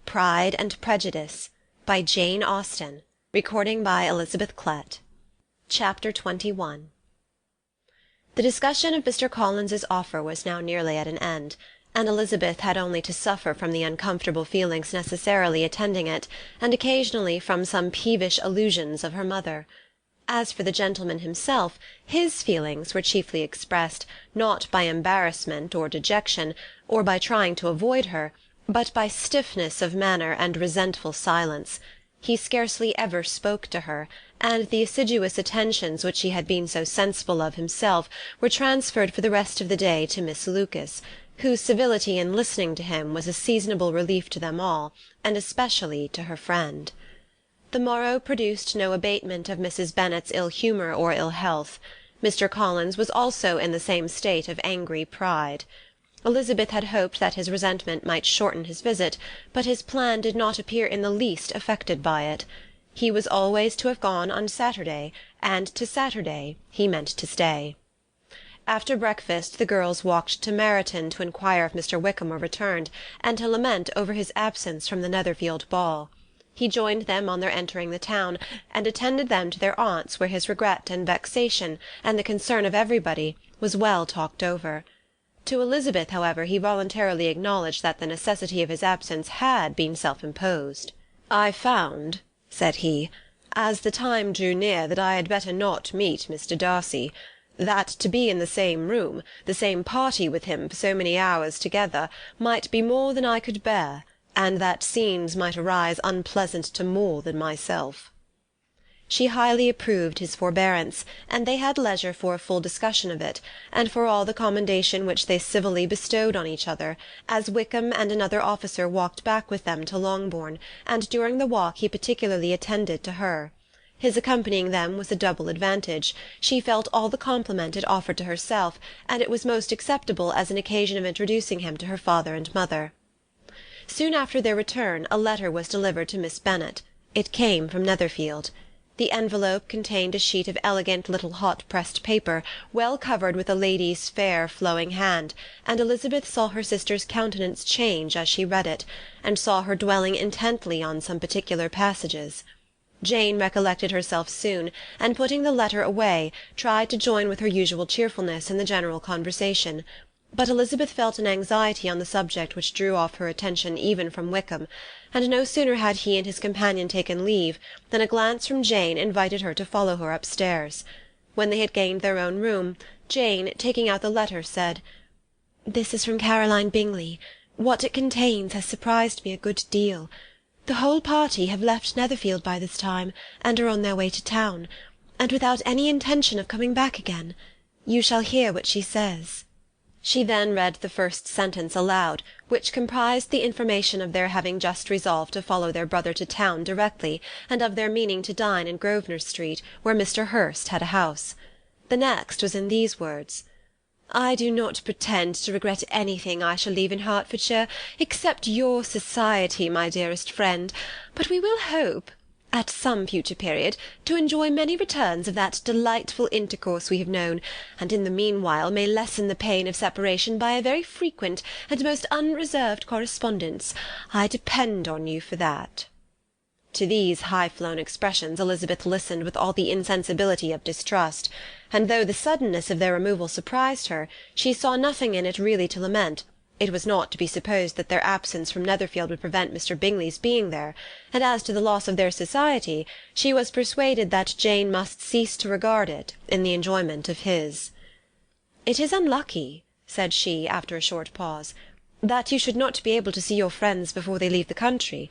Pride and Prejudice by Jane Austen. Recording by Elizabeth Klett. Chapter 21. The discussion of Mr. Collins's offer was now nearly at an end, and Elizabeth had only to suffer from the uncomfortable feelings necessarily attending it, and occasionally from some peevish allusions of her mother. As for the gentleman himself, his feelings were chiefly expressed, not by embarrassment or dejection, or by trying to avoid her, but by stiffness of manner and resentful silence. He scarcely ever spoke to her, and the assiduous attentions which he had been so sensible of himself were transferred for the rest of the day to Miss Lucas, whose civility in listening to him was a seasonable relief to them all, and especially to her friend. The morrow produced no abatement of Mrs. Bennet's ill-humour or ill-health. Mr. Collins was also in the same state of angry pride. Elizabeth had hoped that his resentment might shorten his visit, but his plan did not appear in the least affected by it. He was always to have gone on Saturday, and to Saturday he meant to stay. After breakfast the girls walked to Meryton to inquire if Mr. Wickham were returned, and to lament over his absence from the Netherfield ball. He joined them on their entering the town, and attended them to their aunt's, where his regret and vexation, and the concern of everybody, was well talked over. To Elizabeth, however, he voluntarily acknowledged that the necessity of his absence had been self-imposed. "I found," said he, "as the time drew near, that I had better not meet Mr. Darcy, that to be in the same room, the same party with him for so many hours together, might be more than I could bear, and that scenes might arise unpleasant to more than myself." She highly approved his forbearance, and they had leisure for a full discussion of it, and for all the commendation which they civilly bestowed on each other, as Wickham and another officer walked back with them to Longbourn, and during the walk he particularly attended to her. His accompanying them was a double advantage. She felt all the compliment it offered to herself, and it was most acceptable as an occasion of introducing him to her father and mother. Soon after their return a letter was delivered to Miss Bennet. It came from Netherfield. The envelope contained a sheet of elegant little hot-pressed paper, well covered with a lady's fair flowing hand, and Elizabeth saw her sister's countenance change as she read it, and saw her dwelling intently on some particular passages. Jane recollected herself soon, and putting the letter away, tried to join with her usual cheerfulness in the general conversation. But Elizabeth felt an anxiety on the subject which drew off her attention even from Wickham, and no sooner had he and his companion taken leave than a glance from Jane invited her to follow her upstairs. When they had gained their own room, Jane, taking out the letter, said, "This is from Caroline Bingley. What it contains has surprised me a good deal. The whole party have left Netherfield by this time, and are on their way to town, and without any intention of coming back again. You shall hear what she says." She then read the first sentence aloud, which comprised the information of their having just resolved to follow their brother to town directly, and of their meaning to dine in Grosvenor Street, where Mr. Hurst had a house. The next was in these words: "I do not pretend to regret anything I shall leave in Hertfordshire, except your society, my dearest friend, but we will hope, at some future period, to enjoy many returns of that delightful intercourse we have known, and in the meanwhile may lessen the pain of separation by a very frequent and most unreserved correspondence. I depend on you for that." To these high-flown expressions Elizabeth listened with all the insensibility of distrust, and though the suddenness of their removal surprised her, she saw nothing in it really to lament. It was not to be supposed that their absence from Netherfield would prevent Mr. Bingley's being there, and as to the loss of their society, she was persuaded that Jane must cease to regard it in the enjoyment of his. "It is unlucky," said she, after a short pause, "that you should not be able to see your friends before they leave the country.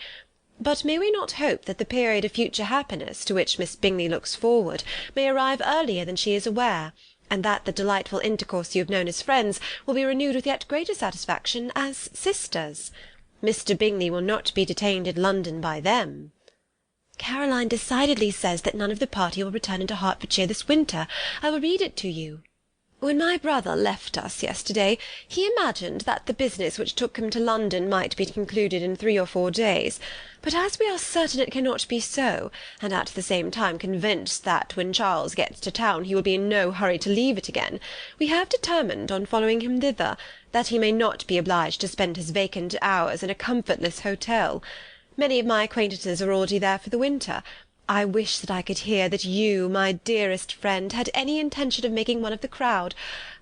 But may we not hope that the period of future happiness, to which Miss Bingley looks forward, may arrive earlier than she is aware, and that the delightful intercourse you have known as friends will be renewed with yet greater satisfaction as sisters? Mr. Bingley will not be detained in London by them." "Caroline decidedly says that none of the party will return into Hertfordshire this winter. I will read it to you." When my brother left us yesterday, he imagined that the business which took him to London might be concluded in 3 or 4 days, but as we are certain it cannot be so, and at the same time convinced that when Charles gets to town he will be in no hurry to leave it again, we have determined on following him thither, that he may not be obliged to spend his vacant hours in a comfortless hotel. Many of my acquaintances are already there for the winter. I wish that I could hear that you, my dearest friend, had any intention of making one of the crowd,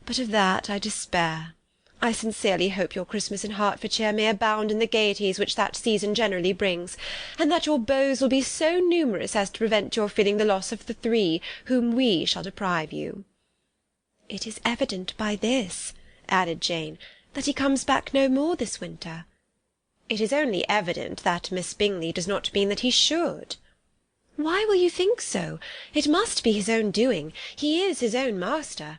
but of that I despair. I sincerely hope your Christmas in Hertfordshire may abound in the gaieties which that season generally brings, and that your beaux will be so numerous as to prevent your feeling the loss of the 3 whom we shall deprive you. It is evident by this, added Jane, that he comes back no more this winter. It is only evident that Miss Bingley does not mean that he should. Why will you think so? It must be his own doing. He is his own master.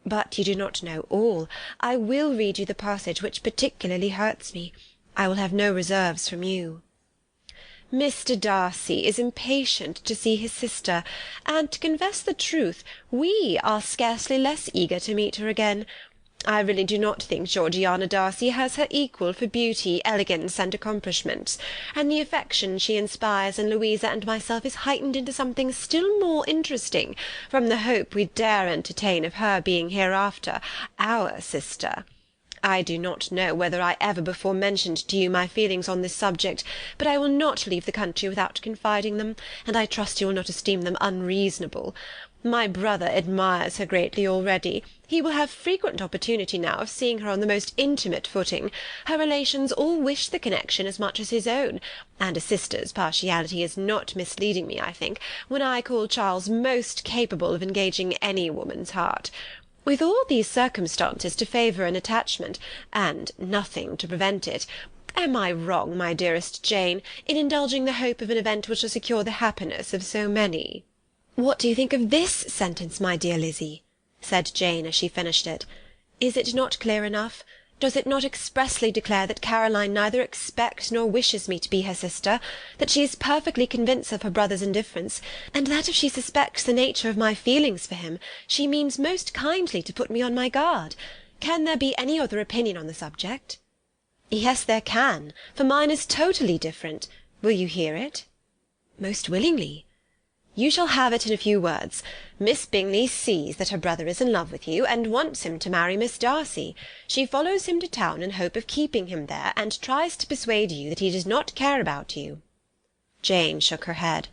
But you do not know all. I will read you the passage which particularly hurts me. I will have no reserves from you. Mr. Darcy is impatient to see his sister, and, to confess the truth, we are scarcely less eager to meet her again. I really do not think Georgiana Darcy has her equal for beauty, elegance, and accomplishments, and the affection she inspires in Louisa and myself is heightened into something still more interesting from the hope we dare entertain of her being hereafter our sister. I do not know whether I ever before mentioned to you my feelings on this subject, but I will not leave the country without confiding them, and I trust you will not esteem them unreasonable. My brother admires her greatly already. He will have frequent opportunity now of seeing her on the most intimate footing. Her relations all wish the connection as much as his own, and a sister's partiality is not misleading me, I think, when I call Charles most capable of engaging any woman's heart. With all these circumstances to favour an attachment, and nothing to prevent it, am I wrong, my dearest Jane, in indulging the hope of an event which will secure the happiness of so many? What do you think of this sentence, my dear Lizzy? said Jane as she finished it. Is it not clear enough? Does it not expressly declare that Caroline neither expects nor wishes me to be her sister, that she is perfectly convinced of her brother's indifference, and that if she suspects the nature of my feelings for him, she means most kindly to put me on my guard? Can there be any other opinion on the subject? Yes, there can, for mine is totally different. Will you hear it? Most willingly. You shall have it in a few words. Miss Bingley sees that her brother is in love with you, and wants him to marry Miss Darcy. She follows him to town in hope of keeping him there, and tries to persuade you that he does not care about you. Jane shook her head.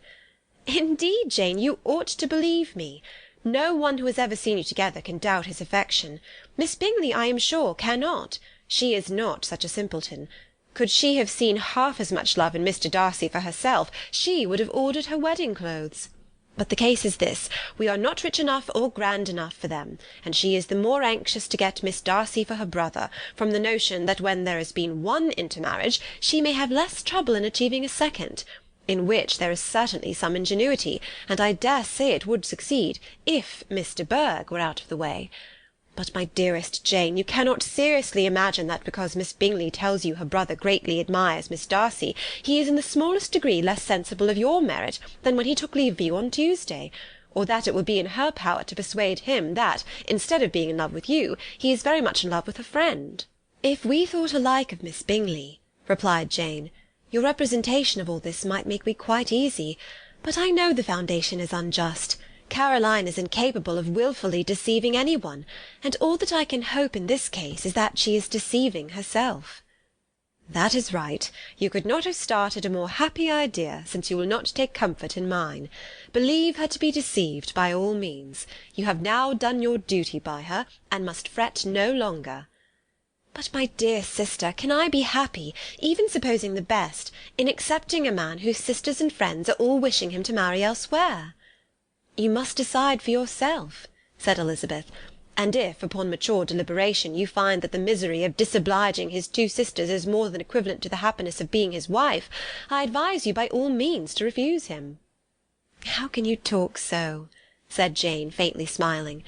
Indeed, Jane, you ought to believe me. No one who has ever seen you together can doubt his affection. Miss Bingley, I am sure, cannot. She is not such a simpleton. Could she have seen half as much love in Mr. Darcy for herself, she would have ordered her wedding clothes. But the case is this, we are not rich enough or grand enough for them, and she is the more anxious to get Miss Darcy for her brother, from the notion that when there has been one intermarriage, she may have less trouble in achieving a second, in which there is certainly some ingenuity, and I dare say it would succeed, if Miss de Bourgh were out of the way. But, my dearest Jane, you cannot seriously imagine that because Miss Bingley tells you her brother greatly admires Miss Darcy, he is in the smallest degree less sensible of your merit than when he took leave of you on Tuesday, or that it will be in her power to persuade him that, instead of being in love with you, he is very much in love with a friend. If we thought alike of Miss Bingley, replied Jane, your representation of all this might make me quite easy, but I know the foundation is unjust. Caroline is incapable of wilfully deceiving any one, and all that I can hope in this case is that she is deceiving herself. That is right. You could not have started a more happy idea, since you will not take comfort in mine. Believe her to be deceived by all means. You have now done your duty by her, and must fret no longer. But, my dear sister, can I be happy, even supposing the best, in accepting a man whose sisters and friends are all wishing him to marry elsewhere? You must decide for yourself, said Elizabeth, and if, upon mature deliberation, you find that the misery of disobliging his 2 sisters is more than equivalent to the happiness of being his wife, I advise you by all means to refuse him. How can you talk so? said Jane, faintly smiling.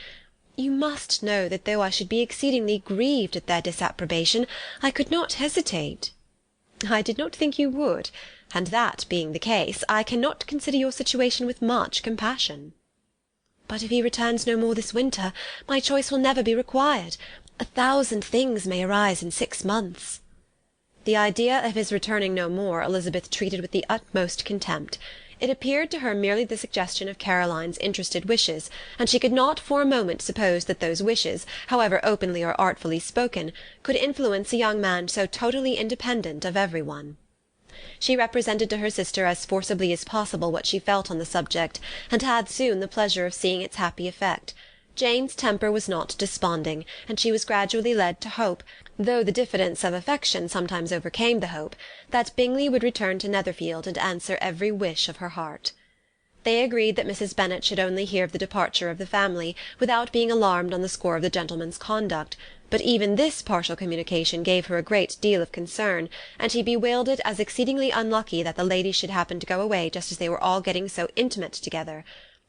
You must know that though I should be exceedingly grieved at their disapprobation, I could not hesitate. I did not think you would, and that being the case, I cannot consider your situation with much compassion. But if he returns no more this winter, my choice will never be required. 1,000 things may arise in 6 months." The idea of his returning no more Elizabeth treated with the utmost contempt. It appeared to her merely the suggestion of Caroline's interested wishes, and she could not for a moment suppose that those wishes, however openly or artfully spoken, could influence a young man so totally independent of every one. She represented to her sister as forcibly as possible what she felt on the subject, and had soon the pleasure of seeing its happy effect. Jane's temper was not desponding, and she was gradually led to hope, though the diffidence of affection sometimes overcame the hope, that Bingley would return to Netherfield and answer every wish of her heart. They agreed that Mrs. Bennet should only hear of the departure of the family, without being alarmed on the score of the gentleman's conduct, but even this partial communication gave her a great deal of concern, and she bewailed it as exceedingly unlucky that the ladies should happen to go away just as they were all getting so intimate together.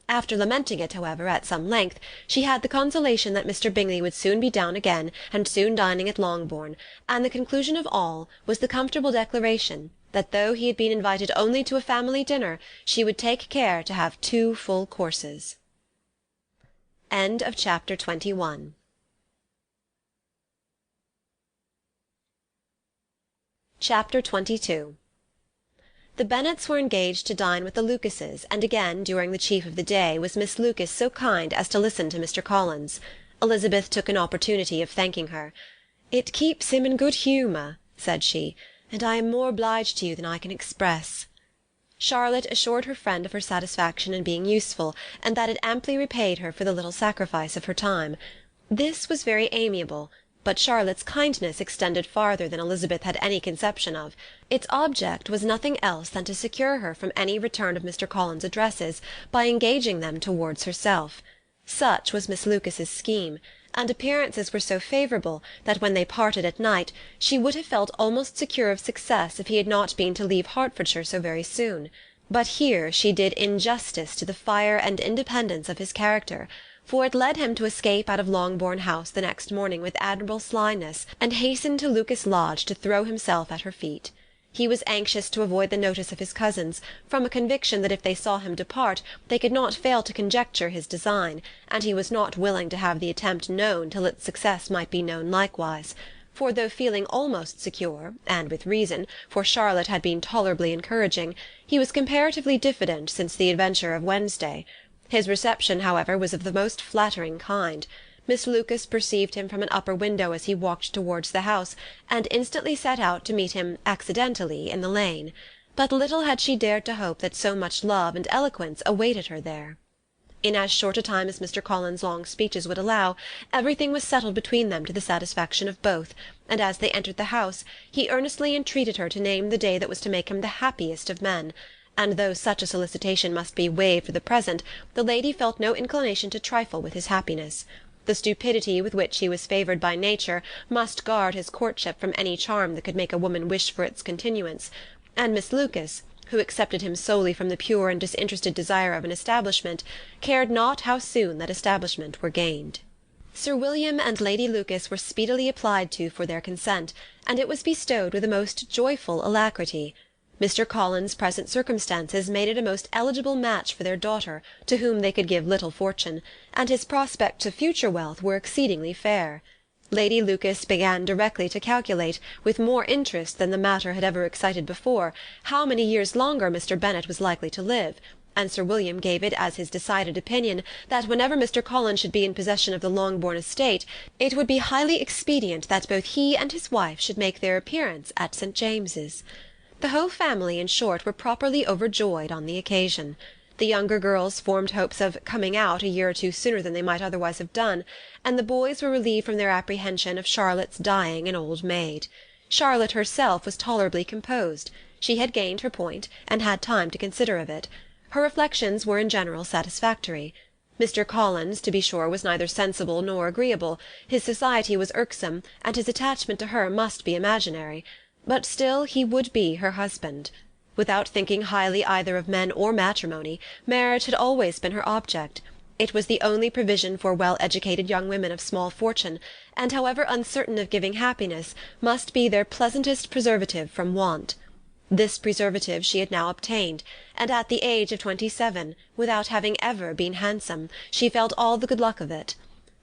After lamenting it, however, at some length, she had the consolation that Mr. Bingley would soon be down again, and soon dining at Longbourn, and the conclusion of all was the comfortable declaration that though he had been invited only to a family dinner, she would take care to have 2 full courses. Chapter 22. The Bennets were engaged to dine with the Lucases, and again, during the chief of the day, was Miss Lucas so kind as to listen to Mr. Collins. Elizabeth took an opportunity of thanking her. "It keeps him in good humour," said she, "and I am more obliged to you than I can express." Charlotte assured her friend of her satisfaction in being useful, and that it amply repaid her for the little sacrifice of her time. This was very amiable, but Charlotte's kindness extended farther than Elizabeth had any conception of. Its object was nothing else than to secure her from any return of Mr. Collins's addresses by engaging them towards herself. Such was Miss Lucas's scheme, and appearances were so favourable that when they parted at night she would have felt almost secure of success if he had not been to leave Hertfordshire so very soon. But here she did injustice to the fire and independence of his character, for it led him to escape out of Longbourn House the next morning with admirable slyness, and hasten to Lucas Lodge to throw himself at her feet. He was anxious to avoid the notice of his cousins, from a conviction that if they saw him depart they could not fail to conjecture his design, and he was not willing to have the attempt known till its success might be known likewise. For though feeling almost secure, and with reason, for Charlotte had been tolerably encouraging, he was comparatively diffident since the adventure of Wednesday. His reception, however, was of the most flattering kind. Miss Lucas perceived him from an upper window as he walked towards the house, and instantly set out to meet him accidentally in the lane. But little had she dared to hope that so much love and eloquence awaited her there. In as short a time as Mr. Collins's long speeches would allow, everything was settled between them to the satisfaction of both, and as they entered the house he earnestly entreated her to name the day that was to make him the happiest of men. And though such a solicitation must be waived for the present, the lady felt no inclination to trifle with his happiness. The stupidity with which he was favoured by nature must guard his courtship from any charm that could make a woman wish for its continuance, and Miss Lucas, who accepted him solely from the pure and disinterested desire of an establishment, cared not how soon that establishment were gained. Sir William and Lady Lucas were speedily applied to for their consent, and it was bestowed with a most joyful alacrity. Mr. Collins's present circumstances made it a most eligible match for their daughter, to whom they could give little fortune, and his prospects of future wealth were exceedingly fair. Lady Lucas began directly to calculate, with more interest than the matter had ever excited before, how many years longer Mr. Bennet was likely to live, and Sir William gave it as his decided opinion that whenever Mr. Collins should be in possession of the Longbourn estate, it would be highly expedient that both he and his wife should make their appearance at St. James's. The whole family, in short, were properly overjoyed on the occasion. The younger girls formed hopes of "coming out" a year or two sooner than they might otherwise have done, and the boys were relieved from their apprehension of Charlotte's dying an old maid. Charlotte herself was tolerably composed. She had gained her point, and had time to consider of it. Her reflections were in general satisfactory. Mr. Collins, to be sure, was neither sensible nor agreeable. His society was irksome, and his attachment to her must be imaginary. But still he would be her husband. Without thinking highly either of men or matrimony, marriage had always been her object. It was the only provision for well-educated young women of small fortune, and, however uncertain of giving happiness, must be their pleasantest preservative from want. This preservative she had now obtained, and at the age of 27, without having ever been handsome, she felt all the good luck of it.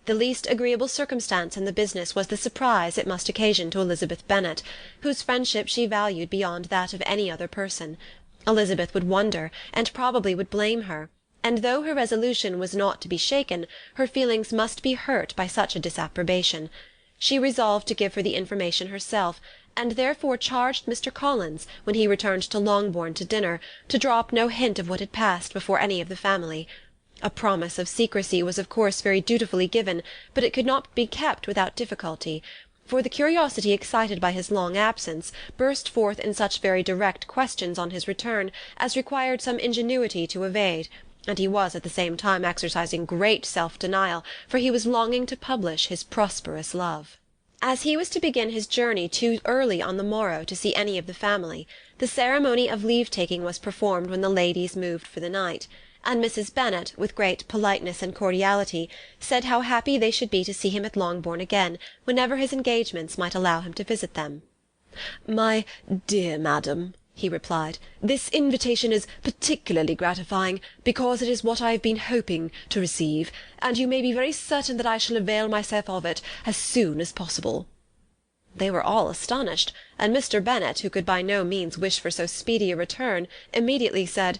The least agreeable circumstance in the business was the surprise it must occasion to Elizabeth Bennet, whose friendship she valued beyond that of any other person. Elizabeth would wonder, and probably would blame her, and though her resolution was not to be shaken, her feelings must be hurt by such a disapprobation. She resolved to give her the information herself, and therefore charged Mr. Collins, when he returned to Longbourn to dinner, to drop no hint of what had passed before any of the family. A promise of secrecy was of course very dutifully given, but it could not be kept without difficulty, for the curiosity excited by his long absence burst forth in such very direct questions on his return as required some ingenuity to evade, and he was at the same time exercising great self-denial, for he was longing to publish his prosperous love. As he was to begin his journey too early on the morrow to see any of the family, the ceremony of leave-taking was performed when the ladies moved for the night, and Mrs. Bennet, with great politeness and cordiality, said how happy they should be to see him at Longbourn again, whenever his engagements might allow him to visit them. "My dear madam," he replied, "this invitation is particularly gratifying, because it is what I have been hoping to receive, and you may be very certain that I shall avail myself of it as soon as possible." They were all astonished, and Mr. Bennet, who could by no means wish for so speedy a return, immediately said,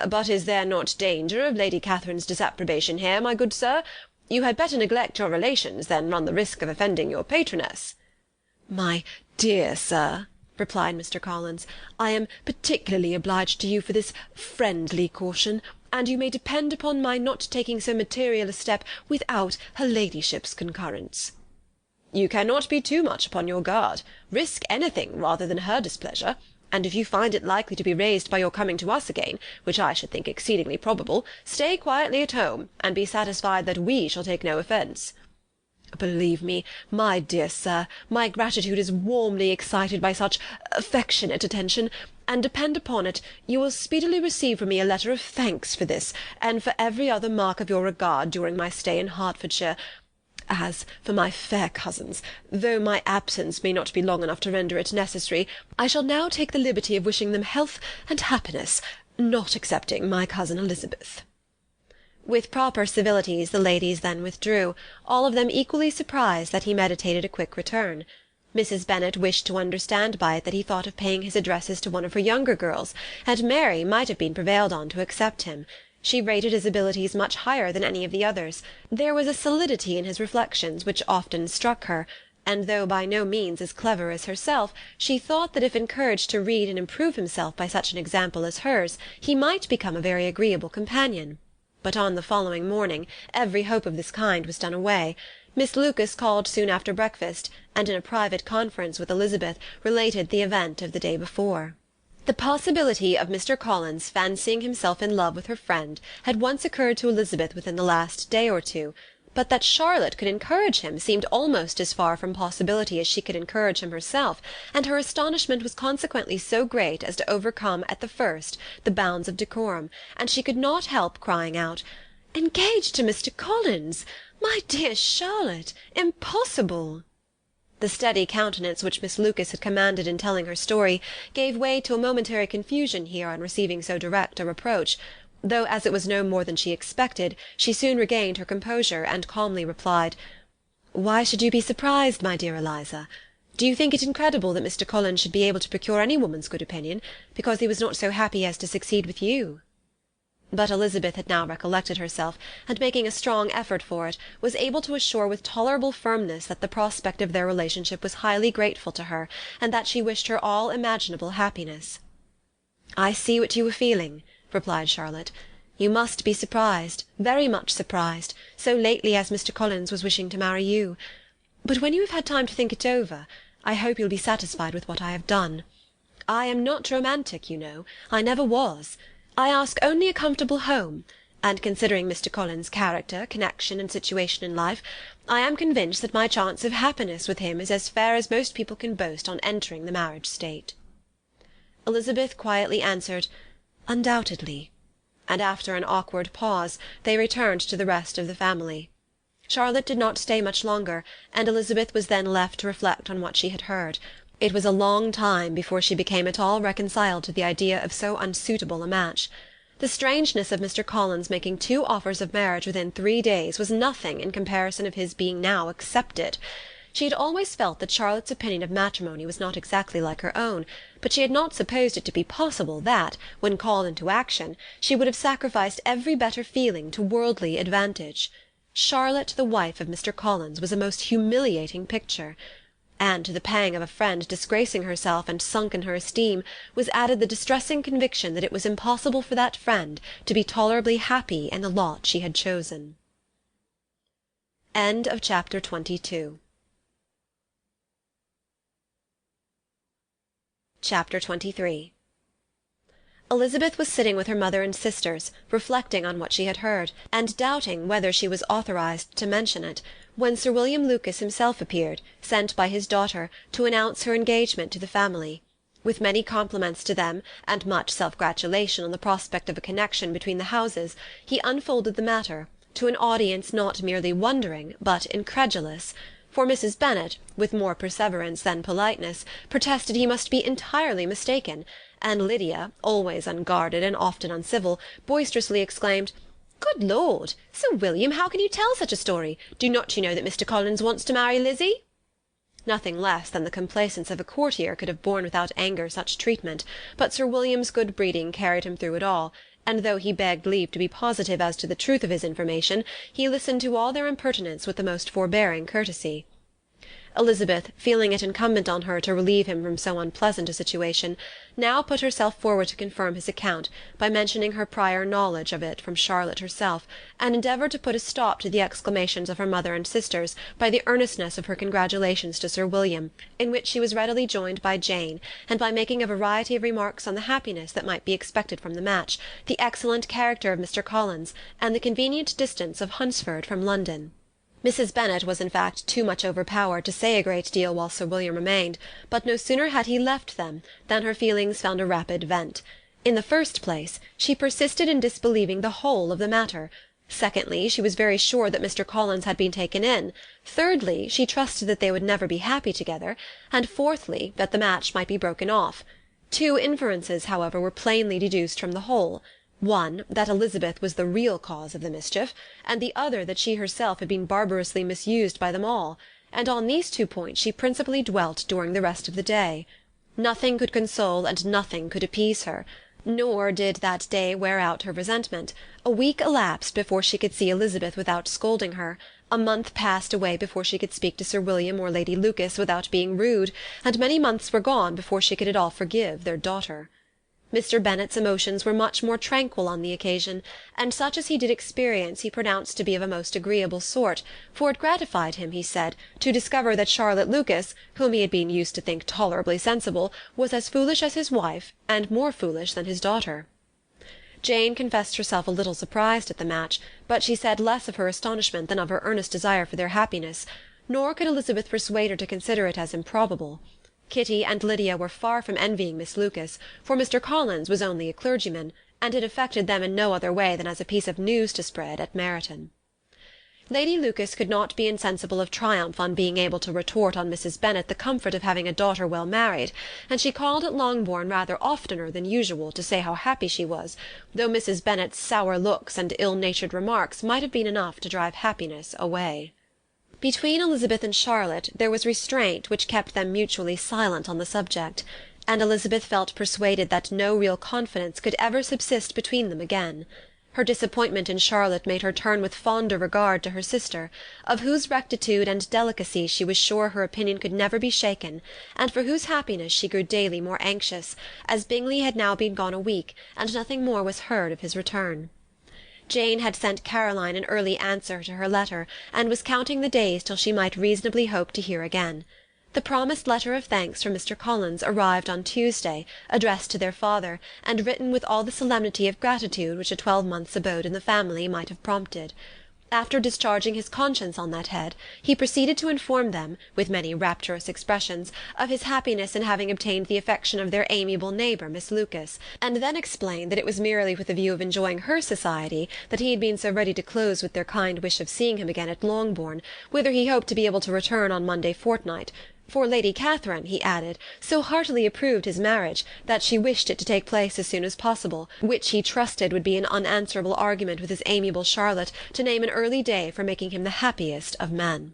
"But is there not danger of Lady Catherine's disapprobation here, my good sir? You had better neglect your relations than run the risk of offending your patroness." "My dear sir," replied Mr. Collins, "I am particularly obliged to you for this friendly caution, and you may depend upon my not taking so material a step without her ladyship's concurrence." "You cannot be too much upon your guard. Risk anything rather than her displeasure, and if you find it likely to be raised by your coming to us again, which I should think exceedingly probable, stay quietly at home, and be satisfied that we shall take no offence." "Believe me, my dear sir, my gratitude is warmly excited by such affectionate attention, and depend upon it, you will speedily receive from me a letter of thanks for this, and for every other mark of your regard during my stay in Hertfordshire. As for my fair cousins, though my absence may not be long enough to render it necessary, I shall now take the liberty of wishing them health and happiness, not excepting my cousin Elizabeth." With proper civilities the ladies then withdrew, all of them equally surprised that he meditated a quick return. Mrs. Bennet wished to understand by it that he thought of paying his addresses to one of her younger girls, and Mary might have been prevailed on to accept him. She rated his abilities much higher than any of the others. There was a solidity in his reflections which often struck her, and though by no means as clever as herself, she thought that if encouraged to read and improve himself by such an example as hers, he might become a very agreeable companion. But on the following morning every hope of this kind was done away. Miss Lucas called soon after breakfast, and in a private conference with Elizabeth related the event of the day before. The possibility of Mr. Collins fancying himself in love with her friend had once occurred to Elizabeth within the last day or two, but that Charlotte could encourage him seemed almost as far from possibility as she could encourage him herself, and her astonishment was consequently so great as to overcome at the first the bounds of decorum, and she could not help crying out, "Engaged to Mr. Collins! My dear Charlotte! Impossible!" The steady countenance which Miss Lucas had commanded in telling her story gave way to a momentary confusion here on receiving so direct a reproach, though as it was no more than she expected, she soon regained her composure, and calmly replied, "Why should you be surprised, my dear Eliza? Do you think it incredible that Mr. Collins should be able to procure any woman's good opinion, because he was not so happy as to succeed with you?" But Elizabeth had now recollected herself, and making a strong effort for it, was able to assure with tolerable firmness that the prospect of their relationship was highly grateful to her, and that she wished her all imaginable happiness. "I see what you were feeling," replied Charlotte. "You must be surprised, very much surprised, so lately as Mr. Collins was wishing to marry you. But when you have had time to think it over, I hope you'll be satisfied with what I have done. I am not romantic, you know. I never was. I ask only a comfortable home, and considering Mr. Collins' character, connection, and situation in life, I am convinced that my chance of happiness with him is as fair as most people can boast on entering the marriage state." Elizabeth quietly answered, "Undoubtedly," and after an awkward pause they returned to the rest of the family. Charlotte did not stay much longer, and Elizabeth was then left to reflect on what she had heard. It was a long time before she became at all reconciled to the idea of so unsuitable a match. The strangeness of Mr. Collins making 2 offers of marriage within 3 days was nothing in comparison of his being now accepted. She had always felt that Charlotte's opinion of matrimony was not exactly like her own, but she had not supposed it to be possible that, when called into action, she would have sacrificed every better feeling to worldly advantage. Charlotte the wife of Mr. Collins was a most humiliating picture. And to the pang of a friend disgracing herself and sunk in her esteem was added the distressing conviction that it was impossible for that friend to be tolerably happy in the lot she had chosen. Chapter 23. Elizabeth was sitting with her mother and sisters, reflecting on what she had heard, and doubting whether she was authorized to mention it, when Sir William Lucas himself appeared, sent by his daughter, to announce her engagement to the family. With many compliments to them, and much self-gratulation on the prospect of a connection between the houses, he unfolded the matter, to an audience not merely wondering, but incredulous; for Mrs. Bennet, with more perseverance than politeness, protested he must be entirely mistaken, and Lydia, always unguarded and often uncivil, boisterously exclaimed, "Good Lord! Sir William, how can you tell such a story? Do not you know that Mr. Collins wants to marry Lizzie?" Nothing less than the complaisance of a courtier could have borne without anger such treatment, but Sir William's good breeding carried him through it all, and though he begged leave to be positive as to the truth of his information, he listened to all their impertinence with the most forbearing courtesy. Elizabeth, feeling it incumbent on her to relieve him from so unpleasant a situation, now put herself forward to confirm his account, by mentioning her prior knowledge of it from Charlotte herself, and endeavoured to put a stop to the exclamations of her mother and sisters by the earnestness of her congratulations to Sir William, in which she was readily joined by Jane, and by making a variety of remarks on the happiness that might be expected from the match, the excellent character of Mr. Collins, and the convenient distance of Hunsford from London. Mrs. Bennet was in fact too much overpowered to say a great deal while Sir William remained, but no sooner had he left them than her feelings found a rapid vent. In the first place, she persisted in disbelieving the whole of the matter. Secondly, she was very sure that Mr. Collins had been taken in. Thirdly, she trusted that they would never be happy together. And fourthly, that the match might be broken off. 2 inferences, however, were plainly deduced from the whole. One, that Elizabeth was the real cause of the mischief, and the other that she herself had been barbarously misused by them all, and on these 2 points she principally dwelt during the rest of the day. Nothing could console and nothing could appease her, nor did that day wear out her resentment. A week elapsed before she could see Elizabeth without scolding her, a month passed away before she could speak to Sir William or Lady Lucas without being rude, and many months were gone before she could at all forgive their daughter. Mr. Bennet's emotions were much more tranquil on the occasion, and such as he did experience he pronounced to be of a most agreeable sort, for it gratified him, he said, to discover that Charlotte Lucas, whom he had been used to think tolerably sensible, was as foolish as his wife, and more foolish than his daughter. Jane confessed herself a little surprised at the match, but she said less of her astonishment than of her earnest desire for their happiness, nor could Elizabeth persuade her to consider it as improbable. Kitty and Lydia were far from envying Miss Lucas, for Mr. Collins was only a clergyman, and it affected them in no other way than as a piece of news to spread at Meryton. Lady Lucas could not be insensible of triumph on being able to retort on Mrs. Bennet the comfort of having a daughter well married, and she called at Longbourn rather oftener than usual to say how happy she was, though Mrs. Bennet's sour looks and ill-natured remarks might have been enough to drive happiness away. Between Elizabeth and Charlotte there was restraint which kept them mutually silent on the subject, and Elizabeth felt persuaded that no real confidence could ever subsist between them again. Her disappointment in Charlotte made her turn with fonder regard to her sister, of whose rectitude and delicacy she was sure her opinion could never be shaken, and for whose happiness she grew daily more anxious, as Bingley had now been gone a week, and nothing more was heard of his return. Jane had sent Caroline an early answer to her letter, and was counting the days till she might reasonably hope to hear again. The promised letter of thanks from Mr. Collins arrived on Tuesday, addressed to their father, and written with all the solemnity of gratitude which a 12-months' abode in the family might have prompted. After discharging his conscience on that head, he proceeded to inform them, with many rapturous expressions, of his happiness in having obtained the affection of their amiable neighbour, Miss Lucas, and then explained that it was merely with the view of enjoying her society that he had been so ready to close with their kind wish of seeing him again at Longbourn, whither he hoped to be able to return on Monday fortnight, For Lady Catherine, he added, so heartily approved his marriage, that she wished it to take place as soon as possible, which he trusted would be an unanswerable argument with his amiable Charlotte to name an early day for making him the happiest of men.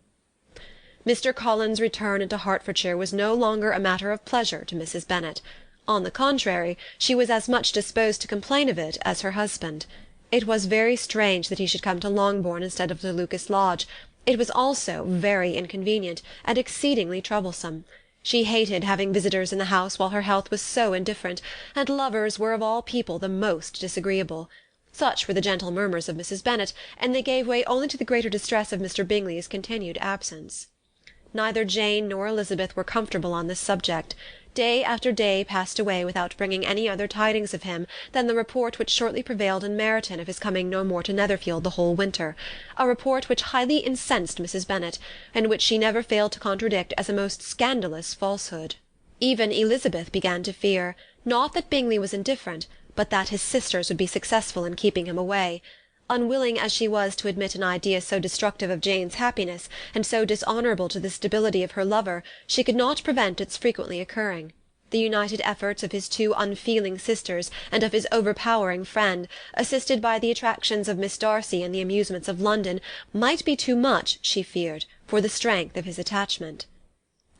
Mr. Collins's return into Hertfordshire was no longer a matter of pleasure to Mrs. Bennet. On the contrary, she was as much disposed to complain of it as her husband. It was very strange that he should come to Longbourn instead of to Lucas Lodge. It was also very inconvenient, and exceedingly troublesome. She hated having visitors in the house while her health was so indifferent, and lovers were of all people the most disagreeable. Such were the gentle murmurs of Mrs. Bennet, and they gave way only to the greater distress of Mr. Bingley's continued absence. Neither Jane nor Elizabeth were comfortable on this subject. Day after day passed away without bringing any other tidings of him than the report which shortly prevailed in Meryton of his coming no more to Netherfield the whole winter, a report which highly incensed Mrs. Bennet, and which she never failed to contradict as a most scandalous falsehood. Even Elizabeth began to fear, not that Bingley was indifferent, but that his sisters would be successful in keeping him away. Unwilling as she was to admit an idea so destructive of Jane's happiness, and so dishonourable to the stability of her lover, she could not prevent its frequently occurring. The united efforts of his two unfeeling sisters, and of his overpowering friend, assisted by the attractions of Miss Darcy and the amusements of London, might be too much, she feared, for the strength of his attachment.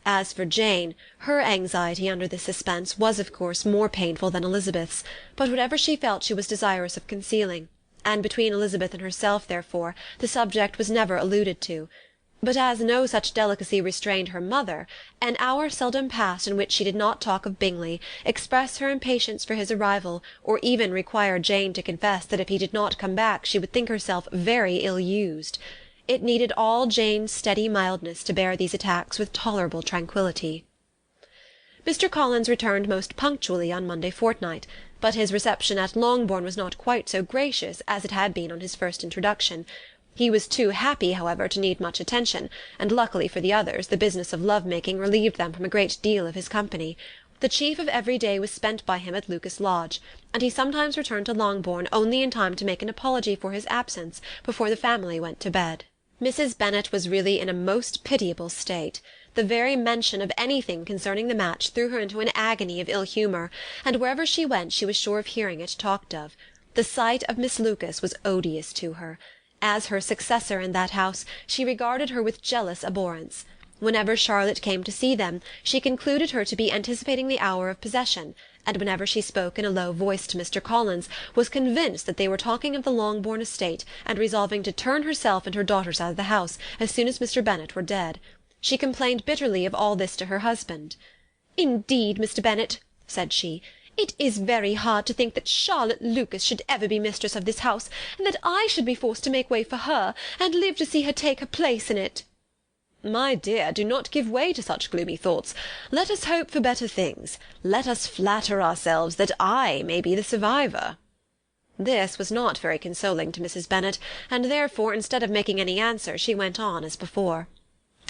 As for Jane, her anxiety under this suspense was of course more painful than Elizabeth's, but whatever she felt she was desirous of concealing, and between Elizabeth and herself, therefore, the subject was never alluded to. But as no such delicacy restrained her mother, an hour seldom passed in which she did not talk of Bingley, express her impatience for his arrival, or even require Jane to confess that if he did not come back she would think herself very ill-used. It needed all Jane's steady mildness to bear these attacks with tolerable tranquillity. Mr. Collins returned most punctually on Monday fortnight, but his reception at Longbourn was not quite so gracious as it had been on his first introduction. He was too happy, however, to need much attention, and luckily for the others the business of love-making relieved them from a great deal of his company. The chief of every day was spent by him at Lucas Lodge, and he sometimes returned to Longbourn only in time to make an apology for his absence before the family went to bed. Mrs. Bennet was really in a most pitiable state. The very mention of anything concerning the match threw her into an agony of ill-humour, and wherever she went she was sure of hearing it talked of. The sight of Miss Lucas was odious to her. As her successor in that house, she regarded her with jealous abhorrence. Whenever Charlotte came to see them, she concluded her to be anticipating the hour of possession, and whenever she spoke in a low voice to Mr. Collins, was convinced that they were talking of the Longbourn estate, and resolving to turn herself and her daughters out of the house as soon as Mr. Bennet were dead. She complained bitterly of all this to her husband. "Indeed, Mr. Bennet," said she, "it is very hard to think that Charlotte Lucas should ever be mistress of this house, and that I should be forced to make way for her, and live to see her take her place in it." "My dear, do not give way to such gloomy thoughts. Let us hope for better things. Let us flatter ourselves that I may be the survivor." This was not very consoling to Mrs. Bennet, and therefore, instead of making any answer, she went on as before.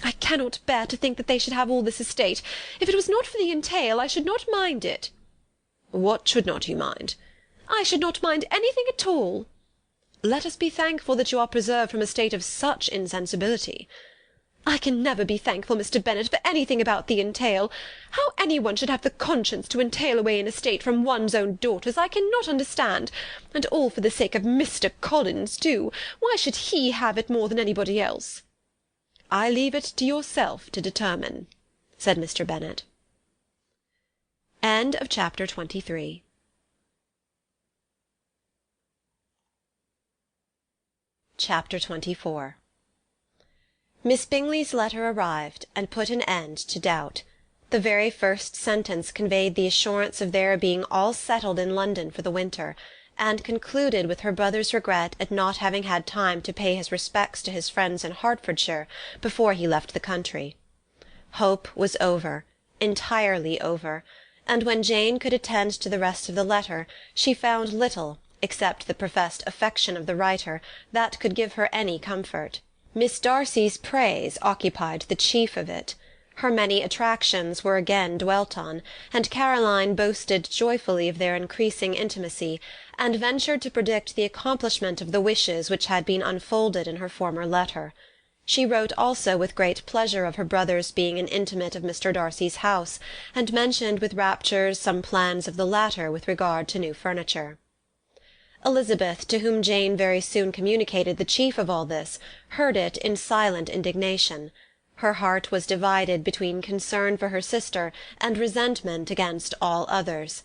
"I cannot bear to think that they should have all this estate. If it was not for the entail, I should not mind it." "What should not you mind?" "I should not mind anything at all." "Let us be thankful that you are preserved from a state of such insensibility." "I can never be thankful, Mr. Bennet, for anything about the entail. How any one should have the conscience to entail away an estate from one's own daughters, I cannot understand. And all for the sake of Mr. Collins, too. Why should he have it more than anybody else?" "I leave it to yourself to determine," said Mr. Bennet. Chapter 24. Miss Bingley's letter arrived, and put an end to doubt. The very first sentence conveyed the assurance of their being all settled in London for the winter, and concluded with her brother's regret at not having had time to pay his respects to his friends in Hertfordshire before he left the country. Hope was over, entirely over, and when Jane could attend to the rest of the letter, she found little, except the professed affection of the writer, that could give her any comfort. Miss Darcy's praise occupied the chief of it. Her many attractions were again dwelt on, and Caroline boasted joyfully of their increasing intimacy, and ventured to predict the accomplishment of the wishes which had been unfolded in her former letter. She wrote also with great pleasure of her brother's being an intimate of Mr. Darcy's house, and mentioned with raptures some plans of the latter with regard to new furniture. Elizabeth, to whom Jane very soon communicated the chief of all this, heard it in silent indignation. Her heart was divided between concern for her sister and resentment against all others.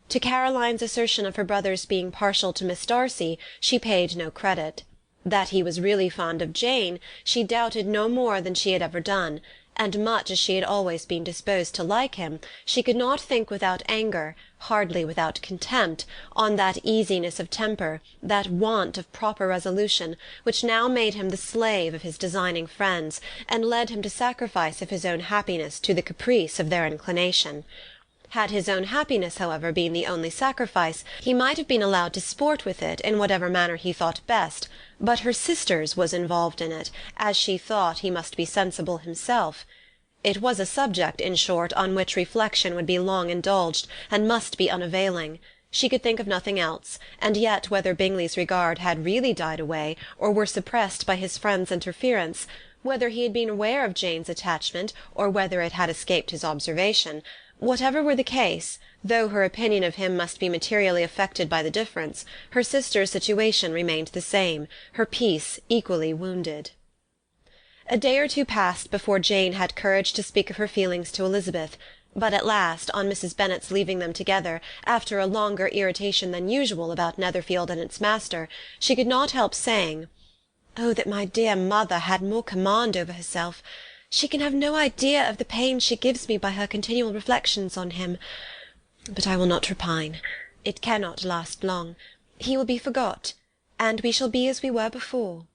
To Caroline's assertion of her brother's being partial to Miss Darcy she paid no credit. That he was really fond of Jane she doubted no more than she had ever done, and much as she had always been disposed to like him, she could not think without anger, hardly without contempt, on that easiness of temper, that want of proper resolution, which now made him the slave of his designing friends, and led him to sacrifice of his own happiness to the caprice of their inclination. Had his own happiness, however, been the only sacrifice, he might have been allowed to sport with it in whatever manner he thought best, but her sister's was involved in it, as she thought he must be sensible himself. It was a subject, in short, on which reflection would be long indulged, and must be unavailing. She could think of nothing else, and yet whether Bingley's regard had really died away, or were suppressed by his friend's interference, whether he had been aware of Jane's attachment, or whether it had escaped his observation, whatever were the case, though her opinion of him must be materially affected by the difference, her sister's situation remained the same, her peace equally wounded. A day or two passed before Jane had courage to speak of her feelings to Elizabeth, but at last, on Mrs. Bennet's leaving them together, after a longer irritation than usual about Netherfield and its master, she could not help saying, "Oh, that my dear mother had more command over herself! She can have no idea of the pain she gives me by her continual reflections on him. But I will not repine. It cannot last long. He will be forgot, and we shall be as we were before."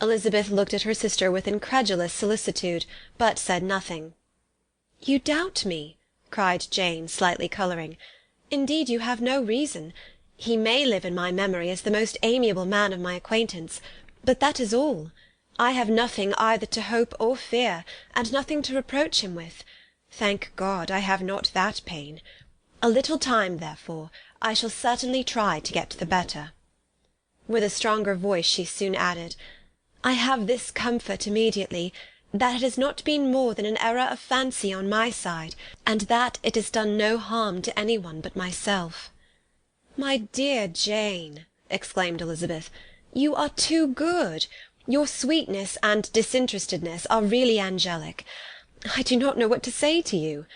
Elizabeth looked at her sister with incredulous solicitude, but said nothing. "You doubt me?" cried Jane, slightly colouring. "Indeed you have no reason. He may live in my memory as the most amiable man of my acquaintance, but that is all. I have nothing either to hope or fear, and nothing to reproach him with. Thank God, I have not that pain. A little time, therefore, I shall certainly try to get the better." With a stronger voice she soon added, "I have this comfort immediately, that it has not been more than an error of fancy on my side, and that it has done no harm to any one but myself." "My dear Jane," exclaimed Elizabeth, "you are too good. Your sweetness and disinterestedness are really angelic. I do not know what to say to you.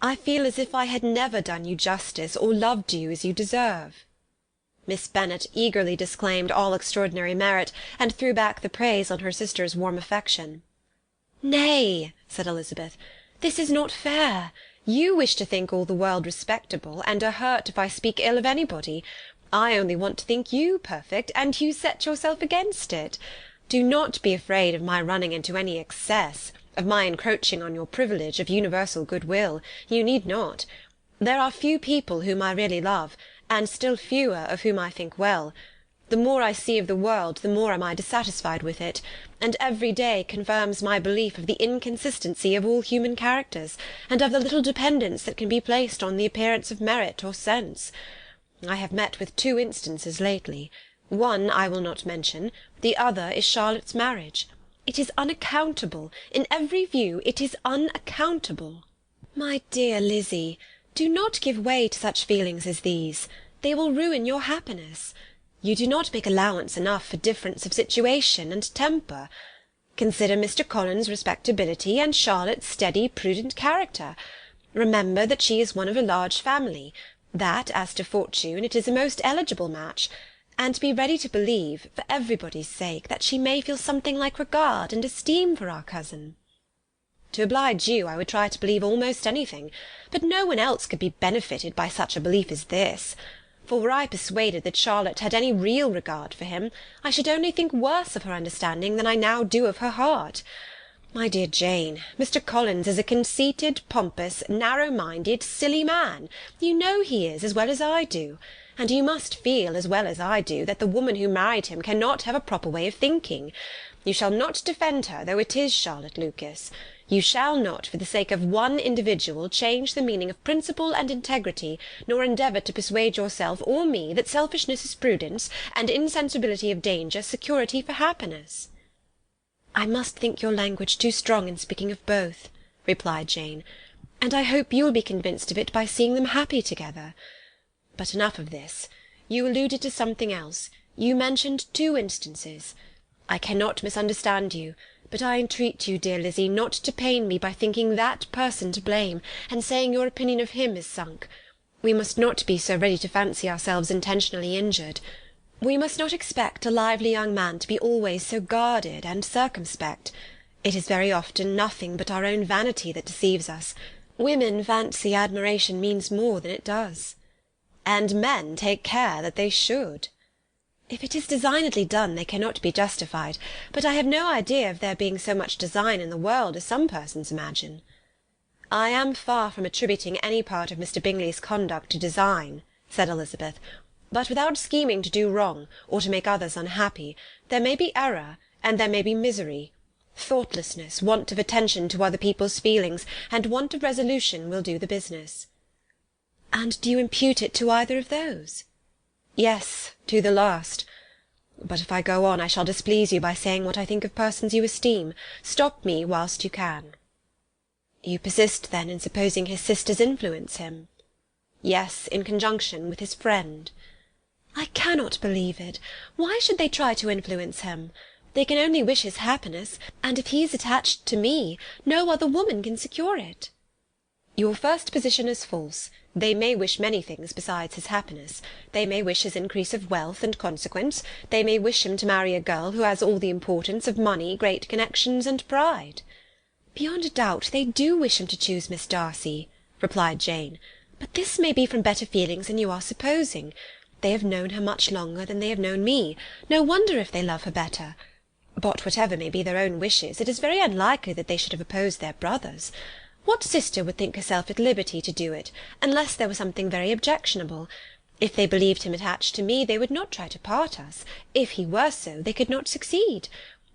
I feel as if I had never done you justice, or loved you as you deserve." Miss Bennet eagerly disclaimed all extraordinary merit, and threw back the praise on her sister's warm affection. "Nay," said Elizabeth, "this is not fair. You wish to think all the world respectable, and are hurt if I speak ill of anybody. I only want to think you perfect, and you set yourself against it. Do not be afraid of my running into any excess, of my encroaching on your privilege of universal goodwill. You need not. There are few people whom I really love, and still fewer of whom I think well. The more I see of the world, the more am I dissatisfied with it, and every day confirms my belief of the inconsistency of all human characters, and of the little dependence that can be placed on the appearance of merit or sense. I have met with 2 instances lately. One I will not mention, the other is Charlotte's marriage. It is unaccountable. In every view it is unaccountable." "My dear Lizzy, do not give way to such feelings as these. They will ruin your happiness. You do not make allowance enough for difference of situation and temper. Consider Mr. Collins's respectability, and Charlotte's steady, prudent character. Remember that she is one of a large family, that, as to fortune, it is a most eligible match, and be ready to believe, for everybody's sake, that she may feel something like regard and esteem for our cousin." "To oblige you, I would try to believe almost anything, but no one else could be benefited by such a belief as this. For were I persuaded that Charlotte had any real regard for him, I should only think worse of her understanding than I now do of her heart. My dear Jane, Mr. Collins is a conceited, pompous, narrow-minded, silly man. You know he is, as well as I do. And you must feel, as well as I do, that the woman who married him cannot have a proper way of thinking. You shall not defend her, though it is Charlotte Lucas. You shall not, for the sake of one individual, change the meaning of principle and integrity, nor endeavour to persuade yourself or me that selfishness is prudence, and insensibility of danger security for happiness." "I must think your language too strong in speaking of both," replied Jane, "and I hope you will be convinced of it by seeing them happy together. But enough of this. You alluded to something else. You mentioned 2 instances. I cannot misunderstand you, but I entreat you, dear Lizzy, not to pain me by thinking that person to blame, and saying your opinion of him is sunk. We must not be so ready to fancy ourselves intentionally injured. We must not expect a lively young man to be always so guarded and circumspect. It is very often nothing but our own vanity that deceives us. Women fancy admiration means more than it does." "And men take care that they should." "If it is designedly done, they cannot be justified, but I have no idea of there being so much design in the world as some persons imagine." "I am far from attributing any part of Mr. Bingley's conduct to design," said Elizabeth, "but without scheming to do wrong, or to make others unhappy, there may be error, and there may be misery. Thoughtlessness, want of attention to other people's feelings, and want of resolution will do the business." "And do you impute it to either of those?" "Yes, to the last. But if I go on, I shall displease you by saying what I think of persons you esteem. Stop me whilst you can." "You persist, then, in supposing his sisters influence him?" "Yes, in conjunction with his friend." "I cannot believe it. Why should they try to influence him? They can only wish his happiness, and if he is attached to me, no other woman can secure it." "Your first position is false. They may wish many things besides his happiness. They may wish his increase of wealth and consequence. They may wish him to marry a girl who has all the importance of money, great connections, and pride." "Beyond a doubt they do wish him to choose Miss Darcy," replied Jane, "but this may be from better feelings than you are supposing. They have known her much longer than they have known me. No wonder if they love her better. But whatever may be their own wishes, it is very unlikely that they should have opposed their brothers. What sister would think herself at liberty to do it, unless there was something very objectionable? If they believed him attached to me, they would not try to part us. If he were so, they could not succeed.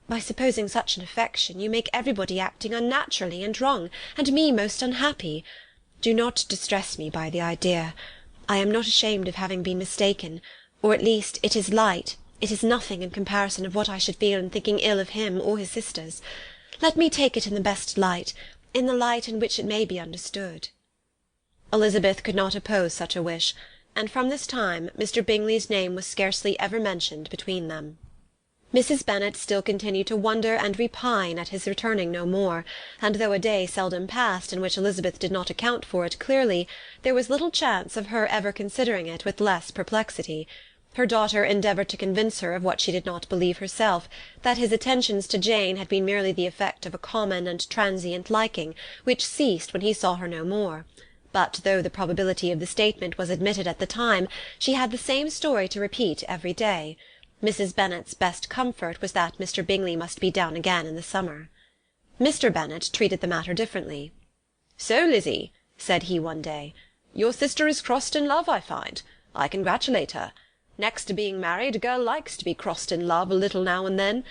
By supposing such an affection, you make everybody acting unnaturally and wrong, and me most unhappy. Do not distress me by the idea. I am not ashamed of having been mistaken, or at least it is light, it is nothing in comparison of what I should feel in thinking ill of him or his sisters. Let me take it in the best light, in the light in which it may be understood." Elizabeth could not oppose such a wish, and from this time Mr. Bingley's name was scarcely ever mentioned between them. Mrs. Bennet still continued to wonder and repine at his returning no more, and though a day seldom passed in which Elizabeth did not account for it clearly, there was little chance of her ever considering it with less perplexity. Her daughter endeavoured to convince her of what she did not believe herself, that his attentions to Jane had been merely the effect of a common and transient liking, which ceased when he saw her no more. But though the probability of the statement was admitted at the time, she had the same story to repeat every day. Mrs. Bennet's best comfort was that Mr. Bingley must be down again in the summer. Mr. Bennet treated the matter differently. "So, Lizzy," said he one day, "your sister is crossed in love, I find. I congratulate her. Next to being married, a girl likes to be crossed in love a little now and then.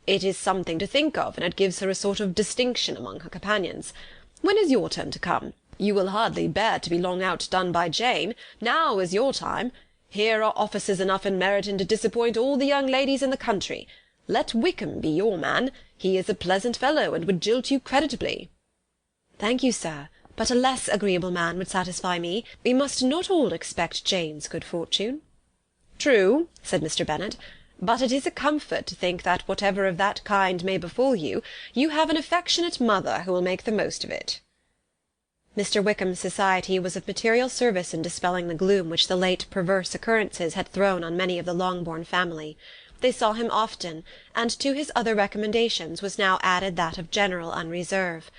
It is something to think of, and it gives her a sort of distinction among her companions. When is your turn to come? You will hardly bear to be long outdone by Jane. Now is your time. Here are officers enough in Meryton to disappoint all the young ladies in the country. Let Wickham be your man. He is a pleasant fellow, and would jilt you creditably." "Thank you, sir, but a less agreeable man would satisfy me. We must not all expect Jane's good fortune." "True," said Mr. Bennet, "but it is a comfort to think that whatever of that kind may befall you, you have an affectionate mother who will make the most of it." Mr. Wickham's society was of material service in dispelling the gloom which the late perverse occurrences had thrown on many of the Longbourn family. They saw him often, and to his other recommendations was now added that of general unreserve.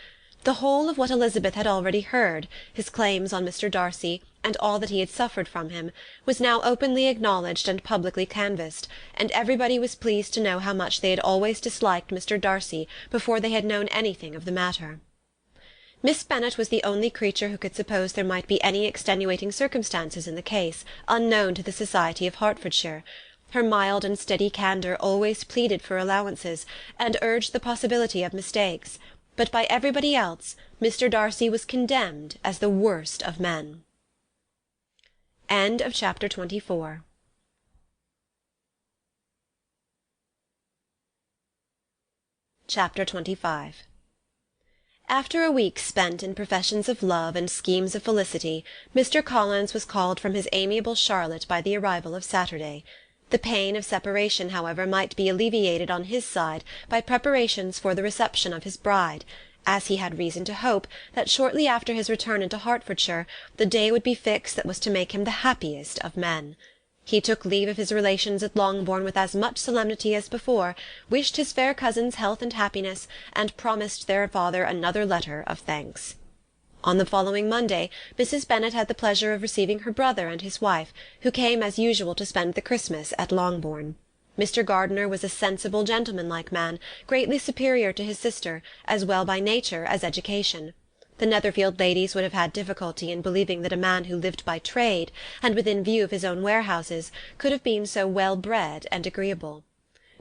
The whole of what Elizabeth had already heard, his claims on Mr. Darcy, and all that he had suffered from him, was now openly acknowledged and publicly canvassed, and everybody was pleased to know how much they had always disliked Mr. Darcy before they had known anything of the matter. Miss Bennet was the only creature who could suppose there might be any extenuating circumstances in the case, unknown to the society of Hertfordshire. Her mild and steady candour always pleaded for allowances, and urged the possibility of mistakes, but by everybody else Mr. Darcy was condemned as the worst of men. Chapter 24. Chapter 25. After a week spent in professions of love and schemes of felicity, Mr. Collins was called from his amiable Charlotte by the arrival of Saturday. The pain of separation, however, might be alleviated on his side by preparations for the reception of his bride, as he had reason to hope that shortly after his return into Hertfordshire the day would be fixed that was to make him the happiest of men. He took leave of his relations at Longbourn with as much solemnity as before, wished his fair cousins health and happiness, and promised their father another letter of thanks. On the following Monday, Mrs. Bennet had the pleasure of receiving her brother and his wife, who came as usual to spend the Christmas at Longbourn. Mr. Gardiner was a sensible, gentlemanlike man, greatly superior to his sister, as well by nature as education. The Netherfield ladies would have had difficulty in believing that a man who lived by trade, and within view of his own warehouses, could have been so well bred and agreeable.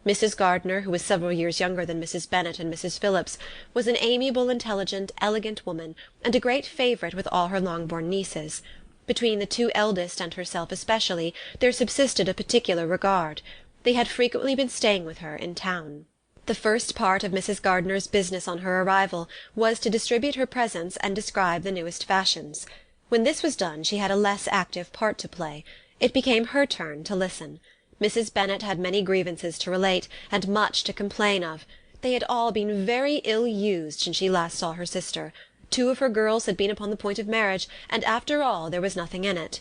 Mrs. Gardiner, who was several years younger than Mrs. Bennet and Mrs. Phillips, was an amiable, intelligent, elegant woman, and a great favourite with all her Longbourn nieces. Between the two eldest and herself especially there subsisted a particular regard. They had frequently been staying with her in town. The first part of Mrs. Gardiner's business on her arrival was to distribute her presents and describe the newest fashions. When this was done she had a less active part to play. It became her turn to listen. Mrs. Bennet had many grievances to relate, and much to complain of. They had all been very ill used since she last saw her sister. 2 of her girls had been upon the point of marriage, and after all there was nothing in it.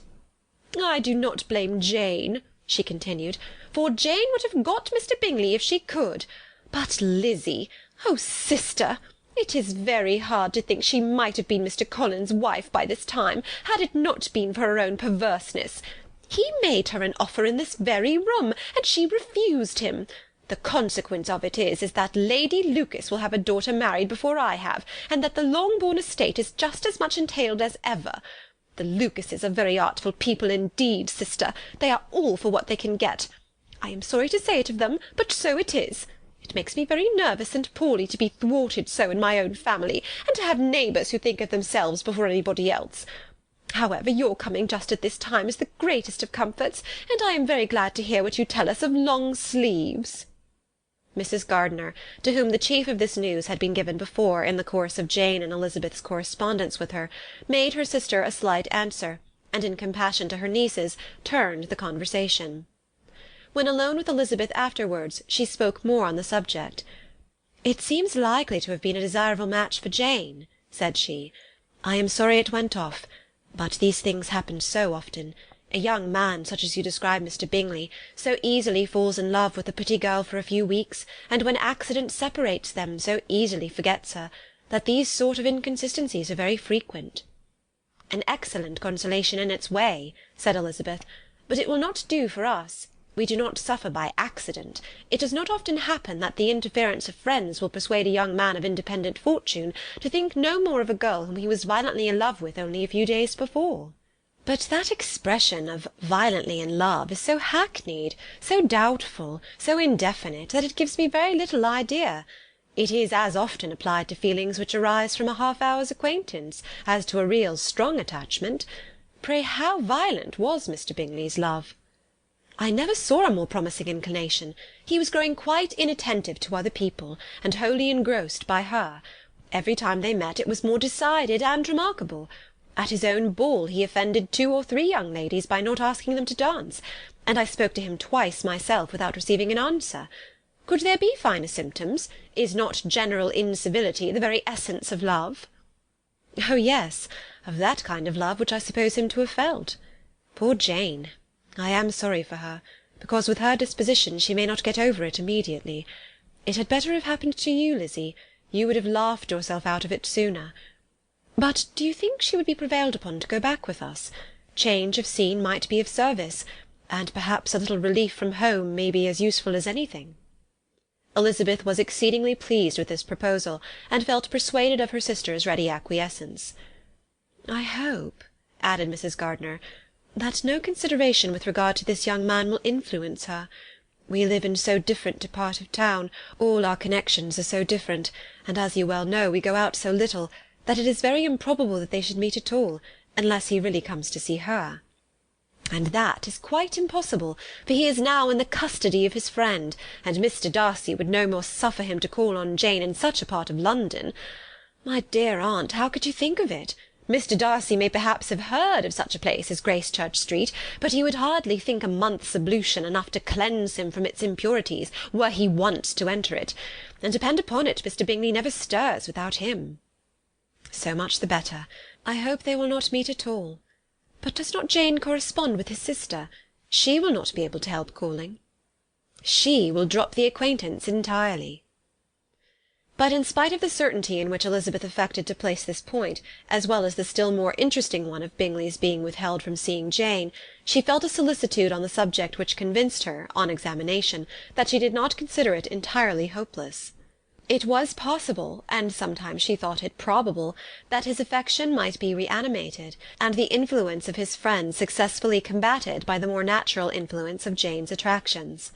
"I do not blame Jane," she continued, "for Jane would have got Mr. Bingley if she could. But Lizzie, oh, sister, it is very hard to think she might have been Mr. Collins's wife by this time, had it not been for her own perverseness. He made her an offer in this very room, and she refused him. The consequence of it is that Lady Lucas will have a daughter married before I have, and that the Longbourn estate is just as much entailed as ever. The Lucases are very artful people indeed, sister. They are all for what they can get. I am sorry to say it of them, but so it is. It makes me very nervous and poorly to be thwarted so in my own family, and to have neighbours who think of themselves before anybody else. However, your coming just at this time is the greatest of comforts, and I am very glad to hear what you tell us of long sleeves." Mrs. Gardiner, to whom the chief of this news had been given before, in the course of Jane and Elizabeth's correspondence with her, made her sister a slight answer, and in compassion to her nieces turned the conversation. When alone with Elizabeth afterwards, she spoke more on the subject. "It seems likely to have been a desirable match for Jane," said she. "I am sorry it went off, but these things happen so often. A young man, such as you describe Mr. Bingley, so easily falls in love with a pretty girl for a few weeks, and when accident separates them so easily forgets her, that these sort of inconsistencies are very frequent." "An excellent consolation in its way," said Elizabeth, "but it will not do for us. We do not suffer by accident. It does not often happen that the interference of friends will persuade a young man of independent fortune to think no more of a girl whom he was violently in love with only a few days before." "But that expression of violently in love is so hackneyed, so doubtful, so indefinite, that it gives me very little idea. It is as often applied to feelings which arise from a half-hour's acquaintance, as to a real strong attachment. Pray, how violent was Mr. Bingley's love?" "I never saw a more promising inclination. He was growing quite inattentive to other people, and wholly engrossed by her. Every time they met it was more decided and remarkable. At his own ball he offended 2 or 3 young ladies by not asking them to dance, and I spoke to him twice myself without receiving an answer. Could there be finer symptoms? Is not general incivility the very essence of love?" "Oh, yes, of that kind of love which I suppose him to have felt. Poor Jane! I am sorry for her, because with her disposition she may not get over it immediately. It had better have happened to you, Lizzie. You would have laughed yourself out of it sooner. But do you think she would be prevailed upon to go back with us? Change of scene might be of service, and perhaps a little relief from home may be as useful as anything." Elizabeth was exceedingly pleased with this proposal, and felt persuaded of her sister's ready acquiescence. "I hope," added Mrs. Gardiner, "that no consideration with regard to this young man will influence her. We live in so different a part of town, all our connections are so different, and as you well know, we go out so little, that it is very improbable that they should meet at all, unless he really comes to see her." And that is quite impossible, for he is now in the custody of his friend, and Mr. Darcy would no more suffer him to call on Jane in such a part of London. My dear aunt, how could you think of it? Mr. Darcy may perhaps have heard of such a place as Gracechurch Street, but he would hardly think a month's ablution enough to cleanse him from its impurities, were he once to enter it. And depend upon it, Mr. Bingley never stirs without him. So much the better. I hope they will not meet at all. But does not Jane correspond with his sister? She will not be able to help calling. She will drop the acquaintance entirely. But in spite of the certainty in which Elizabeth affected to place this point, as well as the still more interesting one of Bingley's being withheld from seeing Jane, she felt a solicitude on the subject which convinced her, on examination, that she did not consider it entirely hopeless. It was possible, and sometimes she thought it probable, that his affection might be reanimated, and the influence of his friends successfully combated by the more natural influence of Jane's attractions.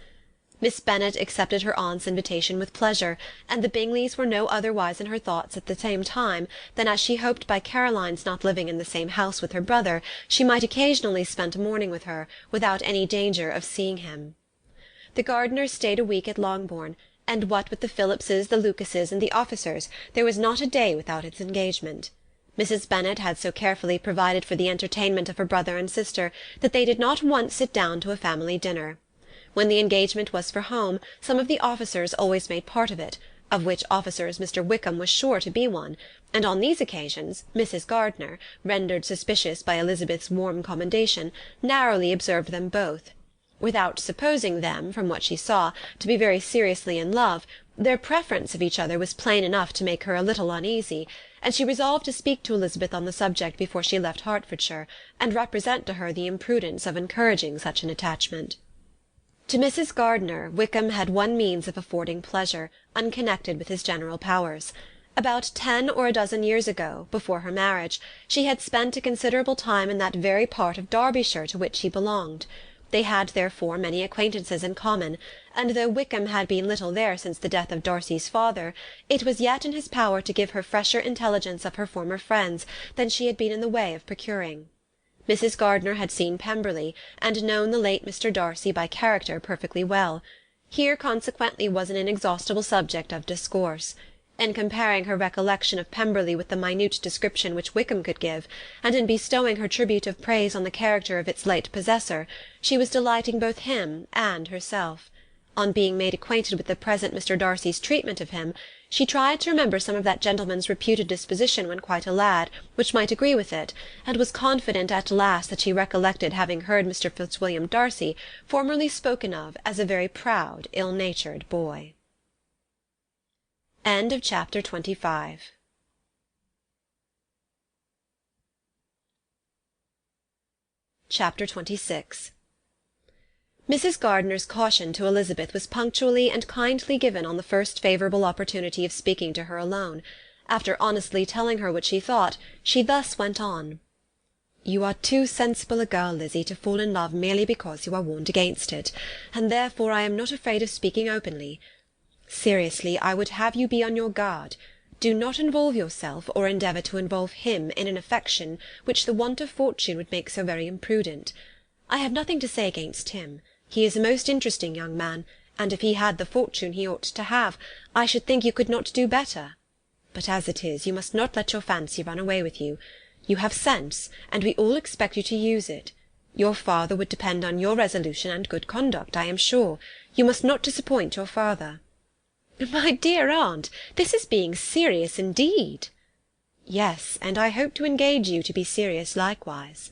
Miss Bennet accepted her aunt's invitation with pleasure, and the Bingleys were no otherwise in her thoughts at the same time than as she hoped by Caroline's not living in the same house with her brother she might occasionally spend a morning with her, without any danger of seeing him. The Gardiners stayed a week at Longbourn, and what with the Phillipses, the Lucases, and the officers, there was not a day without its engagement. Mrs. Bennet had so carefully provided for the entertainment of her brother and sister that they did not once sit down to a family dinner. When the engagement was for home, some of the officers always made part of it, of which officers Mr. Wickham was sure to be one, and on these occasions Mrs. Gardiner, rendered suspicious by Elizabeth's warm commendation, narrowly observed them both. Without supposing them, from what she saw, to be very seriously in love, their preference of each other was plain enough to make her a little uneasy, and she resolved to speak to Elizabeth on the subject before she left Hertfordshire, and represent to her the imprudence of encouraging such an attachment. To Mrs. Gardiner, Wickham had one means of affording pleasure, unconnected with his general powers. About 10 or a dozen years ago, before her marriage, she had spent a considerable time in that very part of Derbyshire to which he belonged. They had therefore many acquaintances in common, and though Wickham had been little there since the death of Darcy's father, it was yet in his power to give her fresher intelligence of her former friends than she had been in the way of procuring. Mrs. Gardiner had seen Pemberley, and known the late Mr. Darcy by character perfectly well. Here consequently was an inexhaustible subject of discourse. In comparing her recollection of Pemberley with the minute description which Wickham could give, and in bestowing her tribute of praise on the character of its late possessor, she was delighting both him and herself. On being made acquainted with the present Mr. Darcy's treatment of him, she tried to remember some of that gentleman's reputed disposition when quite a lad, which might agree with it, and was confident at last that she recollected having heard Mr. Fitzwilliam Darcy formerly spoken of as a very proud, ill-natured boy. End of chapter 25. Chapter 26. Mrs. Gardiner's caution to Elizabeth was punctually and kindly given on the first favourable opportunity of speaking to her alone. After honestly telling her what she thought, she thus went on. "You are too sensible a girl, Lizzy, to fall in love merely because you are warned against it, and therefore I am not afraid of speaking openly. Seriously, I would have you be on your guard. Do not involve yourself, or endeavour to involve him, in an affection which the want of fortune would make so very imprudent. I have nothing to say against him. He is a most interesting young man, and if he had the fortune he ought to have, I should think you could not do better. But as it is, you must not let your fancy run away with you. You have sense, and we all expect you to use it. Your father would depend on your resolution and good conduct, I am sure. You must not disappoint your father." "My dear aunt, this is being serious indeed." "Yes, and I hope to engage you to be serious likewise."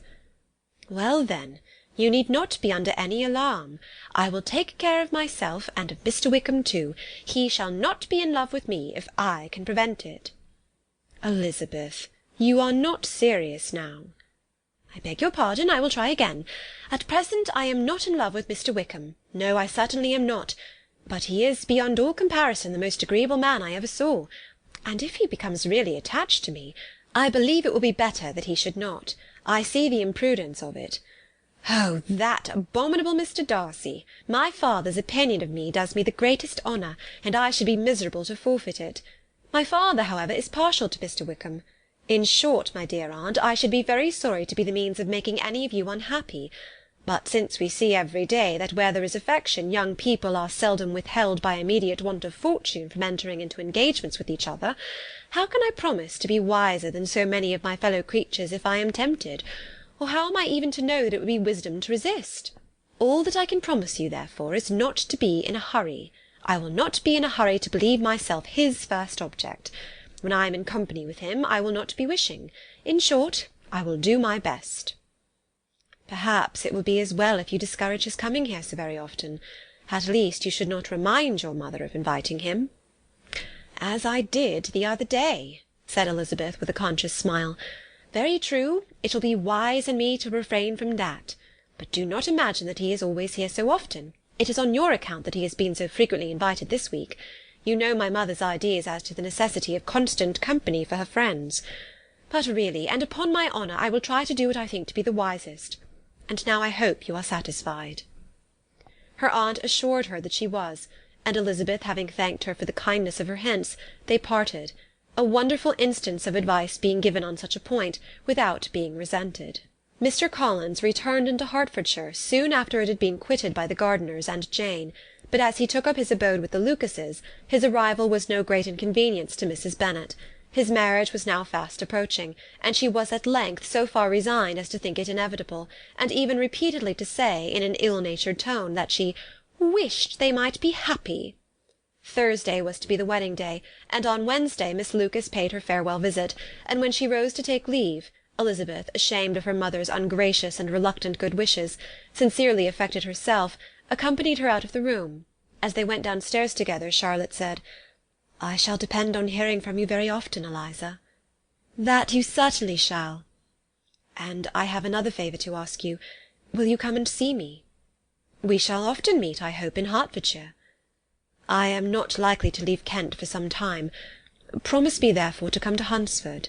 "Well, then, you need not be under any alarm. I will take care of myself, and of Mr. Wickham too. He shall not be in love with me, if I can prevent it." "Elizabeth, you are not serious now." "I beg your pardon, I will try again. At present I am not in love with Mr. Wickham. No, I certainly am not. But he is, beyond all comparison, the most agreeable man I ever saw. And if he becomes really attached to me, I believe it will be better that he should not. I see the imprudence of it. Oh, that abominable Mr. Darcy! My father's opinion of me does me the greatest honour, and I should be miserable to forfeit it. My father, however, is partial to Mr. Wickham. In short, my dear aunt, I should be very sorry to be the means of making any of you unhappy. But since we see every day that where there is affection young people are seldom withheld by immediate want of fortune from entering into engagements with each other, how can I promise to be wiser than so many of my fellow creatures if I am tempted, or how am I even to know that it would be wisdom to resist? All that I can promise you, therefore, is not to be in a hurry. I will not be in a hurry to believe myself his first object. When I am in company with him, I will not be wishing. In short, I will do my best. Perhaps it will be as well if you discourage his coming here so very often. At least you should not remind your mother of inviting him. As I did the other day, said Elizabeth with a conscious smile. Very true, it will be wise in me to refrain from that. But do not imagine that he is always here so often. It is on your account that he has been so frequently invited this week. You know my mother's ideas as to the necessity of constant company for her friends. But really, and upon my honour, I will try to do what I think to be the wisest. And now I hope you are satisfied. Her aunt assured her that she was, and Elizabeth having thanked her for the kindness of her hints, they parted, a wonderful instance of advice being given on such a point, without being resented. Mr. Collins returned into Hertfordshire soon after it had been quitted by the Gardiners and Jane, but as he took up his abode with the Lucases, his arrival was no great inconvenience to Mrs. Bennet. His marriage was now fast approaching, and she was at length so far resigned as to think it inevitable, and even repeatedly to say, in an ill-natured tone, that she wished they might be happy. Thursday was to be the wedding day, and on Wednesday Miss Lucas paid her farewell visit, and when she rose to take leave, Elizabeth, ashamed of her mother's ungracious and reluctant good wishes, sincerely affected herself, accompanied her out of the room. As they went downstairs together, Charlotte said, "I shall depend on hearing from you very often, Eliza." "That you certainly shall." "And I have another favour to ask you. Will you come and see me?" "We shall often meet, I hope, in Hertfordshire." "I am not likely to leave Kent for some time. Promise me, therefore, to come to Hunsford."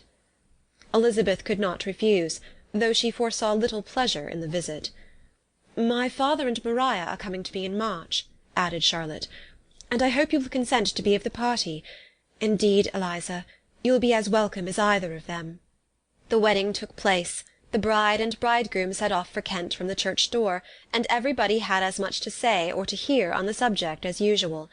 Elizabeth could not refuse, though she foresaw little pleasure in the visit. "My father and Maria are coming to me in March," added Charlotte, "and I hope you will consent to be of the party. Indeed, Eliza, you will be as welcome as either of them." The wedding took place. The bride and bridegroom set off for Kent from the church door, and everybody had as much to say or to hear on the subject as usual.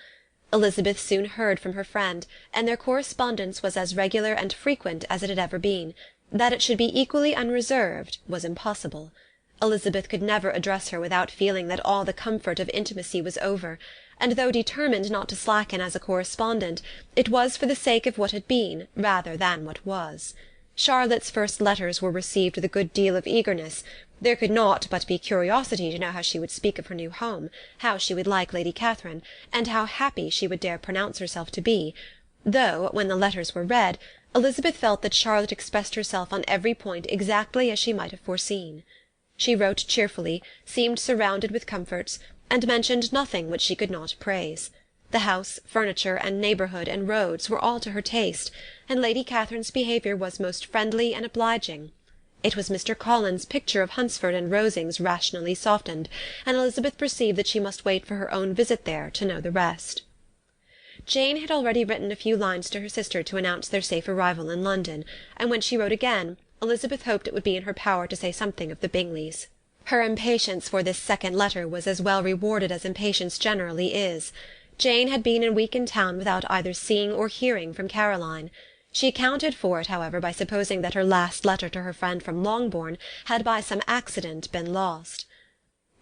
Elizabeth soon heard from her friend, and their correspondence was as regular and frequent as it had ever been. That it should be equally unreserved was impossible. Elizabeth could never address her without feeling that all the comfort of intimacy was over, and though determined not to slacken as a correspondent, it was for the sake of what had been rather than what was. Charlotte's first letters were received with a good deal of eagerness. There could not but be curiosity to know how she would speak of her new home, how she would like Lady Catherine, and how happy she would dare pronounce herself to be, though, when the letters were read, Elizabeth felt that Charlotte expressed herself on every point exactly as she might have foreseen. She wrote cheerfully, seemed surrounded with comforts, and mentioned nothing which she could not praise. The house, furniture, and neighbourhood, and roads were all to her taste, and Lady Catherine's behaviour was most friendly and obliging. It was Mr. Collins's picture of Hunsford and Rosings rationally softened, and Elizabeth perceived that she must wait for her own visit there to know the rest. Jane had already written a few lines to her sister to announce their safe arrival in London, and when she wrote again, Elizabeth hoped it would be in her power to say something of the Bingleys. Her impatience for this second letter was as well rewarded as impatience generally is. Jane had been a week in town without either seeing or hearing from Caroline. She accounted for it, however, by supposing that her last letter to her friend from Longbourn had by some accident been lost.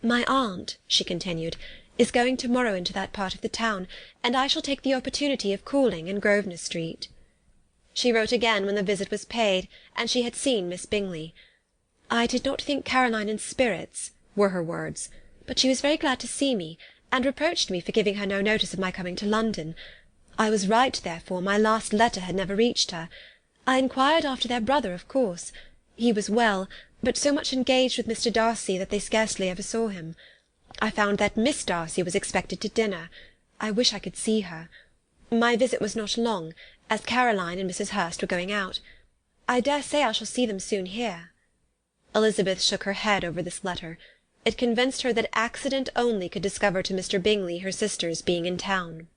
"My aunt," she continued, "is going to-morrow into that part of the town, and I shall take the opportunity of calling in Grosvenor Street." She wrote again when the visit was paid, and she had seen Miss Bingley. "I did not think Caroline in spirits," were her words, "but she was very glad to see me, and reproached me for giving her no notice of my coming to London. I was right, therefore, my last letter had never reached her. I inquired after their brother, of course. He was well, but so much engaged with Mr. Darcy that they scarcely ever saw him. I found that Miss Darcy was expected to dinner. I wish I could see her. My visit was not long, as Caroline and Mrs. Hurst were going out. I dare say I shall see them soon here." Elizabeth shook her head over this letter. It convinced her that accident only could discover to Mr. Bingley her sister's being in town.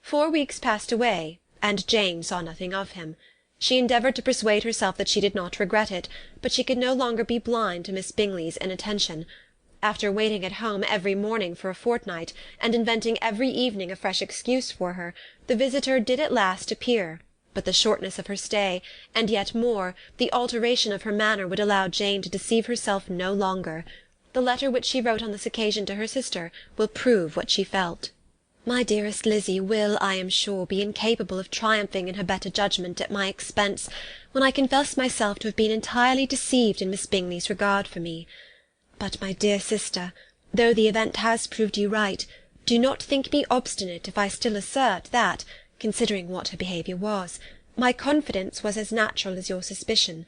4 weeks passed away, and Jane saw nothing of him. She endeavoured to persuade herself that she did not regret it, but she could no longer be blind to Miss Bingley's inattention. After waiting at home every morning for a fortnight, and inventing every evening a fresh excuse for her, the visitor did at last appear, but the shortness of her stay, and yet more, the alteration of her manner would allow Jane to deceive herself no longer. The letter which she wrote on this occasion to her sister will prove what she felt. My dearest Lizzy will, I am sure, be incapable of triumphing in her better judgment at my expense, when I confess myself to have been entirely deceived in Miss Bingley's regard for me. But, my dear sister, though the event has proved you right, do not think me obstinate if I still assert that, considering what her behaviour was, my confidence was as natural as your suspicion.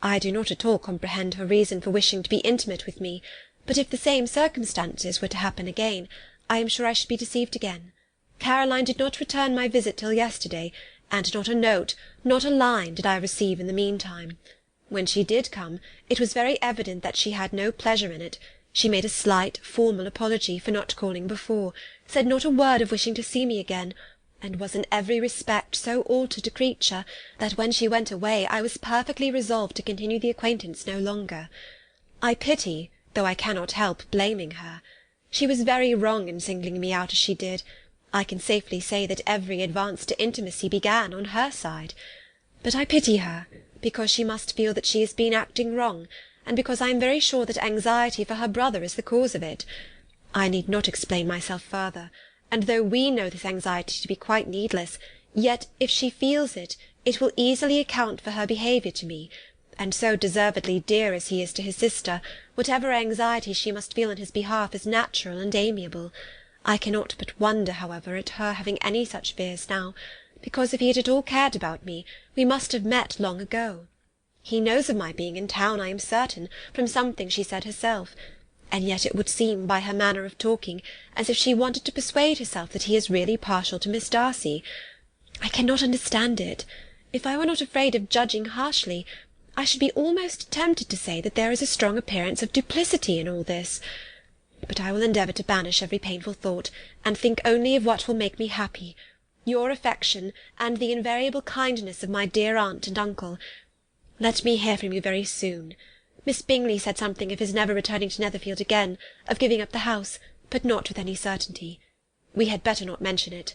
I do not at all comprehend her reason for wishing to be intimate with me, but if the same circumstances were to happen again, I am sure I should be deceived again. Caroline did not return my visit till yesterday, and not a note, not a line, did I receive in the meantime. When she did come, it was very evident that she had no pleasure in it. She made a slight, formal apology for not calling before, said not a word of wishing to see me again, and was in every respect so altered a creature, that when she went away I was perfectly resolved to continue the acquaintance no longer. I pity, though I cannot help blaming her. She was very wrong in singling me out as she did. I can safely say that every advance to intimacy began on her side. But I pity her, because she must feel that she has been acting wrong, and because I am very sure that anxiety for her brother is the cause of it. I need not explain myself further, and though we know this anxiety to be quite needless, yet if she feels it, it will easily account for her behaviour to me, and so deservedly dear as he is to his sister, whatever anxiety she must feel in his behalf is natural and amiable. I cannot but wonder, however, at her having any such fears now, because if he had at all cared about me, we must have met long ago. He knows of my being in town, I am certain, from something she said herself, and yet it would seem, by her manner of talking, as if she wanted to persuade herself that he is really partial to Miss Darcy. I cannot understand it. If I were not afraid of judging harshly, I should be almost tempted to say that there is a strong appearance of duplicity in all this. But I will endeavour to banish every painful thought, and think only of what will make me happy, your affection, and the invariable kindness of my dear aunt and uncle. Let me hear from you very soon. Miss Bingley said something of his never returning to Netherfield again, of giving up the house, but not with any certainty. We had better not mention it.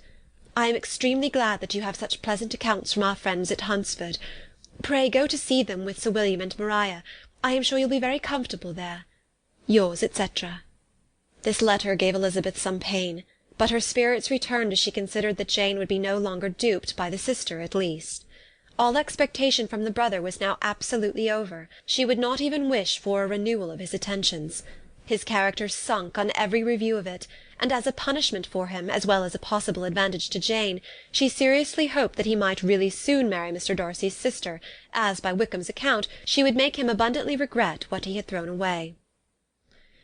I am extremely glad that you have such pleasant accounts from our friends at Hunsford. Pray go to see them with Sir William and Maria. I am sure you'll be very comfortable there. Yours, etc. This letter gave Elizabeth some pain, but her spirits returned as she considered that Jane would be no longer duped by the sister at least. All expectation from the brother was now absolutely over. She would not even wish for a renewal of his attentions. His character sunk on every review of it, and as a punishment for him, as well as a possible advantage to Jane, she seriously hoped that he might really soon marry Mr. Darcy's sister, as, by Wickham's account, she would make him abundantly regret what he had thrown away.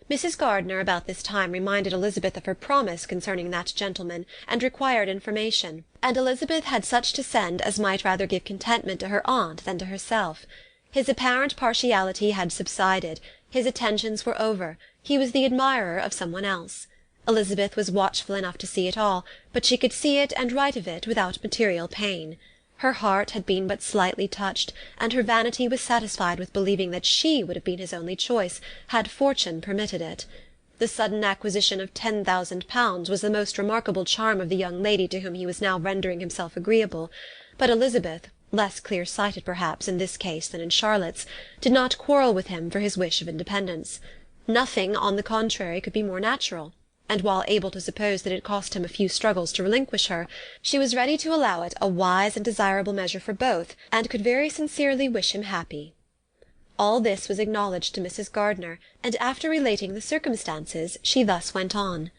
Mrs. Gardiner about this time reminded Elizabeth of her promise concerning that gentleman, and required information, and Elizabeth had such to send as might rather give contentment to her aunt than to herself. His apparent partiality had subsided, his attentions were over, he was the admirer of some one else. Elizabeth was watchful enough to see it all, but she could see it and write of it without material pain. Her heart had been but slightly touched, and her vanity was satisfied with believing that she would have been his only choice, had fortune permitted it. The sudden acquisition of £10,000 was the most remarkable charm of the young lady to whom he was now rendering himself agreeable, but Elizabeth, less clear-sighted perhaps in this case than in Charlotte's, did not quarrel with him for his wish of independence. Nothing, on the contrary, could be more natural, and while able to suppose that it cost him a few struggles to relinquish her, she was ready to allow it a wise and desirable measure for both, and could very sincerely wish him happy. All this was acknowledged to Mrs. Gardiner, and after relating the circumstances, she thus went on.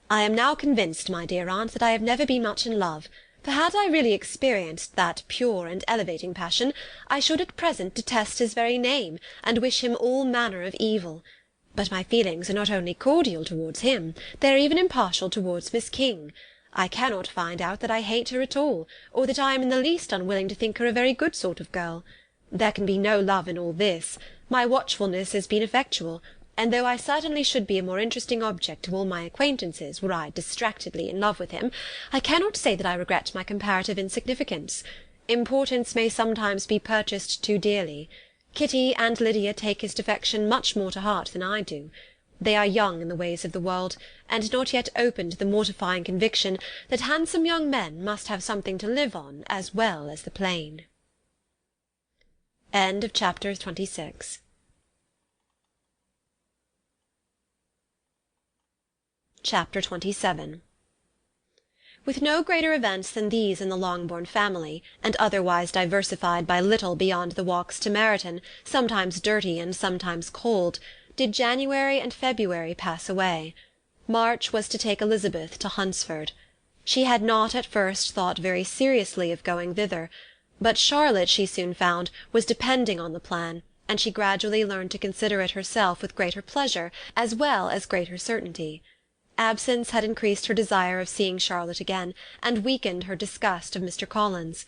I am now convinced, my dear aunt, that I have never been much in love, for had I really experienced that pure and elevating passion, I should at present detest his very name, and wish him all manner of evil. But my feelings are not only cordial towards him, they are even impartial towards Miss King. I cannot find out that I hate her at all, or that I am in the least unwilling to think her a very good sort of girl. There can be no love in all this. My watchfulness has been effectual, and though I certainly should be a more interesting object to all my acquaintances were I distractedly in love with him, I cannot say that I regret my comparative insignificance. Importance may sometimes be purchased too dearly. Kitty and Lydia take his defection much more to heart than I do. They are young in the ways of the world, and not yet open to the mortifying conviction that handsome young men must have something to live on as well as the plain. Chapter 27. With no greater events than these in the Longbourn family, and otherwise diversified by little beyond the walks to Meryton, sometimes dirty and sometimes cold, did January and February pass away. March was to take Elizabeth to Hunsford. She had not at first thought very seriously of going thither, but Charlotte, she soon found, was depending on the plan, and she gradually learned to consider it herself with greater pleasure as well as greater certainty. Absence had increased her desire of seeing Charlotte again, and weakened her disgust of Mr. Collins.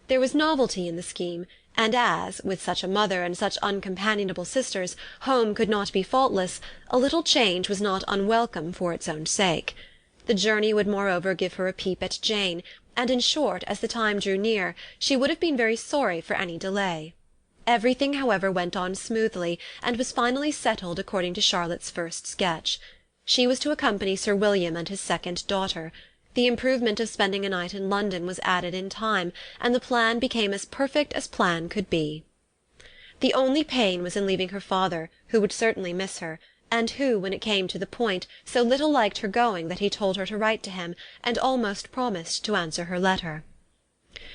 There was novelty in the scheme, and as, with such a mother and such uncompanionable sisters, home could not be faultless, a little change was not unwelcome for its own sake. The journey would moreover give her a peep at Jane, and in short, as the time drew near, she would have been very sorry for any delay. Everything, however, went on smoothly, and was finally settled according to Charlotte's first sketch. She was to accompany Sir William and his second daughter. The improvement of spending a night in London was added in time, and the plan became as perfect as plan could be. The only pain was in leaving her father, who would certainly miss her, and who, when it came to the point, so little liked her going that he told her to write to him, and almost promised to answer her letter.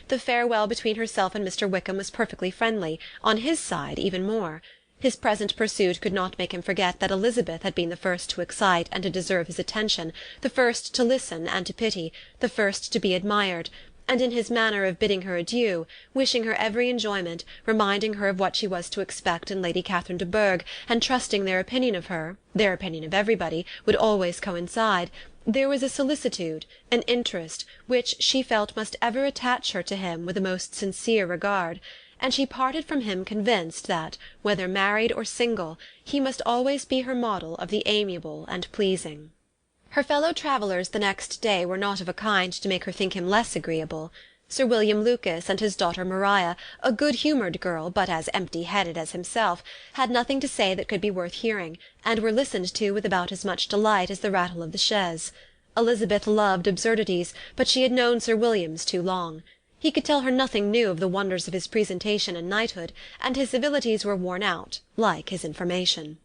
The farewell between herself and Mr. Wickham was perfectly friendly, on his side even more. His present pursuit could not make him forget that Elizabeth had been the first to excite and to deserve his attention, the first to listen and to pity, the first to be admired, and in his manner of bidding her adieu, wishing her every enjoyment, reminding her of what she was to expect in Lady Catherine de Bourgh, and trusting their opinion of her, their opinion of everybody, would always coincide, there was a solicitude, an interest, which she felt must ever attach her to him with a most sincere regard, and she parted from him convinced that, whether married or single, he must always be her model of the amiable and pleasing. Her fellow travellers the next day were not of a kind to make her think him less agreeable. Sir William Lucas and his daughter Maria, a good-humoured girl but as empty-headed as himself, had nothing to say that could be worth hearing, and were listened to with about as much delight as the rattle of the chaise. Elizabeth loved absurdities, but she had known Sir William's too long. He could tell her nothing new of the wonders of his presentation and knighthood, and his civilities were worn out, like his information.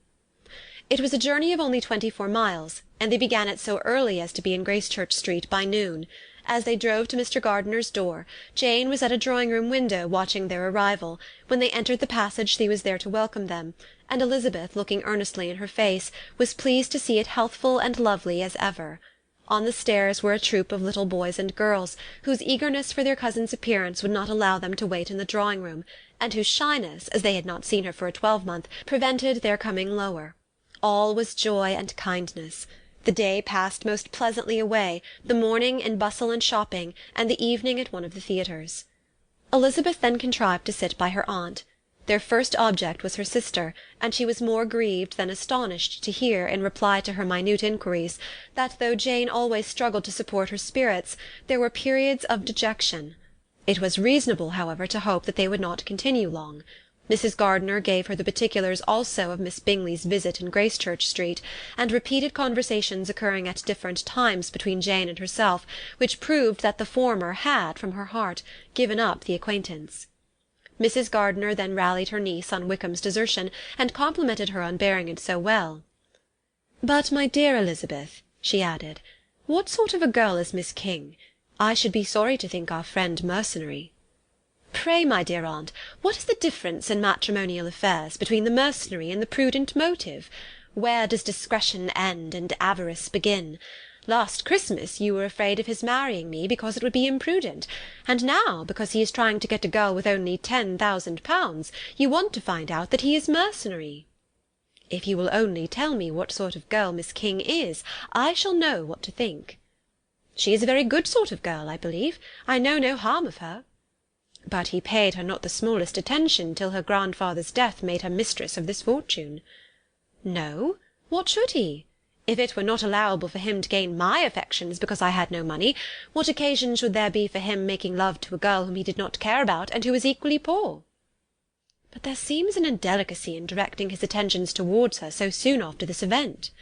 It was a journey of only 24 miles, and they began it so early as to be in Gracechurch Street by noon. As they drove to Mr. Gardiner's door, Jane was at a drawing-room window watching their arrival. When they entered the passage she was there to welcome them, and Elizabeth, looking earnestly in her face, was pleased to see it healthful and lovely as ever. On the stairs were a troop of little boys and girls, whose eagerness for their cousin's appearance would not allow them to wait in the drawing-room, and whose shyness, as they had not seen her for a twelvemonth, prevented their coming lower. All was joy and kindness. The day passed most pleasantly away, the morning in bustle and shopping, and the evening at one of the theatres. Elizabeth then contrived to sit by her aunt. Their first object was her sister, and she was more grieved than astonished to hear, in reply to her minute inquiries, that though Jane always struggled to support her spirits, there were periods of dejection. It was reasonable, however, to hope that they would not continue long. Mrs. Gardiner gave her the particulars also of Miss Bingley's visit in Gracechurch Street, and repeated conversations occurring at different times between Jane and herself, which proved that the former had, from her heart, given up the acquaintance. Mrs. Gardiner then rallied her niece on Wickham's desertion, and complimented her on bearing it so well. "But, my dear Elizabeth," she added, "what sort of a girl is Miss King? I should be sorry to think our friend mercenary." "Pray, my dear aunt, what is the difference in matrimonial affairs between the mercenary and the prudent motive? Where does discretion end and avarice begin? Last Christmas you were afraid of his marrying me because it would be imprudent, and now, because he is trying to get a girl with only £10,000, you want to find out that he is mercenary. If you will only tell me what sort of girl Miss King is, I shall know what to think. She is a very good sort of girl, I believe. I know no harm of her. But he paid her not the smallest attention till her grandfather's death made her mistress of this fortune. No, what should he? If it were not allowable for him to gain my affections because I had no money, what occasion should there be for him making love to a girl whom he did not care about, and who was equally poor? but there seems an indelicacy in directing his attentions towards her so soon after this event.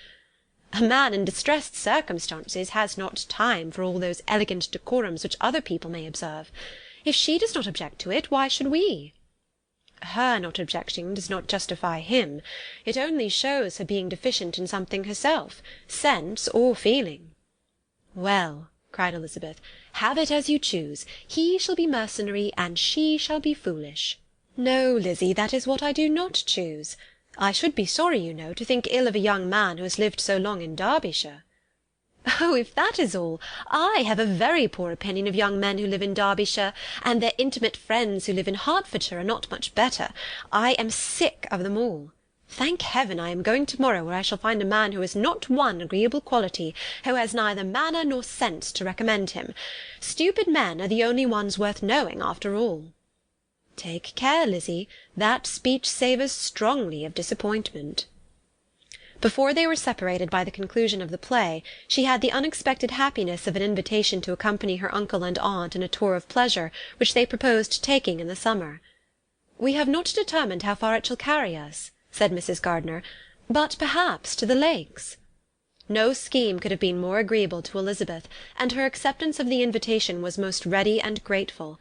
A man in distressed circumstances has not time for all those elegant decorums which other people may observe. If she does not object to it, why should we? Her not objecting does not justify him. It only shows her being deficient in something herself, sense or feeling. Well, cried Elizabeth, have it as you choose. He shall be mercenary, and she shall be foolish. No, Lizzy, that is what I do not choose. I should be sorry, you know, to think ill of a young man who has lived so long in Derbyshire. Oh, if that is all, I have a very poor opinion of young men who live in Derbyshire, and their intimate friends who live in Hertfordshire are not much better. I am sick of them all. Thank heaven I am going to-morrow, where I shall find a man who has not one agreeable quality, who has neither manner nor sense to recommend him. Stupid men are the only ones worth knowing, after all. Take care, Lizzy, that speech savours strongly of disappointment. Before they were separated by the conclusion of the play, she had the unexpected happiness of an invitation to accompany her uncle and aunt in a tour of pleasure which they proposed taking in the summer. "We have not determined how far it shall carry us," said Mrs. Gardiner, "but perhaps to the Lakes." No scheme could have been more agreeable to Elizabeth, and her acceptance of the invitation was most ready and grateful.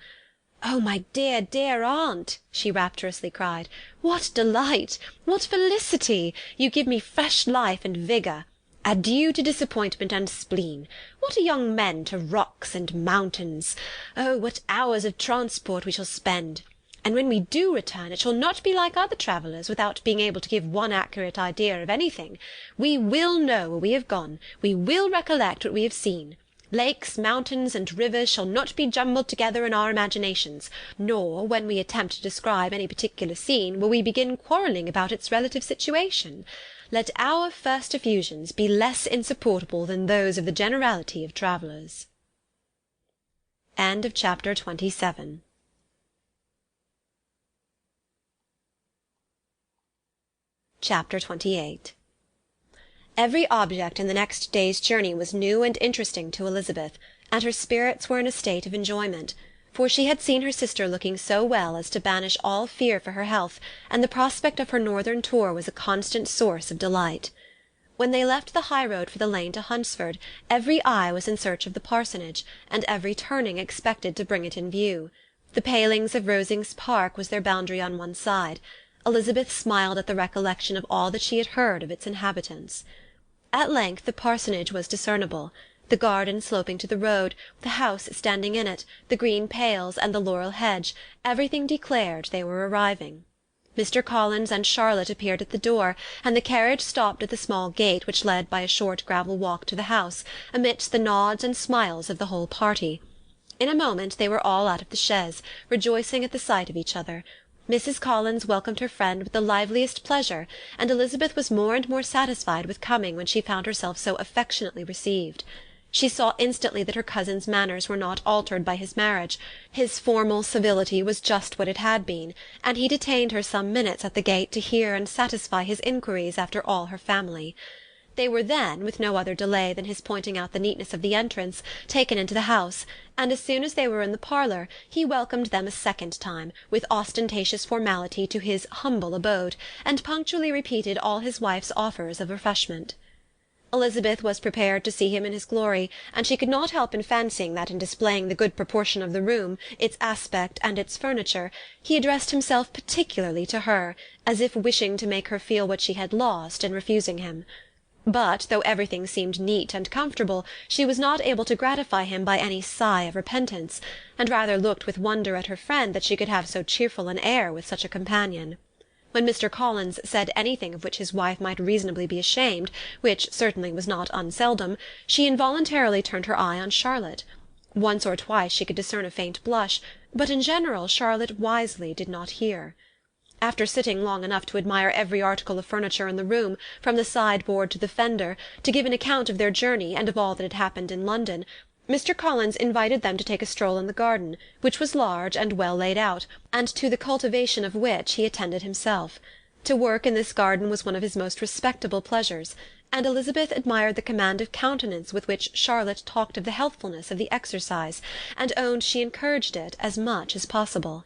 "Oh, my dear, dear aunt," she rapturously cried, "what delight! What felicity! You give me fresh life and vigour. Adieu to disappointment and spleen. What are young men to rocks and mountains? Oh, what hours of transport we shall spend! And when we do return, it shall not be like other travellers, without being able to give one accurate idea of anything. We will know where we have gone. We will recollect what we have seen. Lakes, mountains, and rivers shall not be jumbled together in our imaginations, nor, when we attempt to describe any particular scene, will we begin quarrelling about its relative situation. Let our first effusions be less insupportable than those of the generality of travellers." Chapter 27. Chapter 28. Every object in the next day's journey was new and interesting to Elizabeth, and her spirits were in a state of enjoyment, for she had seen her sister looking so well as to banish all fear for her health, and the prospect of her northern tour was a constant source of delight. When they left the high road for the lane to Hunsford, every eye was in search of the parsonage, and every turning expected to bring it in view. The palings of Rosings Park was their boundary on one side. Elizabeth smiled at the recollection of all that she had heard of its inhabitants. At length the parsonage was discernible, the garden sloping to the road, the house standing in it, the green pales, and the laurel hedge, everything declared they were arriving. Mr. Collins and Charlotte appeared at the door, and the carriage stopped at the small gate which led by a short gravel walk to the house, amidst the nods and smiles of the whole party. In a moment they were all out of the chaise, rejoicing at the sight of each other. Mrs. Collins welcomed her friend with the liveliest pleasure, and Elizabeth was more and more satisfied with coming when she found herself so affectionately received. She saw instantly that her cousin's manners were not altered by his marriage. His formal civility was just what it had been, and he detained her some minutes at the gate to hear and satisfy his inquiries after all her family. They were then, with no other delay than his pointing out the neatness of the entrance, taken into the house, and as soon as they were in the parlour, he welcomed them a second time, with ostentatious formality, to his humble abode, and punctually repeated all his wife's offers of refreshment. Elizabeth was prepared to see him in his glory, and she could not help in fancying that in displaying the good proportion of the room, its aspect, and its furniture, he addressed himself particularly to her, as if wishing to make her feel what she had lost in refusing him. But, though everything seemed neat and comfortable, she was not able to gratify him by any sigh of repentance, and rather looked with wonder at her friend that she could have so cheerful an air with such a companion. When Mr. Collins said anything of which his wife might reasonably be ashamed, which certainly was not unseldom, she involuntarily turned her eye on Charlotte. Once or twice she could discern a faint blush, but in general Charlotte wisely did not hear. After sitting long enough to admire every article of furniture in the room, from the sideboard to the fender, to give an account of their journey and of all that had happened in London, Mr. Collins invited them to take a stroll in the garden, which was large and well laid out, and to the cultivation of which he attended himself. To work in this garden was one of his most respectable pleasures, and Elizabeth admired the command of countenance with which Charlotte talked of the healthfulness of the exercise, and owned she encouraged it as much as possible.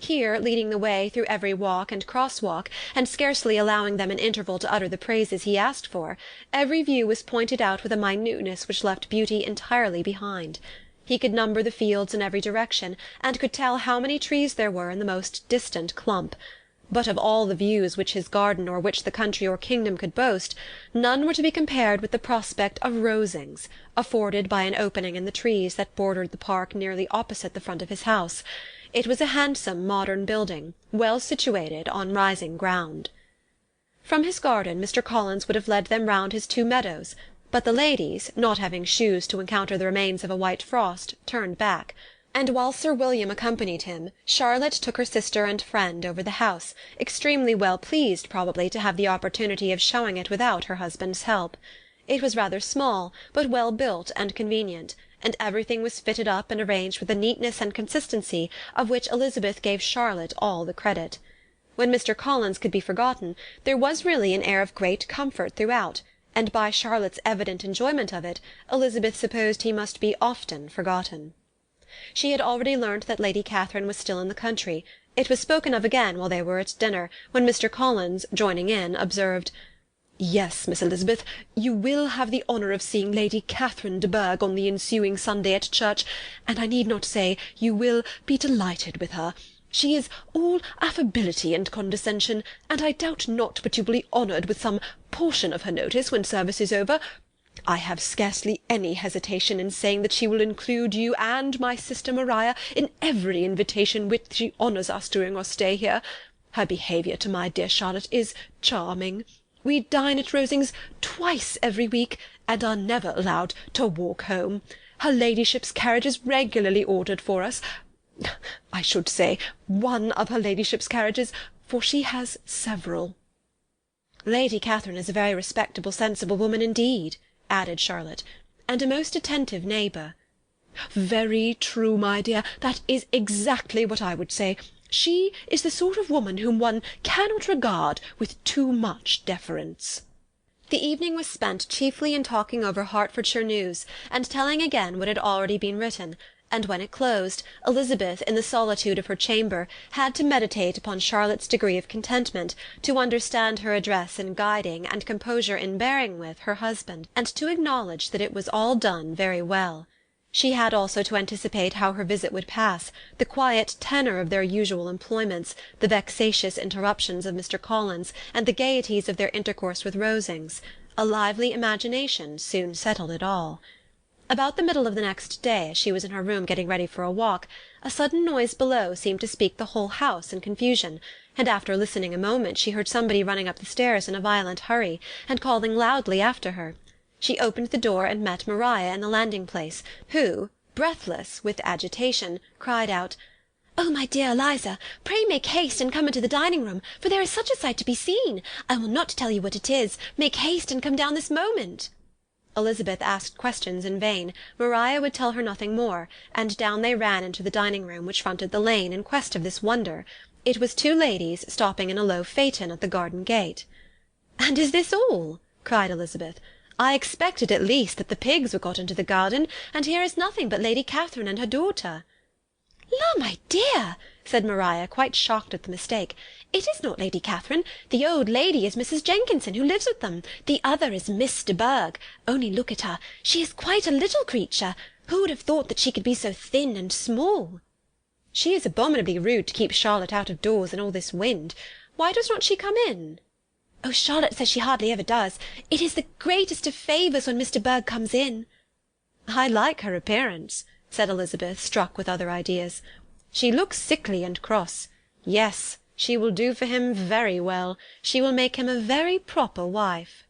Here, leading the way through every walk and cross-walk, and scarcely allowing them an interval to utter the praises he asked for, every view was pointed out with a minuteness which left beauty entirely behind. He could number the fields in every direction, and could tell how many trees there were in the most distant clump. But of all the views which his garden or which the country or kingdom could boast, none were to be compared with the prospect of Rosings, afforded by an opening in the trees that bordered the park nearly opposite the front of his house. It was a handsome modern building, well situated on rising ground. From his garden Mr. Collins would have led them round his 2 meadows, but the ladies, not having shoes to encounter the remains of a white frost, turned back, and while Sir William accompanied him, Charlotte took her sister and friend over the house, extremely well pleased probably to have the opportunity of showing it without her husband's help. It was rather small, but well built and convenient, and everything was fitted up and arranged with a neatness and consistency of which Elizabeth gave Charlotte all the credit. When Mr. Collins could be forgotten, there was really an air of great comfort throughout, and by Charlotte's evident enjoyment of it, Elizabeth supposed he must be often forgotten. She had already learnt that Lady Catherine was still in the country. It was spoken of again while they were at dinner, when Mr. Collins, joining in, observed, "Yes, Miss Elizabeth, you will have the honour of seeing Lady Catherine de Bourgh on the ensuing Sunday at church, and I need not say you will be delighted with her. She is all affability and condescension, and I doubt not but you will be honoured with some portion of her notice when service is over. I have scarcely any hesitation in saying that she will include you and my sister Maria in every invitation which she honours us during our stay here. Her behaviour to my dear Charlotte is charming. We dine at Rosings twice every week, and are never allowed to walk home. Her ladyship's carriage is regularly ordered for us. I should say one of her ladyship's carriages, for she has several." "Lady Catherine is a very respectable, sensible woman indeed," added Charlotte, "and a most attentive neighbour." "Very true, my dear, that is exactly what I would say. She is the sort of woman whom one cannot regard with too much deference." The evening was spent chiefly in talking over Hertfordshire news, and telling again what had already been written, and when it closed, Elizabeth, in the solitude of her chamber, had to meditate upon Charlotte's degree of contentment, to understand her address in guiding, and composure in bearing with, her husband, and to acknowledge that it was all done very well. She had also to anticipate how her visit would pass, the quiet tenor of their usual employments, the vexatious interruptions of Mr. Collins, and the gaieties of their intercourse with Rosings. A lively imagination soon settled it all. About the middle of the next day, as she was in her room getting ready for a walk, a sudden noise below seemed to speak the whole house in confusion, and after listening a moment she heard somebody running up the stairs in a violent hurry, and calling loudly after her. She opened the door and met Maria in the landing-place, who, breathless with agitation, cried out, "Oh, my dear Eliza, pray make haste and come into the dining-room, for there is such a sight to be seen. I will not tell you what it is. Make haste and come down this moment." Elizabeth asked questions in vain. Maria would tell her nothing more, and down they ran into the dining-room, which fronted the lane, in quest of this wonder. It was 2 ladies stopping in a low phaeton at the garden gate. "And is this all?" cried Elizabeth. "I expected at least that the pigs were got into the garden, and here is nothing but Lady Catherine and her daughter." "La, my dear!" said Maria, quite shocked at the mistake. "It is not Lady Catherine. The old lady is Mrs. Jenkinson, who lives with them. The other is Miss de Bourgh. Only look at her. She is quite a little creature. Who would have thought that she could be so thin and small?" "She is abominably rude to keep Charlotte out of doors in all this wind. Why does not she come in?" "Oh, Charlotte says she hardly ever does. It is the greatest of favours when Miss de Bourgh comes in." "I like her appearance," said Elizabeth, struck with other ideas. "She looks sickly and cross. Yes, she will do for him very well. She will make him a very proper wife."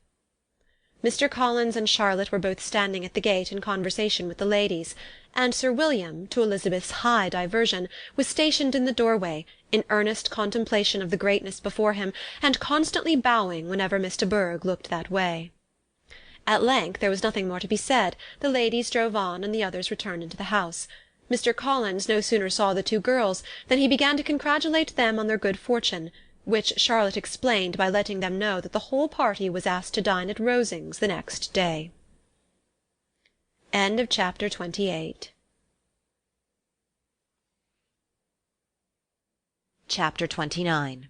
Mr. Collins and Charlotte were both standing at the gate in conversation with the ladies, and Sir William, to Elizabeth's high diversion, was stationed in the doorway, in earnest contemplation of the greatness before him, and constantly bowing whenever Miss de Bourgh looked that way. At length there was nothing more to be said. The ladies drove on, and the others returned into the house. Mr. Collins no sooner saw the 2 girls than he began to congratulate them on their good fortune, which Charlotte explained by letting them know that the whole party was asked to dine at Rosings the next day. Chapter 28. Chapter 29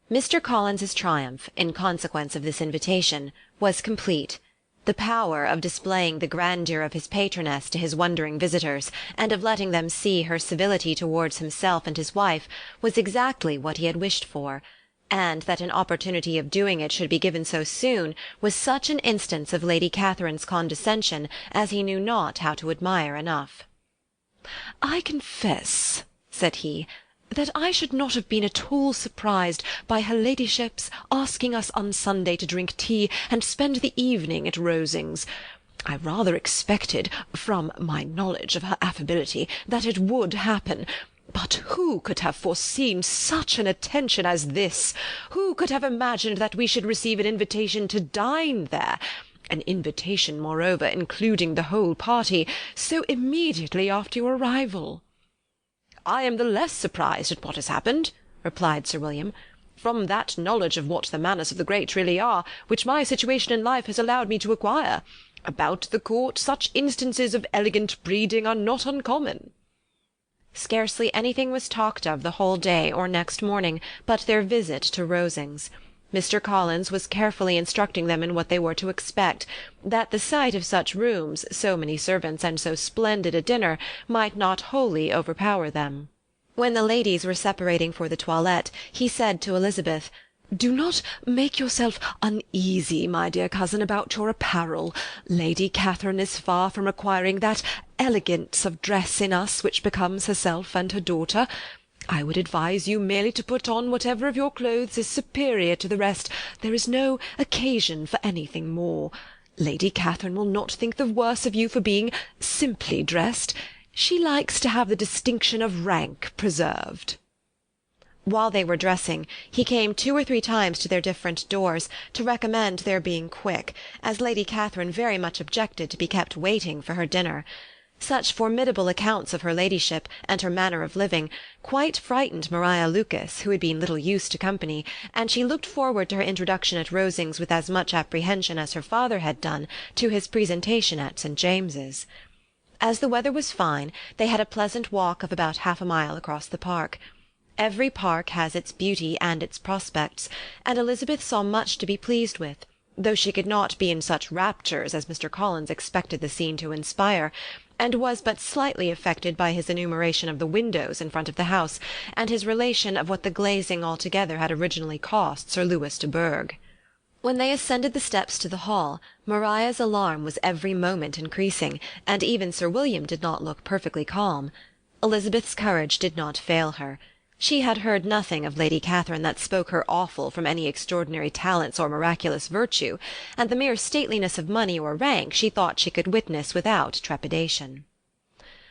Mr. Collins's triumph, in consequence of this invitation, was complete. The power of displaying the grandeur of his patroness to his wondering visitors, and of letting them see her civility towards himself and his wife, was exactly what he had wished for, and that an opportunity of doing it should be given so soon was such an instance of Lady Catherine's condescension as he knew not how to admire enough. "I confess," said he, "that I should not have been at all surprised by her ladyship's asking us on Sunday to drink tea and spend the evening at Rosings. I rather expected, from my knowledge of her affability, that it would happen. But who could have foreseen such an attention as this? Who could have imagined that we should receive an invitation to dine there? An invitation, moreover, including the whole party, so immediately after your arrival." "I am the less surprised at what has happened," replied Sir William, "from that knowledge of what the manners of the great really are, which my situation in life has allowed me to acquire. About the court such instances of elegant breeding are not uncommon." Scarcely anything was talked of the whole day or next morning but their visit to Rosings. Mr. Collins was carefully instructing them in what they were to expect, that the sight of such rooms, so many servants, and so splendid a dinner, might not wholly overpower them. When the ladies were separating for the toilette, he said to Elizabeth, "Do not make yourself uneasy, my dear cousin, about your apparel. Lady Catherine is far from requiring that elegance of dress in us which becomes herself and her daughter. I would advise you merely to put on whatever of your clothes is superior to the rest. There is no occasion for anything more. Lady Catherine will not think the worse of you for being simply dressed. She likes to have the distinction of rank preserved." While they were dressing, he came 2 or 3 times to their different doors, to recommend their being quick, as Lady Catherine very much objected to be kept waiting for her dinner. Such formidable accounts of her ladyship, and her manner of living, quite frightened Maria Lucas, who had been little used to company, and she looked forward to her introduction at Rosings with as much apprehension as her father had done to his presentation at St. James's. As the weather was fine, they had a pleasant walk of about half a mile across the park. Every park has its beauty and its prospects, and Elizabeth saw much to be pleased with, though she could not be in such raptures as Mr. Collins expected the scene to inspire, and was but slightly affected by his enumeration of the windows in front of the house, and his relation of what the glazing altogether had originally cost Sir Louis de Bourgh. When they ascended the steps to the hall, Maria's alarm was every moment increasing, and even Sir William did not look perfectly calm. Elizabeth's courage did not fail her. She had heard nothing of Lady Catherine that spoke her awful from any extraordinary talents or miraculous virtue, and the mere stateliness of money or rank she thought she could witness without trepidation.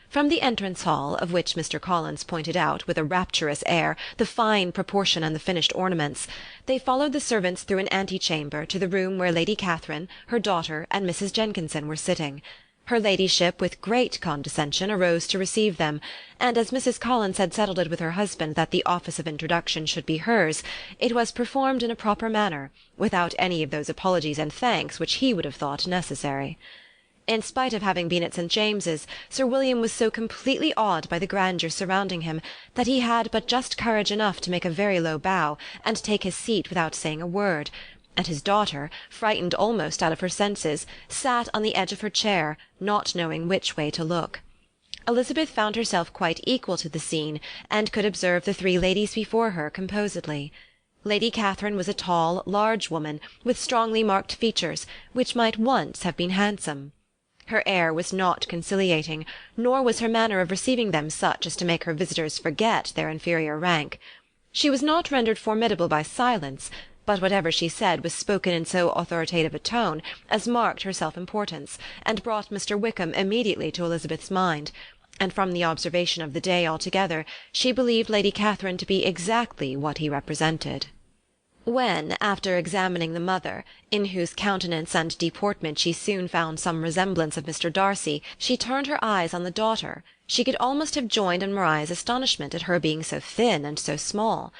From the entrance hall, of which Mr. Collins pointed out, with a rapturous air, the fine proportion and the finished ornaments, they followed the servants through an antechamber to the room where Lady Catherine, her daughter, and Mrs. Jenkinson were sitting. Her ladyship, with great condescension, arose to receive them, and as Mrs. Collins had settled it with her husband that the office of introduction should be hers, it was performed in a proper manner, without any of those apologies and thanks which he would have thought necessary. In spite of having been at St. James's, Sir William was so completely awed by the grandeur surrounding him that he had but just courage enough to make a very low bow, and take his seat without saying a word, and his daughter, frightened almost out of her senses, sat on the edge of her chair, not knowing which way to look. Elizabeth found herself quite equal to the scene, and could observe the 3 ladies before her composedly. Lady Catherine was a tall, large woman, with strongly marked features, which might once have been handsome. Her air was not conciliating, nor was her manner of receiving them such as to make her visitors forget their inferior rank. She was not rendered formidable by silence, but whatever she said was spoken in so authoritative a tone as marked her self-importance, and brought Mr. Wickham immediately to Elizabeth's mind, and from the observation of the day altogether she believed Lady Catherine to be exactly what he represented. When, after examining the mother, in whose countenance and deportment she soon found some resemblance of Mr. Darcy, she turned her eyes on the daughter, she could almost have joined in Maria's astonishment at her being so thin and so small.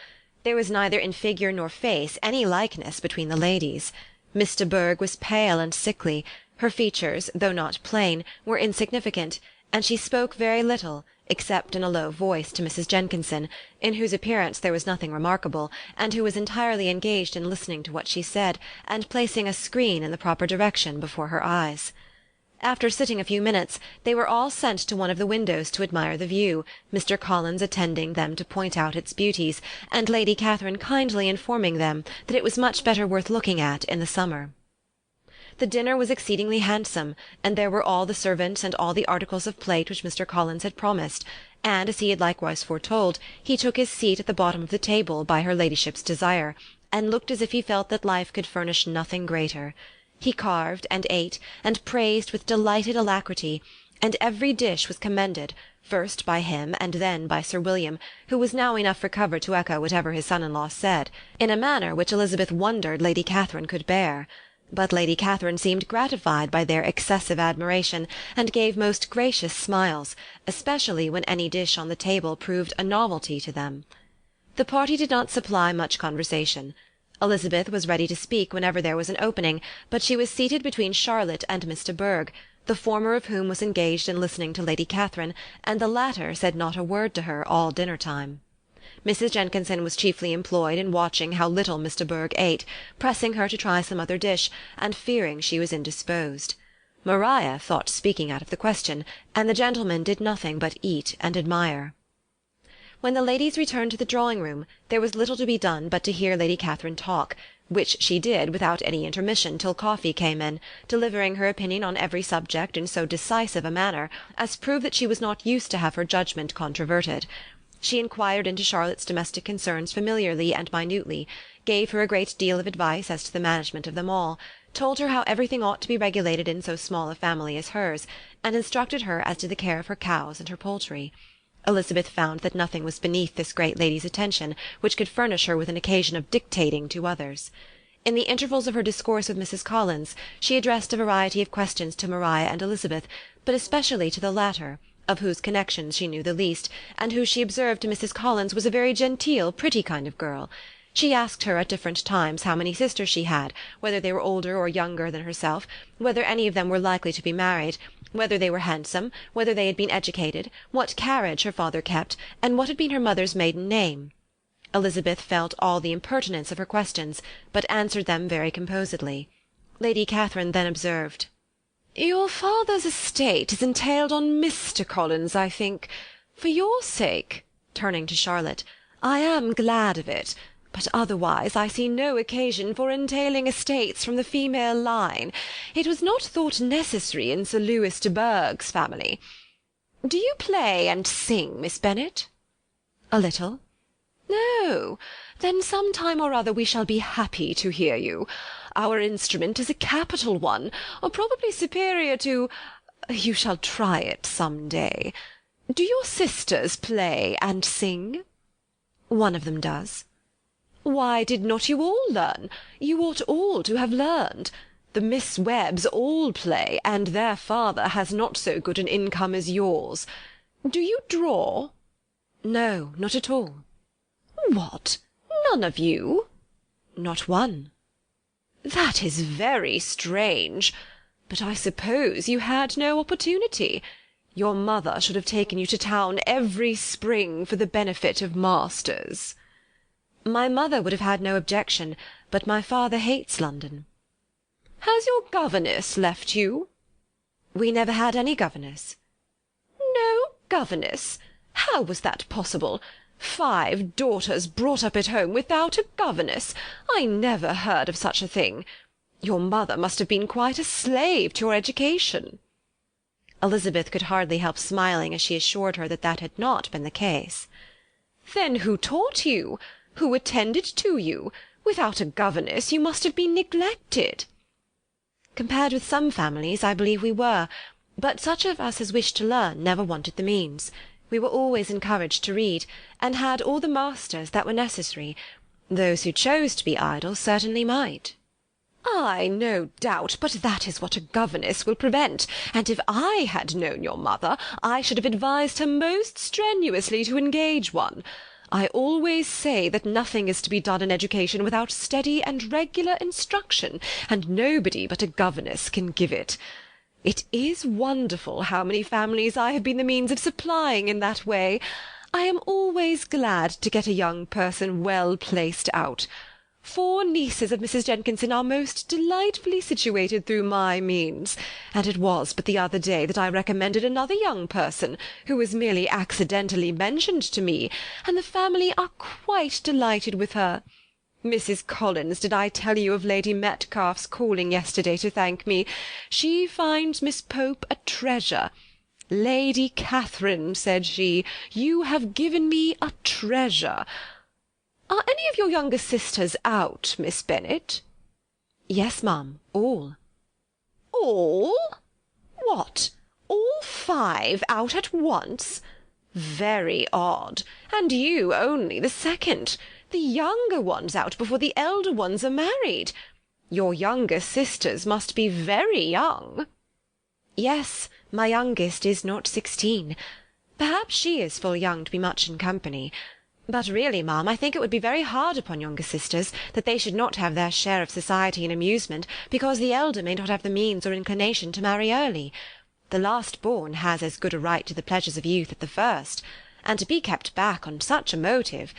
There was neither in figure nor face any likeness between the ladies. Miss de Bourgh was pale and sickly, her features, though not plain, were insignificant, and she spoke very little, except in a low voice to Mrs. Jenkinson, in whose appearance there was nothing remarkable, and who was entirely engaged in listening to what she said, and placing a screen in the proper direction before her eyes. After sitting a few minutes, they were all sent to one of the windows to admire the view, Mr. Collins attending them to point out its beauties, and Lady Catherine kindly informing them that it was much better worth looking at in the summer. The dinner was exceedingly handsome, and there were all the servants and all the articles of plate which Mr. Collins had promised, and, as he had likewise foretold, he took his seat at the bottom of the table by her ladyship's desire, and looked as if he felt that life could furnish nothing greater. He carved, and ate, and praised with delighted alacrity, and every dish was commended, first by him and then by Sir William, who was now enough recovered to echo whatever his son-in-law said, in a manner which Elizabeth wondered Lady Catherine could bear. But Lady Catherine seemed gratified by their excessive admiration, and gave most gracious smiles, especially when any dish on the table proved a novelty to them. The party did not supply much conversation. Elizabeth was ready to speak whenever there was an opening, but she was seated between Charlotte and Miss de Bourgh, the former of whom was engaged in listening to Lady Catherine, and the latter said not a word to her all dinner-time. Mrs. Jenkinson was chiefly employed in watching how little Miss de Bourgh ate, pressing her to try some other dish, and fearing she was indisposed. Maria thought speaking out of the question, and the gentlemen did nothing but eat and admire. When the ladies returned to the drawing-room, there was little to be done but to hear Lady Catherine talk, which she did without any intermission till coffee came in, delivering her opinion on every subject in so decisive a manner as proved that she was not used to have her judgment controverted. She inquired into Charlotte's domestic concerns familiarly and minutely, gave her a great deal of advice as to the management of them all, told her how everything ought to be regulated in so small a family as hers, and instructed her as to the care of her cows and her poultry. Elizabeth found that nothing was beneath this great lady's attention which could furnish her with an occasion of dictating to others. In the intervals of her discourse with Mrs. Collins, she addressed a variety of questions to Maria and Elizabeth, but especially to the latter, of whose connections she knew the least, and who she observed to Mrs. Collins was a very genteel, pretty kind of girl. She asked her at different times how many sisters she had, whether they were older or younger than herself, whether any of them were likely to be married, whether they were handsome, whether they had been educated, what carriage her father kept, and what had been her mother's maiden name. Elizabeth felt all the impertinence of her questions, but answered them very composedly. Lady Catherine then observed, "Your father's estate is entailed on Mr. Collins, I think. For your sake," turning to Charlotte, "I am glad of it, but otherwise I see no occasion for entailing estates from the female line. It was not thought necessary in Sir Lewis de Bourgh's family. Do you play and sing, Miss Bennet?" "A little." "No? Then some time or other we shall be happy to hear you. Our instrument is a capital one, probably superior to— you shall try it some day. Do your sisters play and sing?" "One of them does." "Why did not you all learn? You ought all to have learned. The Miss Webbs all play, and their father has not so good an income as yours. Do you draw?" "No, not at all." "What? None of you?" "Not one." "That is very strange. But I suppose you had no opportunity. Your mother should have taken you to town every spring for the benefit of masters." "My mother would have had no objection, but my father hates London." "Has your governess left you?" "We never had any governess." "No governess? How was that possible? 5 daughters brought up at home without a governess? I never heard of such a thing. Your mother must have been quite a slave to your education." Elizabeth could hardly help smiling as she assured her that that had not been the case. "Then who taught you? Who attended to you? Without a governess you must have been neglected." "Compared with some families, I believe we were, but such of us as wished to learn never wanted the means. We were always encouraged to read, and had all the masters that were necessary. Those who chose to be idle certainly might." "Ay, no doubt, but that is what a governess will prevent, and if I had known your mother, I should have advised her most strenuously to engage one. I always say that nothing is to be done in education without steady and regular instruction, and nobody but a governess can give it. It is wonderful how many families I have been the means of supplying in that way. I am always glad to get a young person well placed out. 4 nieces of Mrs. Jenkinson are most delightfully situated through my means, and it was but the other day that I recommended another young person, who was merely accidentally mentioned to me, and the family are quite delighted with her. Mrs. Collins, did I tell you of Lady Metcalfe's calling yesterday to thank me? She finds Miss Pope a treasure. Lady Catherine, said she, you have given me a treasure. Are any of your younger sisters out, Miss Bennet? Yes, ma'am, all. All? What, all 5 out at once? Very odd, and you only the second. The younger ones out before the elder ones are married. Your younger sisters must be very young. Yes, my youngest is not 16. Perhaps she is full young to be much in company. But really, ma'am, I think it would be very hard upon younger sisters that they should not have their share of society and amusement, because the elder may not have the means or inclination to marry early. The last-born has as good a right to the pleasures of youth as the first, and to be kept back on such a motive,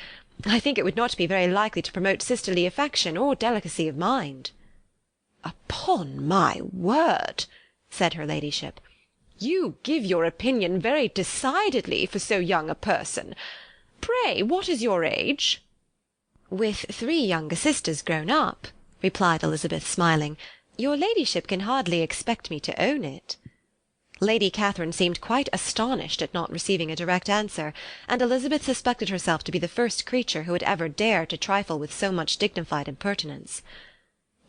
I think it would not be very likely to promote sisterly affection or delicacy of mind. Upon my word, said her ladyship, you give your opinion very decidedly for so young a person. Pray, what is your age? With 3 younger sisters grown up, replied Elizabeth, smiling, your ladyship can hardly expect me to own it. Lady Catherine seemed quite astonished at not receiving a direct answer, and Elizabeth suspected herself to be the first creature who had ever dared to trifle with so much dignified impertinence.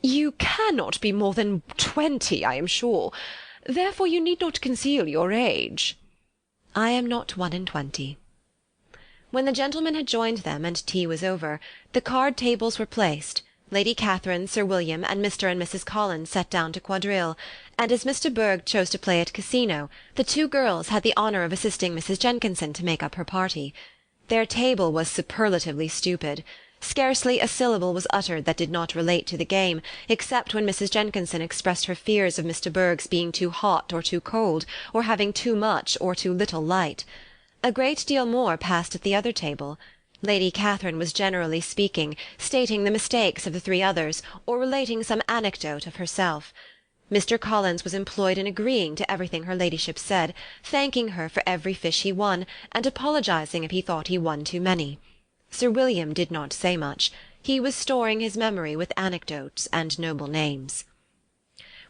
You cannot be more than 20, I am sure. Therefore you need not conceal your age. I am not 21. When the gentlemen had joined them, and tea was over, the card-tables were placed. Lady Catherine, Sir William, and Mr. and Mrs. Collins sat down to quadrille, and as Mr. Berg chose to play at casino, the 2 girls had the honour of assisting Mrs. Jenkinson to make up her party. Their table was superlatively stupid. Scarcely a syllable was uttered that did not relate to the game, except when Mrs. Jenkinson expressed her fears of Mr. Berg's being too hot or too cold, or having too much or too little light. A great deal more passed at the other table. Lady Catherine was generally speaking, stating the mistakes of the 3 others, or relating some anecdote of herself. Mr. Collins was employed in agreeing to everything her ladyship said, thanking her for every fish he won, and apologizing if he thought he won too many. Sir William did not say much. He was storing his memory with anecdotes and noble names.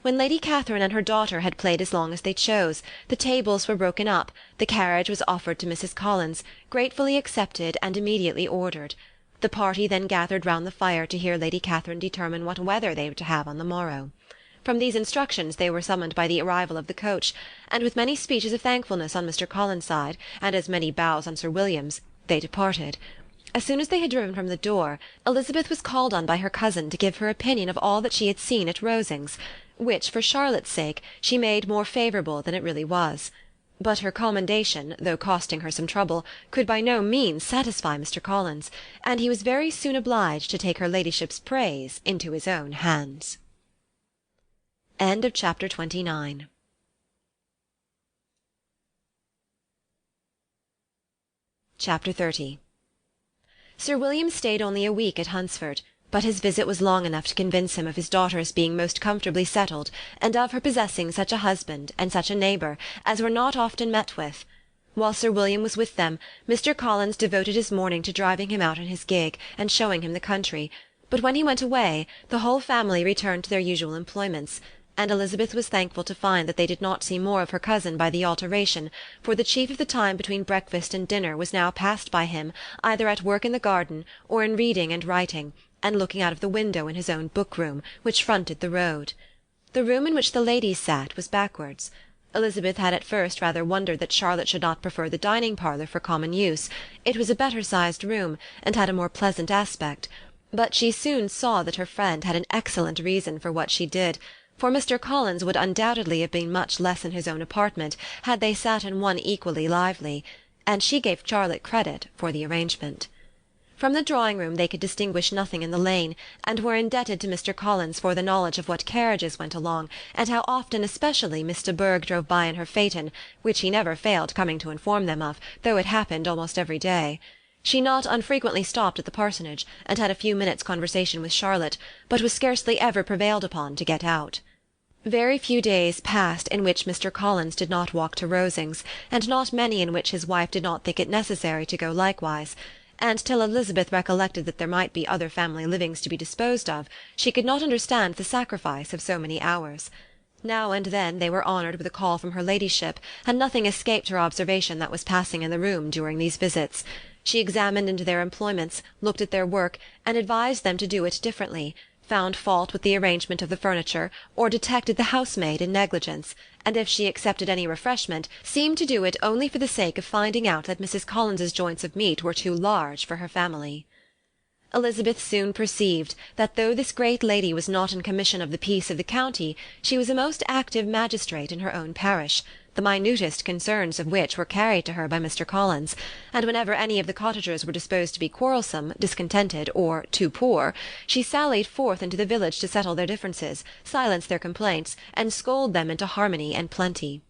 When Lady Catherine and her daughter had played as long as they chose, the tables were broken up, the carriage was offered to Mrs. Collins, gratefully accepted and immediately ordered. The party then gathered round the fire to hear Lady Catherine determine what weather they were to have on the morrow. From these instructions they were summoned by the arrival of the coach, and with many speeches of thankfulness on Mr. Collins' side, and as many bows on Sir William's, they departed. As soon as they had driven from the door, Elizabeth was called on by her cousin to give her opinion of all that she had seen at Rosings, which, for Charlotte's sake, she made more favourable than it really was. But her commendation, though costing her some trouble, could by no means satisfy Mr. Collins, and he was very soon obliged to take her ladyship's praise into his own hands. Chapter 29. Chapter 30. Sir William stayed only a week at Hunsford, but his visit was long enough to convince him of his daughter's being most comfortably settled, and of her possessing such a husband and such a neighbour as were not often met with. While Sir William was with them, Mr. Collins devoted his morning to driving him out in his gig, and showing him the country, but when he went away, the whole family returned to their usual employments, and Elizabeth was thankful to find that they did not see more of her cousin by the alteration, for the chief of the time between breakfast and dinner was now passed by him either at work in the garden, or in reading and writing, and looking out of the window in his own book-room, which fronted the road. The room in which the ladies sat was backwards. Elizabeth had at first rather wondered that Charlotte should not prefer the dining-parlour for common use. It was a better-sized room, and had a more pleasant aspect, but she soon saw that her friend had an excellent reason for what she did, for Mr. Collins would undoubtedly have been much less in his own apartment had they sat in one equally lively, and she gave Charlotte credit for the arrangement. From the drawing-room they could distinguish nothing in the lane, and were indebted to Mr. Collins for the knowledge of what carriages went along, and how often especially Miss de Bourgh drove by in her phaeton, which he never failed coming to inform them of, though it happened almost every day. She not unfrequently stopped at the parsonage, and had a few minutes' conversation with Charlotte, but was scarcely ever prevailed upon to get out. Very few days passed in which Mr. Collins did not walk to Rosings, and not many in which his wife did not think it necessary to go likewise, and till Elizabeth recollected that there might be other family livings to be disposed of, she could not understand the sacrifice of so many hours. Now and then they were honoured with a call from her ladyship, and nothing escaped her observation that was passing in the room during these visits. She examined into their employments, looked at their work, and advised them to do it differently, found fault with the arrangement of the furniture, or detected the housemaid in negligence, and if she accepted any refreshment, seemed to do it only for the sake of finding out that Mrs. Collins's joints of meat were too large for her family. Elizabeth soon perceived that though this great lady was not in commission of the peace of the county, she was a most active magistrate in her own parish, the minutest concerns of which were carried to her by Mr. Collins, and whenever any of the cottagers were disposed to be quarrelsome, discontented, or too poor, she sallied forth into the village to settle their differences, silence their complaints, and scold them into harmony and plenty.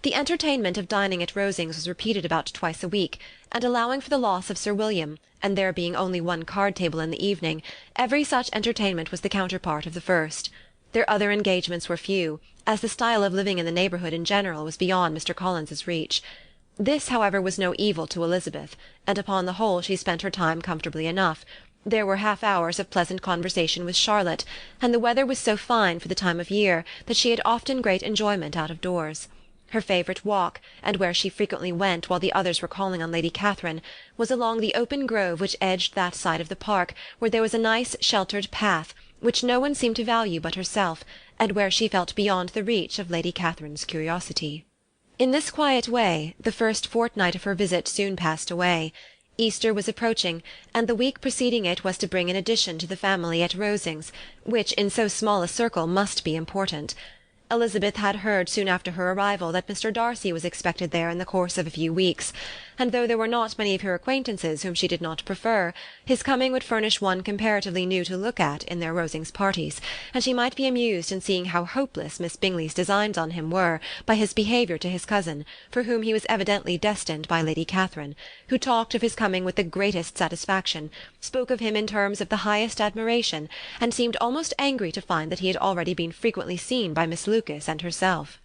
The entertainment of dining at Rosings was repeated about twice a week, and allowing for the loss of Sir William, and there being only one card-table in the evening, every such entertainment was the counterpart of the first. Their other engagements were few, as the style of living in the neighbourhood in general was beyond Mr. Collins's reach. This, however, was no evil to Elizabeth, and upon the whole she spent her time comfortably enough. There were half-hours of pleasant conversation with Charlotte, and the weather was so fine for the time of year that she had often great enjoyment out of doors. Her favourite walk, and where she frequently went while the others were calling on Lady Catherine, was along the open grove which edged that side of the park where there was a nice sheltered path, which no one seemed to value but herself, and where she felt beyond the reach of Lady Catherine's curiosity. In this quiet way the first fortnight of her visit soon passed away. Easter was approaching, and the week preceding it was to bring an addition to the family at Rosings, which in so small a circle must be important. Elizabeth had heard soon after her arrival that Mr. Darcy was expected there in the course of a few weeks, and though there were not many of her acquaintances whom she did not prefer, his coming would furnish one comparatively new to look at in their Rosings parties, and she might be amused in seeing how hopeless Miss Bingley's designs on him were by his behaviour to his cousin, for whom he was evidently destined by Lady Catherine, who talked of his coming with the greatest satisfaction, spoke of him in terms of the highest admiration, and seemed almost angry to find that he had already been frequently seen by Miss Lucas and herself.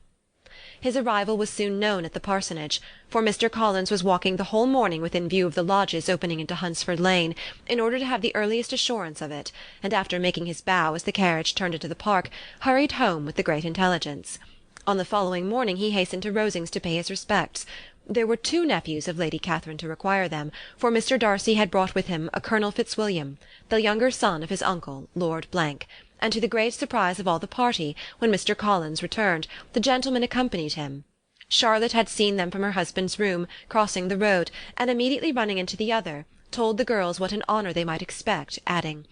His arrival was soon known at the parsonage, for Mr. Collins was walking the whole morning within view of the lodges opening into Hunsford Lane, in order to have the earliest assurance of it, and after making his bow as the carriage turned into the park, hurried home with the great intelligence. On the following morning he hastened to Rosings to pay his respects. There were 2 nephews of Lady Catherine to require them, for Mr. Darcy had brought with him a Colonel Fitzwilliam, the younger son of his uncle, Lord Blank, and to the great surprise of all the party, when Mr. Collins returned, the gentlemen accompanied him. Charlotte had seen them from her husband's room, crossing the road, and immediately running into the other, told the girls what an honour they might expect, adding,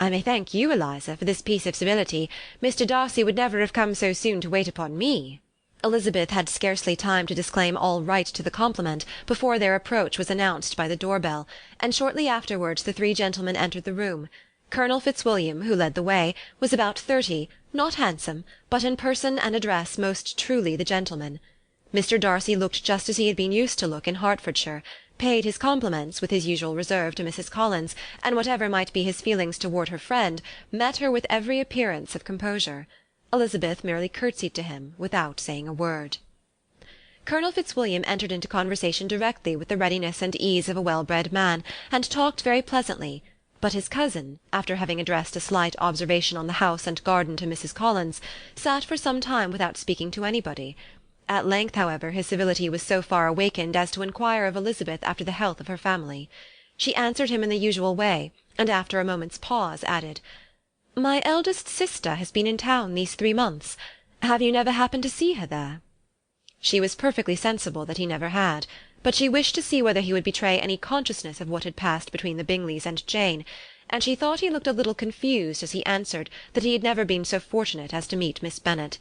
"I may thank you, Eliza, for this piece of civility. Mr. Darcy would never have come so soon to wait upon me." Elizabeth had scarcely time to disclaim all right to the compliment before their approach was announced by the door-bell, and shortly afterwards the 3 gentlemen entered the room. Colonel Fitzwilliam, who led the way, was about 30, not handsome, but in person and address most truly the gentleman. Mr. Darcy looked just as he had been used to look in Hertfordshire, paid his compliments, with his usual reserve, to Mrs. Collins, and whatever might be his feelings toward her friend, met her with every appearance of composure. Elizabeth merely curtsied to him, without saying a word. Colonel Fitzwilliam entered into conversation directly with the readiness and ease of a well-bred man, and talked very pleasantly. But his cousin, after having addressed a slight observation on the house and garden to Mrs. Collins, sat for some time without speaking to anybody. At length, however, his civility was so far awakened as to inquire of Elizabeth after the health of her family. She answered him in the usual way, and after a moment's pause added, "My eldest sister has been in town these 3 months. Have you never happened to see her there?" She was perfectly sensible that he never had, but she wished to see whether he would betray any consciousness of what had passed between the Bingleys and Jane, and she thought he looked a little confused as he answered that he had never been so fortunate as to meet Miss Bennet.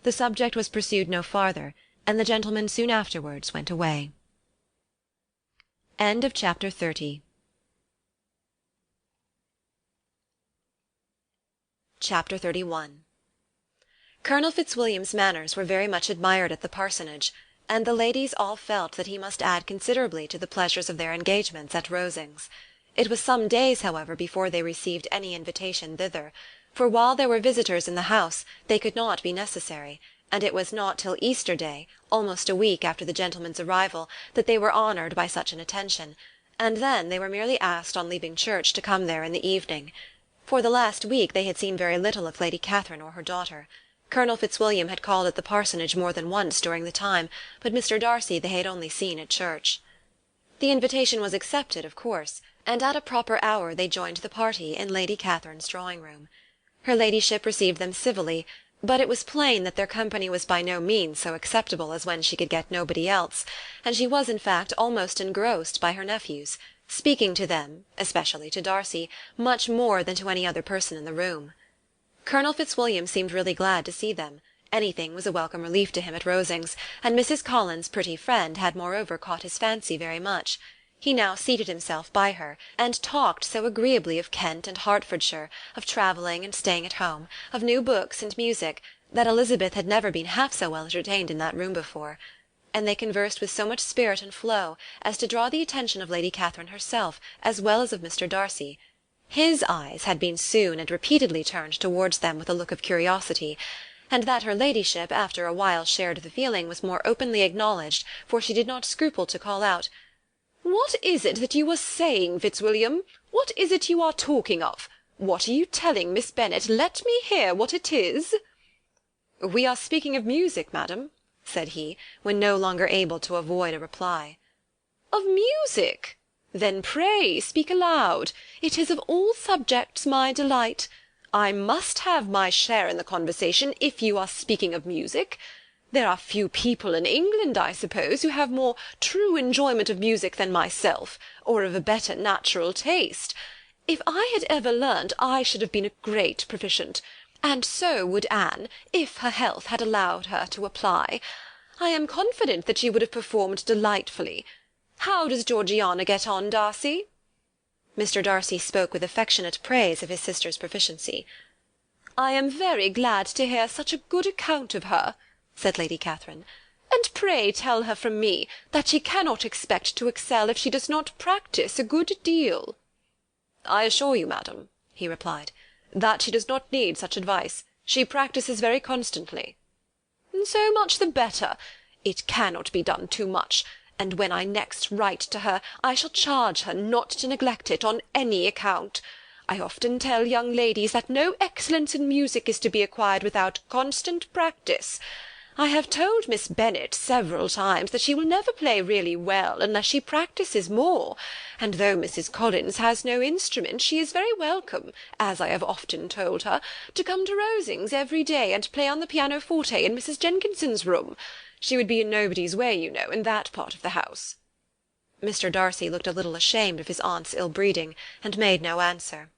The subject was pursued no farther, and the gentlemen soon afterwards went away. Chapter 30 Chapter 31 Colonel Fitzwilliam's manners were very much admired at the parsonage, and the ladies all felt that he must add considerably to the pleasures of their engagements at Rosings. It was some days, however, before they received any invitation thither, for while there were visitors in the house they could not be necessary, and it was not till Easter Day, almost a week after the gentlemen's arrival, that they were honoured by such an attention, and then they were merely asked on leaving church to come there in the evening. For the last week they had seen very little of Lady Catherine or her daughter. Colonel Fitzwilliam had called at the parsonage more than once during the time, but Mr. Darcy they had only seen at church. The invitation was accepted, of course, and at a proper hour they joined the party in Lady Catherine's drawing-room. Her ladyship received them civilly, but it was plain that their company was by no means so acceptable as when she could get nobody else, and she was in fact almost engrossed by her nephews, speaking to them, especially to Darcy, much more than to any other person in the room. Colonel Fitzwilliam seemed really glad to see them. Anything was a welcome relief to him at Rosings, and Mrs. Collins's pretty friend had moreover caught his fancy very much. He now seated himself by her, and talked so agreeably of Kent and Hertfordshire, of travelling and staying at home, of new books and music, that Elizabeth had never been half so well entertained in that room before. And they conversed with so much spirit and flow as to draw the attention of Lady Catherine herself, as well as of Mr. Darcy. His eyes had been soon and repeatedly turned towards them with a look of curiosity, and that her ladyship after a while shared the feeling was more openly acknowledged, for she did not scruple to call out, "What is it that you are saying, Fitzwilliam? What is it you are talking of? What are you telling Miss Bennet? Let me hear what it is." "We are speaking of music, madam," said he, when no longer able to avoid a reply. "Of music? Then pray speak aloud. It is of all subjects my delight. I must have my share in the conversation if you are speaking of music. There are few people in England, I suppose, who have more true enjoyment of music than myself, or of a better natural taste. If I had ever learnt, I should have been a great proficient, and so would Anne, if her health had allowed her to apply. I am confident that she would have performed delightfully. How does Georgiana get on, Darcy?" Mr. Darcy spoke with affectionate praise of his sister's proficiency. "I am very glad to hear such a good account of her," said Lady Catherine, "and pray tell her from me that she cannot expect to excel if she does not practise a good deal." "I assure you, madam," he replied, "that she does not need such advice. She practises very constantly." "So much the better. It cannot be done too much, and when I next write to her I shall charge her not to neglect it on any account. I often tell young ladies that no excellence in music is to be acquired without constant practice. I have told Miss Bennet several times that she will never play really well unless she practises more, and though Mrs. Collins has no instrument, she is very welcome, as I have often told her, to come to Rosings every day and play on the pianoforte in Mrs. Jenkinson's room. She would be in nobody's way, you know, in that part of the house." Mr. Darcy looked a little ashamed of his aunt's ill-breeding, and made no answer.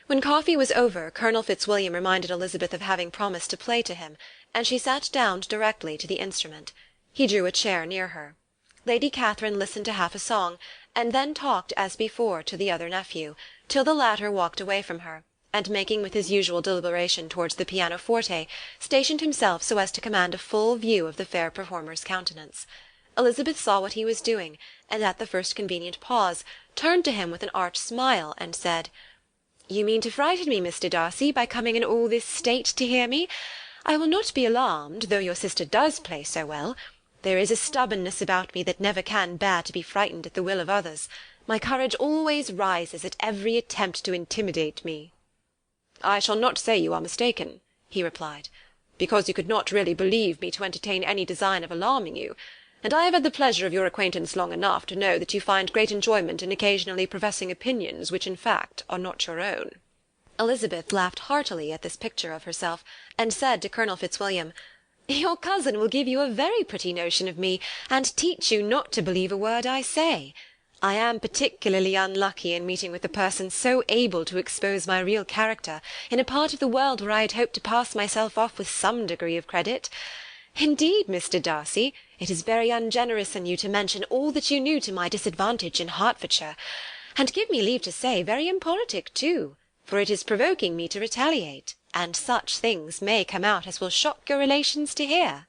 When coffee was over, Colonel Fitzwilliam reminded Elizabeth of having promised to play to him, and she sat down directly to the instrument. He drew a chair near her. Lady Catherine listened to half a song, and then talked as before to the other nephew, till the latter walked away from her, and making with his usual deliberation towards the pianoforte, stationed himself so as to command a full view of the fair performer's countenance. Elizabeth saw what he was doing, and at the first convenient pause, turned to him with an arch smile, and said, "You mean to frighten me, Mr. Darcy, by coming in all this state to hear me? I will not be alarmed, though your sister does play so well. There is a stubbornness about me that never can bear to be frightened at the will of others. My courage always rises at every attempt to intimidate me." "I shall not say you are mistaken," he replied, "because you could not really believe me to entertain any design of alarming you, and I have had the pleasure of your acquaintance long enough to know that you find great enjoyment in occasionally professing opinions which in fact are not your own." Elizabeth laughed heartily at this picture of herself, and said to Colonel Fitzwilliam, "Your cousin will give you a very pretty notion of me, and teach you not to believe a word I say. I am particularly unlucky in meeting with a person so able to expose my real character in a part of the world where I had hoped to pass myself off with some degree of credit. Indeed, Mr. Darcy, it is very ungenerous in you to mention all that you knew to my disadvantage in Hertfordshire, and give me leave to say, very impolitic too. for it is provoking me to retaliate, and such things may come out as will shock your relations to hear."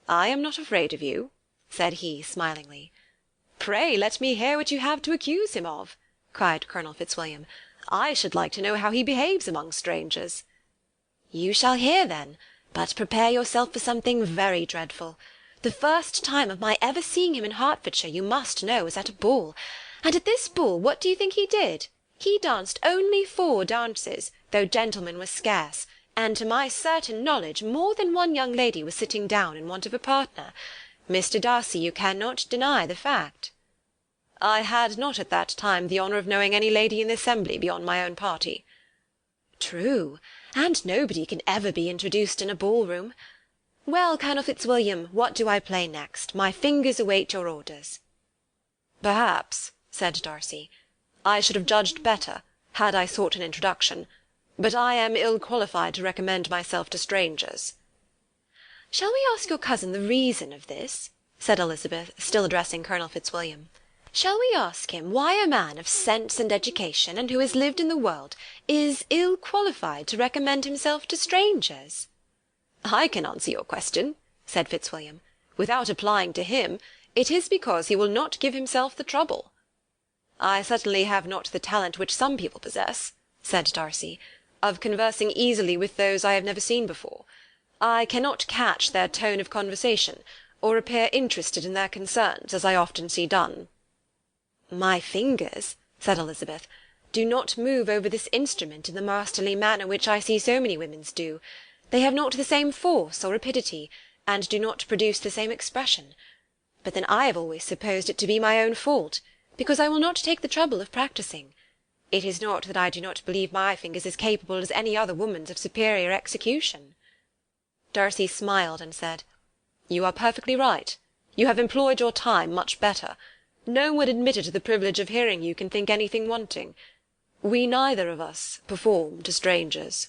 "I am not afraid of you," said he, smilingly. "Pray let me hear what you have to accuse him of," cried Colonel Fitzwilliam. "I should like to know how he behaves among strangers." "You shall hear, then, but prepare yourself for something very dreadful. The first time of my ever seeing him in Hertfordshire, you must know, was at a ball, and at this ball what do you think he did? He danced only 4 dances, though gentlemen were scarce, and to my certain knowledge more than one young lady was sitting down in want of a partner. Mr. Darcy, you cannot deny the fact." "I had not at that time the honour of knowing any lady in the assembly beyond my own party." "True, and nobody can ever be introduced in a ball-room. Well, Colonel Fitzwilliam, what do I play next? My fingers await your orders." "Perhaps," said Darcy, "I should have judged better, had I sought an introduction, but I am ill qualified to recommend myself to strangers." "Shall we ask your cousin the reason of this?" said Elizabeth, still addressing Colonel Fitzwilliam. "Shall we ask him why a man of sense and education, and who has lived in the world, is ill qualified to recommend himself to strangers?" "I can answer your question," said Fitzwilliam. "Without applying to him, it is because he will not give himself the trouble." "I certainly have not the talent which some people possess," said Darcy, "of conversing easily with those I have never seen before. I cannot catch their tone of conversation, or appear interested in their concerns, as I often see done." "My fingers," said Elizabeth, "do not move over this instrument in the masterly manner which I see so many women's do. They have not the same force or rapidity, and do not produce the same expression. But then I have always supposed it to be my own fault, because I will not take the trouble of practising. It is not that I do not believe my fingers as capable as any other woman's of superior execution." Darcy smiled and said, "You are perfectly right. You have employed your time much better. No one admitted to the privilege of hearing you can think anything wanting. We neither of us perform to strangers."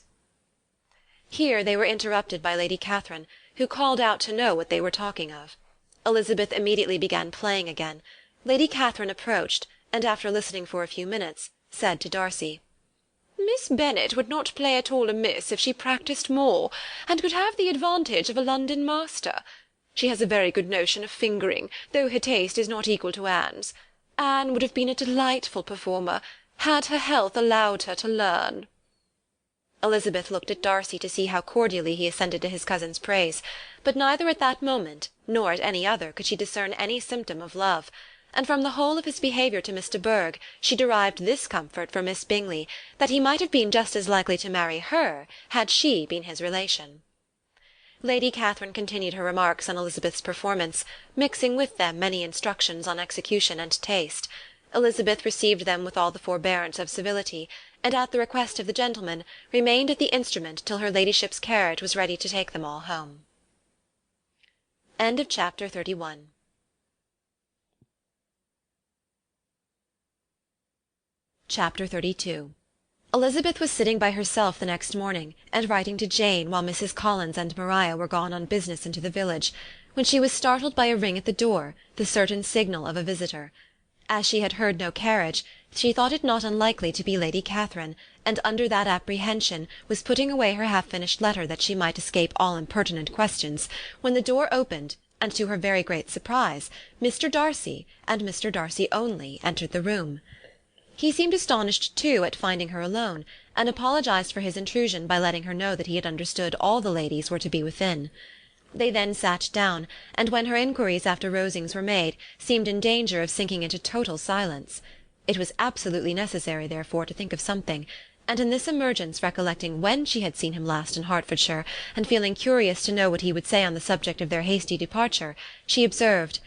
Here they were interrupted by Lady Catherine, who called out to know what they were talking of. Elizabeth immediately began playing again. Lady Catherine approached, and after listening for a few minutes, said to Darcy, "Miss Bennet would not play at all amiss if she practised more, and could have the advantage of a London master. She has a very good notion of fingering, though her taste is not equal to Anne's. Anne would have been a delightful performer, had her health allowed her to learn." Elizabeth looked at Darcy to see how cordially he assented to his cousin's praise, but neither at that moment, nor at any other, could she discern any symptom of love, and from the whole of his behaviour to Miss de Bourgh she derived this comfort for Miss Bingley, that he might have been just as likely to marry her had she been his relation. Lady Catherine continued her remarks on Elizabeth's performance, mixing with them many instructions on execution and taste. Elizabeth received them with all the forbearance of civility, and at the request of the gentlemen, remained at the instrument till her ladyship's carriage was ready to take them all home. Chapter 31. Chapter 32. Elizabeth was sitting by herself the next morning, and writing to Jane, while Mrs. Collins and Maria were gone on business into the village, when she was startled by a ring at the door, the certain signal of a visitor. As she had heard no carriage, she thought it not unlikely to be Lady Catherine, and under that apprehension was putting away her half-finished letter that she might escape all impertinent questions, when the door opened, and to her very great surprise, Mr. Darcy, and Mr. Darcy only, entered the room. He seemed astonished, too, at finding her alone, and apologized for his intrusion by letting her know that he had understood all the ladies were to be within. They then sat down, and when her inquiries after Rosings were made, seemed in danger of sinking into total silence. It was absolutely necessary, therefore, to think of something, and in this emergence, recollecting when she had seen him last in Hertfordshire, and feeling curious to know what he would say on the subject of their hasty departure, she observed,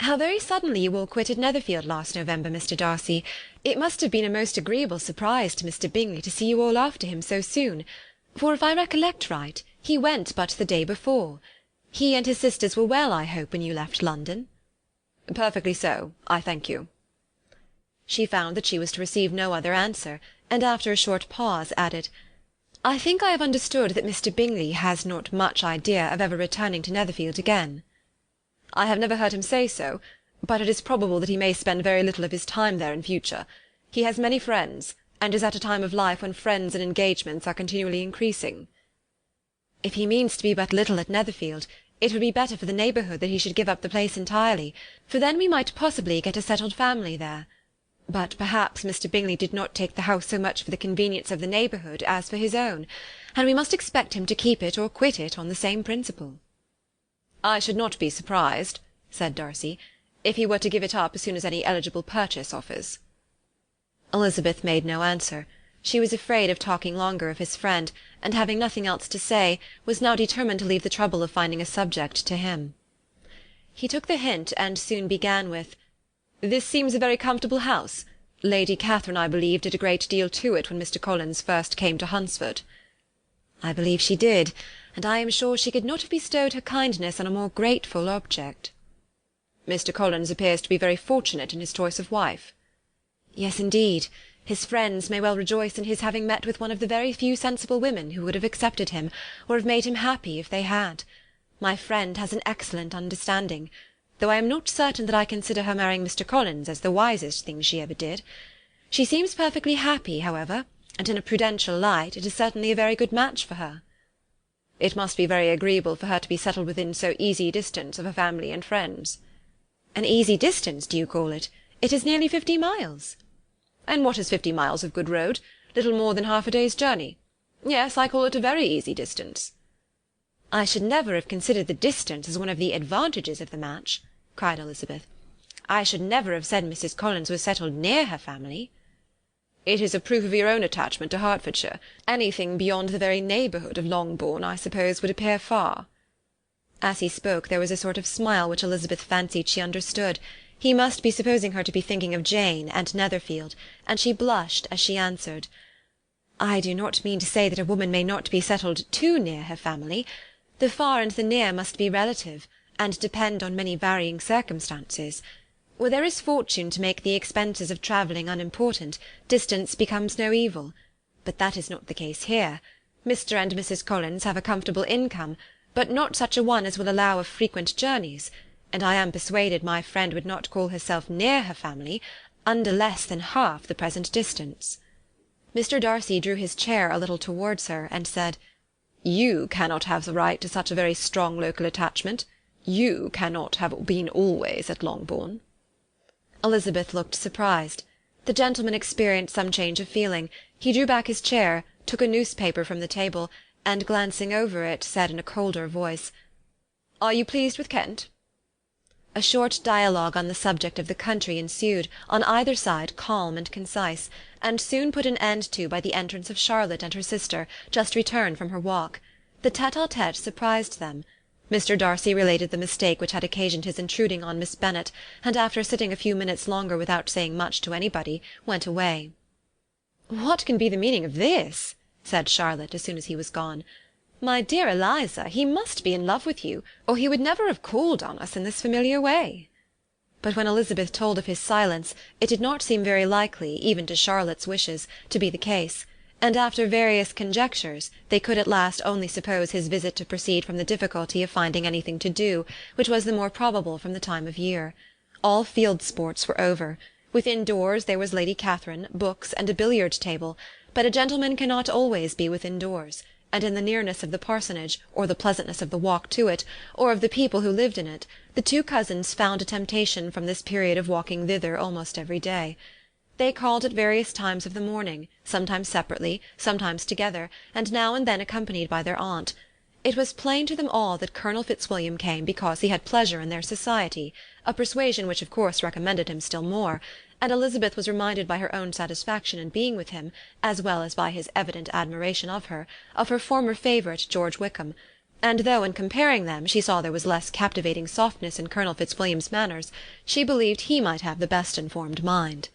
"How very suddenly you all quitted Netherfield last November, Mr. Darcy. It must have been a most agreeable surprise to Mr. Bingley to see you all after him so soon, for if I recollect right, he went but the day before. He and his sisters were well, I hope, when you left London?" "Perfectly so, I thank you." She found that she was to receive no other answer, and after a short pause added, "I think I have understood that Mr. Bingley has not much idea of ever returning to Netherfield again." "I have never heard him say so, but it is probable that he may spend very little of his time there in future. He has many friends, and is at a time of life when friends and engagements are continually increasing." "If he means to be but little at Netherfield, it would be better for the neighbourhood that he should give up the place entirely, for then we might possibly get a settled family there. But perhaps Mr. Bingley did not take the house so much for the convenience of the neighbourhood as for his own, and we must expect him to keep it or quit it on the same principle." "I should not be surprised," said Darcy, "if he were to give it up as soon as any eligible purchase offers." Elizabeth made no answer. She was afraid of talking longer of his friend, and having nothing else to say, was now determined to leave the trouble of finding a subject to him. He took the hint, and soon began with, "This seems a very comfortable house. Lady Catherine, I believe, did a great deal to it when Mr. Collins first came to Hunsford." "I believe she did, and I am sure she could not have bestowed her kindness on a more grateful object." "Mr. Collins appears to be very fortunate in his choice of wife." "Yes, indeed. His friends may well rejoice in his having met with one of the very few sensible women who would have accepted him, or have made him happy if they had. My friend has an excellent understanding, though I am not certain that I consider her marrying Mr. Collins as the wisest thing she ever did. She seems perfectly happy, however, and in a prudential light it is certainly a very good match for her." "It must be very agreeable for her to be settled within so easy distance of her family and friends." "An easy distance, do you call it? It is nearly 50 miles." "And what is 50 miles of good road? Little more than half a day's journey. Yes, I call it a very easy distance." "I should never have considered the distance as one of the advantages of the match," cried Elizabeth. "I should never have said Mrs. Collins was settled near her family." "It is a proof of your own attachment to Hertfordshire. Anything beyond the very neighbourhood of Longbourn, I suppose, would appear far." As he spoke there was a sort of smile which Elizabeth fancied she understood. He must be supposing her to be thinking of Jane and Netherfield, and she blushed as she answered, "I do not mean to say that a woman may not be settled too near her family. The far and the near must be relative, and depend on many varying circumstances. Where there is fortune to make the expenses of travelling unimportant, distance becomes no evil. But that is not the case here. Mr. and Mrs. Collins have a comfortable income, but not such a one as will allow of frequent journeys, and I am persuaded my friend would not call herself near her family under less than half the present distance." Mr. Darcy drew his chair a little towards her, and said, "You cannot have the right to such a very strong local attachment. You cannot have been always at Longbourn." Elizabeth looked surprised. The gentleman experienced some change of feeling. He drew back his chair, took a newspaper from the table, and glancing over it, said in a colder voice, "Are you pleased with Kent?" A short dialogue on the subject of the country ensued, on either side calm and concise, and soon put an end to by the entrance of Charlotte and her sister, just returned from her walk. The tête-à-tête surprised them. Mr. Darcy related the mistake which had occasioned his intruding on Miss Bennet, and after sitting a few minutes longer without saying much to anybody, went away. "What can be the meaning of this?" said Charlotte, as soon as he was gone. "My dear Eliza, he must be in love with you, or he would never have called on us in this familiar way." But when Elizabeth told of his silence, it did not seem very likely, even to Charlotte's wishes, to be the case, and after various conjectures they could at last only suppose his visit to proceed from the difficulty of finding anything to do, which was the more probable from the time of year. All field sports were over. Within doors there was Lady Catherine, books, and a billiard table, but a gentleman cannot always be within doors, and in the nearness of the parsonage, or the pleasantness of the walk to it, or of the people who lived in it, the two cousins found a temptation from this period of walking thither almost every day. They called at various times of the morning, sometimes separately, sometimes together, and now and then accompanied by their aunt. It was plain to them all that Colonel Fitzwilliam came because he had pleasure in their society, a persuasion which of course recommended him still more, and Elizabeth was reminded by her own satisfaction in being with him, as well as by his evident admiration of her former favourite George Wickham, and though in comparing them she saw there was less captivating softness in Colonel Fitzwilliam's manners, she believed he might have the best informed mind.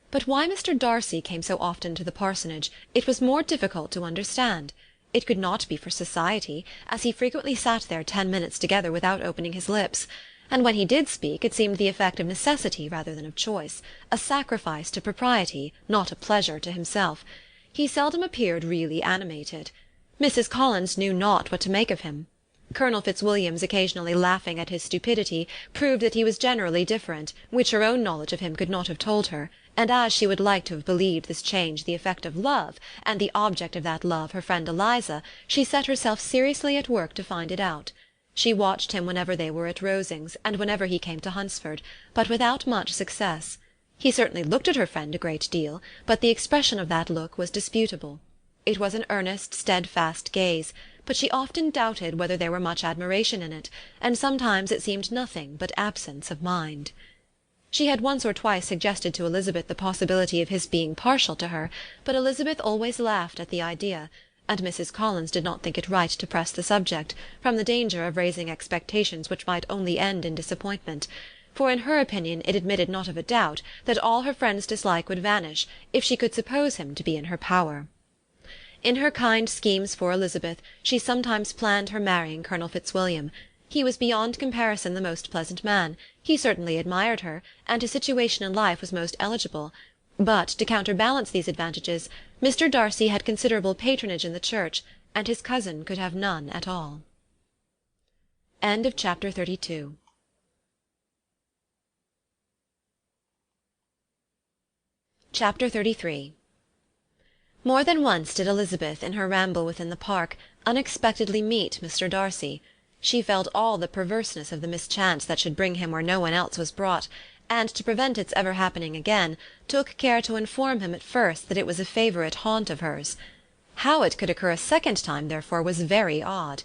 But why Mr. Darcy came so often to the parsonage it was more difficult to understand. It could not be for society, as he frequently sat there 10 minutes together without opening his lips, and when he did speak it seemed the effect of necessity rather than of choice, a sacrifice to propriety, not a pleasure to himself. He seldom appeared really animated. Mrs. Collins knew not what to make of him. Colonel Fitzwilliam's occasionally laughing at his stupidity proved that he was generally different, which her own knowledge of him could not have told her, and as she would like to have believed this change the effect of love, and the object of that love her friend Eliza, she set herself seriously at work to find it out. She watched him whenever they were at Rosings, and whenever he came to Hunsford, but without much success. He certainly looked at her friend a great deal, but the expression of that look was disputable. It was an earnest, steadfast gaze, but she often doubted whether there were much admiration in it, and sometimes it seemed nothing but absence of mind. She had once or twice suggested to Elizabeth the possibility of his being partial to her, but Elizabeth always laughed at the idea, and Mrs. Collins did not think it right to press the subject, from the danger of raising expectations which might only end in disappointment, for in her opinion it admitted not of a doubt that all her friend's dislike would vanish if she could suppose him to be in her power. In her kind schemes for Elizabeth she sometimes planned her marrying Colonel Fitzwilliam. He was beyond comparison the most pleasant man, he certainly admired her, and his situation in life was most eligible, but, to counterbalance these advantages, Mr. Darcy had considerable patronage in the church, and his cousin could have none at all. Chapter 33. More than once did Elizabeth, in her ramble within the park, unexpectedly meet Mr. Darcy. She felt all the perverseness of the mischance that should bring him where no one else was brought, and, to prevent its ever happening again, took care to inform him at first that it was a favourite haunt of hers. How it could occur a second time, therefore, was very odd.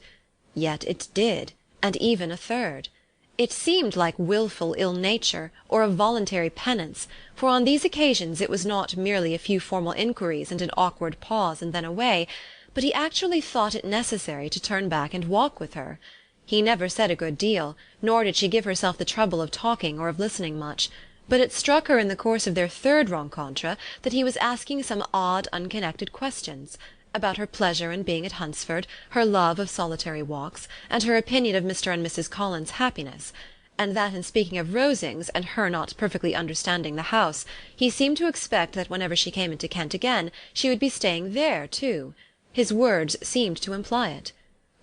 Yet it did, and even a third. It seemed like wilful ill-nature, or a voluntary penance, for on these occasions it was not merely a few formal inquiries and an awkward pause and then away, but he actually thought it necessary to turn back and walk with her. He never said a good deal, nor did she give herself the trouble of talking or of listening much, but it struck her in the course of their third rencontre that he was asking some odd unconnected questions, about her pleasure in being at Hunsford, her love of solitary walks, and her opinion of Mr. and Mrs. Collins's happiness, and that in speaking of Rosings, and her not perfectly understanding the house, he seemed to expect that whenever she came into Kent again she would be staying there too. His words seemed to imply it.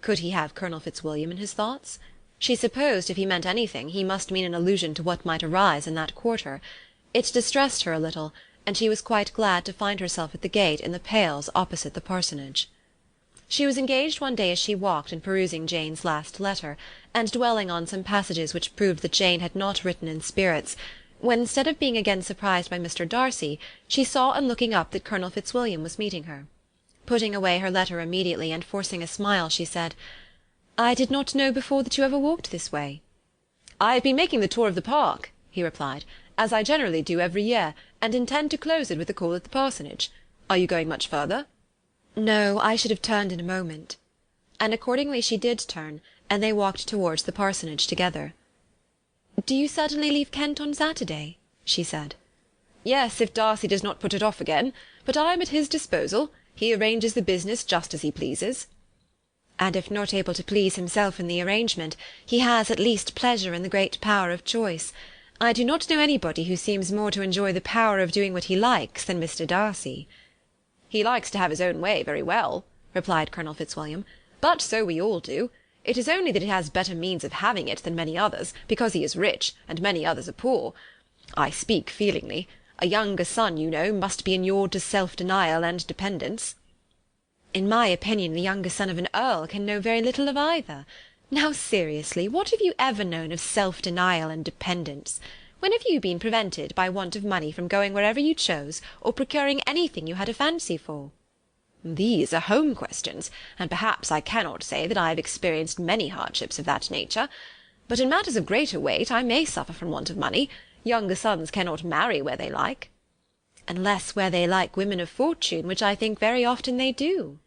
Could he have Colonel Fitzwilliam in his thoughts? She supposed if he meant anything he must mean an allusion to what might arise in that quarter. It distressed her a little, and she was quite glad to find herself at the gate in the pales opposite the parsonage. She was engaged one day as she walked in perusing Jane's last letter, and dwelling on some passages which proved that Jane had not written in spirits, when, instead of being again surprised by Mr. Darcy, she saw on looking up that Colonel Fitzwilliam was meeting her. Putting away her letter immediately, and forcing a smile, she said, "I did not know before that you ever walked this way." "I have been making the tour of the park," he replied, "as I generally do every year, and intend to close it with a call at the parsonage. Are you going much further?" "No, I should have turned in a moment." And accordingly she did turn, and they walked towards the parsonage together. "Do you suddenly leave Kent on Saturday?" she said. "Yes, if Darcy does not put it off again, but I am at his disposal. He arranges the business just as he pleases." "And if not able to please himself in the arrangement, he has at least pleasure in the great power of choice. I do not know anybody who seems more to enjoy the power of doing what he likes than Mr. Darcy." "He likes to have his own way very well," replied Colonel Fitzwilliam, "but so we all do. It is only that he has better means of having it than many others, because he is rich, and many others are poor. I speak feelingly. A younger son, you know, must be inured to self-denial and dependence." "In my opinion the younger son of an earl can know very little of either. Now seriously, what have you ever known of self-denial and dependence? When have you been prevented by want of money from going wherever you chose, or procuring anything you had a fancy for?" "These are home questions, and perhaps I cannot say that I have experienced many hardships of that nature. But in matters of greater weight I may suffer from want of money. Younger sons cannot marry where they like." "Unless where they like women of fortune, which I think very often they do."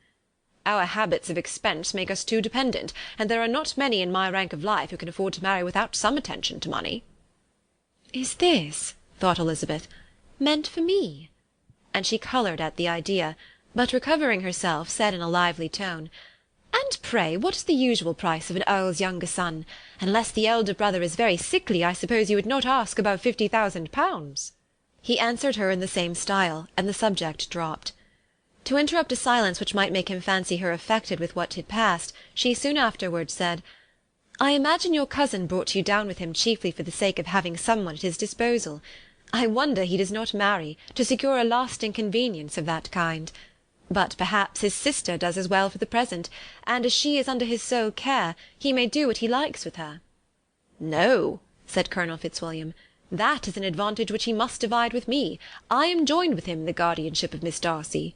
"Our habits of expense make us too dependent, and there are not many in my rank of life who can afford to marry without some attention to money." "Is this," thought Elizabeth, "meant for me?" And she coloured at the idea, but recovering herself, said in a lively tone, "And pray what is the usual price of an earl's younger son? Unless the elder brother is very sickly, I suppose you would not ask above 50,000 pounds." He answered her in the same style, and the subject dropped. To interrupt a silence which might make him fancy her affected with what had passed, she soon afterwards said, "I imagine your cousin brought you down with him chiefly for the sake of having some one at his disposal. I wonder he does not marry, to secure a lasting convenience of that kind. But perhaps his sister does as well for the present, and as she is under his sole care, he may do what he likes with her." "No," said Colonel Fitzwilliam, "that is an advantage which he must divide with me. I am joined with him in the guardianship of Miss Darcy."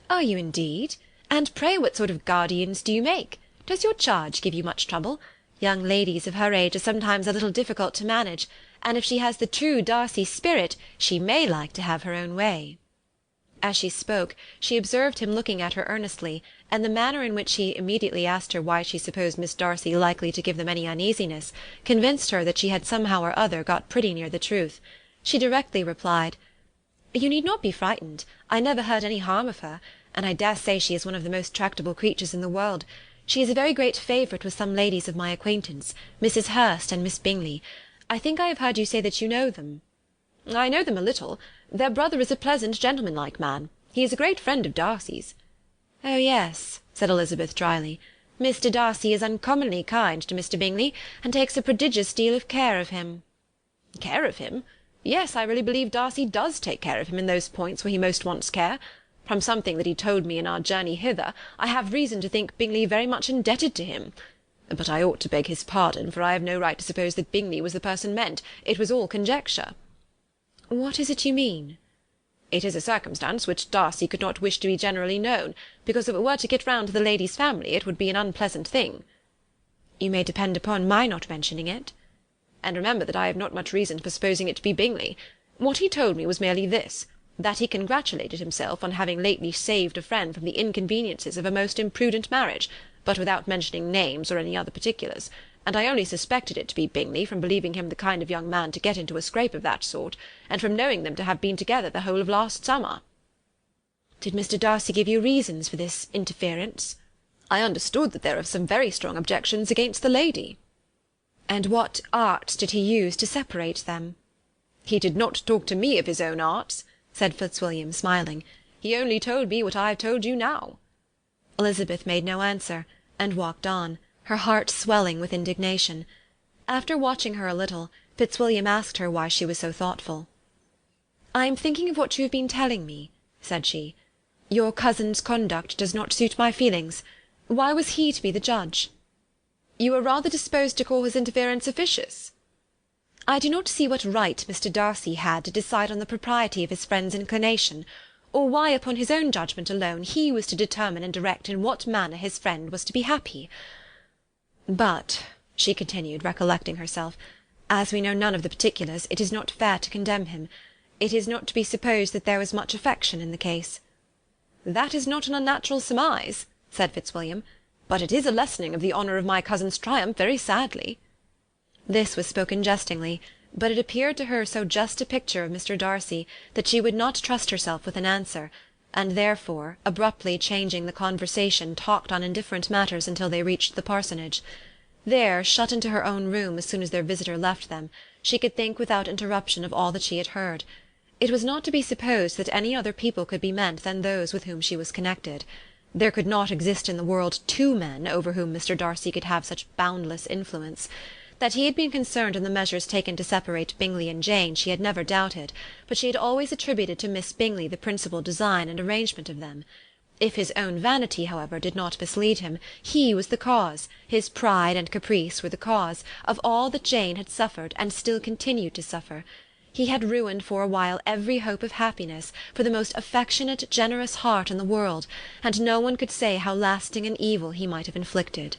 "Are you indeed? And pray what sort of guardians do you make? Does your charge give you much trouble? Young ladies of her age are sometimes a little difficult to manage, and if she has the true Darcy spirit, she may like to have her own way." As she spoke, she observed him looking at her earnestly, and the manner in which he immediately asked her why she supposed Miss Darcy likely to give them any uneasiness, convinced her that she had somehow or other got pretty near the truth. She directly replied, "You need not be frightened. I never heard any harm of her, and I dare say she is one of the most tractable creatures in the world. She is a very great favourite with some ladies of my acquaintance, Mrs. Hurst and Miss Bingley. I think I have heard you say that you know them." "I know them a little. Their brother is a pleasant, gentlemanlike man. He is a great friend of Darcy's." "Oh, yes," said Elizabeth dryly. "Mr. Darcy is uncommonly kind to Mr. Bingley, and takes a prodigious deal of care of him." "Care of him? Yes, I really believe Darcy does take care of him in those points where he most wants care. From something that he told me in our journey hither, I have reason to think Bingley very much indebted to him. But I ought to beg his pardon, for I have no right to suppose that Bingley was the person meant. It was all conjecture." "What is it you mean?" "It is a circumstance which Darcy could not wish to be generally known, because if it were to get round to the lady's family it would be an unpleasant thing." "You may depend upon my not mentioning it." "And remember that I have not much reason for supposing it to be Bingley. What he told me was merely this, that he congratulated himself on having lately saved a friend from the inconveniences of a most imprudent marriage, but without mentioning names or any other particulars, and I only suspected it to be Bingley from believing him the kind of young man to get into a scrape of that sort, and from knowing them to have been together the whole of last summer." "Did Mr. Darcy give you reasons for this interference?" "I understood that there are some very strong objections against the lady." "And what arts did he use to separate them?" "He did not talk to me of his own arts," said Fitzwilliam, smiling. "He only told me what I have told you now." Elizabeth made no answer, and walked on, her heart swelling with indignation. After watching her a little, Fitzwilliam asked her why she was so thoughtful. "I am thinking of what you have been telling me," said she. "Your cousin's conduct does not suit my feelings. Why was he to be the judge?" "You are rather disposed to call his interference officious?" "I do not see what right Mr. Darcy had to decide on the propriety of his friend's inclination, or why upon his own judgment alone he was to determine and direct in what manner his friend was to be happy. But," she continued, recollecting herself, "as we know none of the particulars, it is not fair to condemn him. It is not to be supposed that there was much affection in the case." "That is not an unnatural surmise," said Fitzwilliam, "but it is a lessening of the honour of my cousin's triumph very sadly." This was spoken jestingly, but it appeared to her so just a picture of Mr. Darcy that she would not trust herself with an answer, and therefore, abruptly changing the conversation, talked on indifferent matters until they reached the parsonage. There, shut into her own room as soon as their visitor left them, she could think without interruption of all that she had heard. It was not to be supposed that any other people could be meant than those with whom she was connected. There could not exist in the world two men over whom Mr. Darcy could have such boundless influence. That he had been concerned in the measures taken to separate Bingley and Jane she had never doubted, but she had always attributed to Miss Bingley the principal design and arrangement of them. If his own vanity, however, did not mislead him, he was the cause, his pride and caprice were the cause, of all that Jane had suffered and still continued to suffer. He had ruined for a while every hope of happiness for the most affectionate, generous heart in the world, and no one could say how lasting an evil he might have inflicted.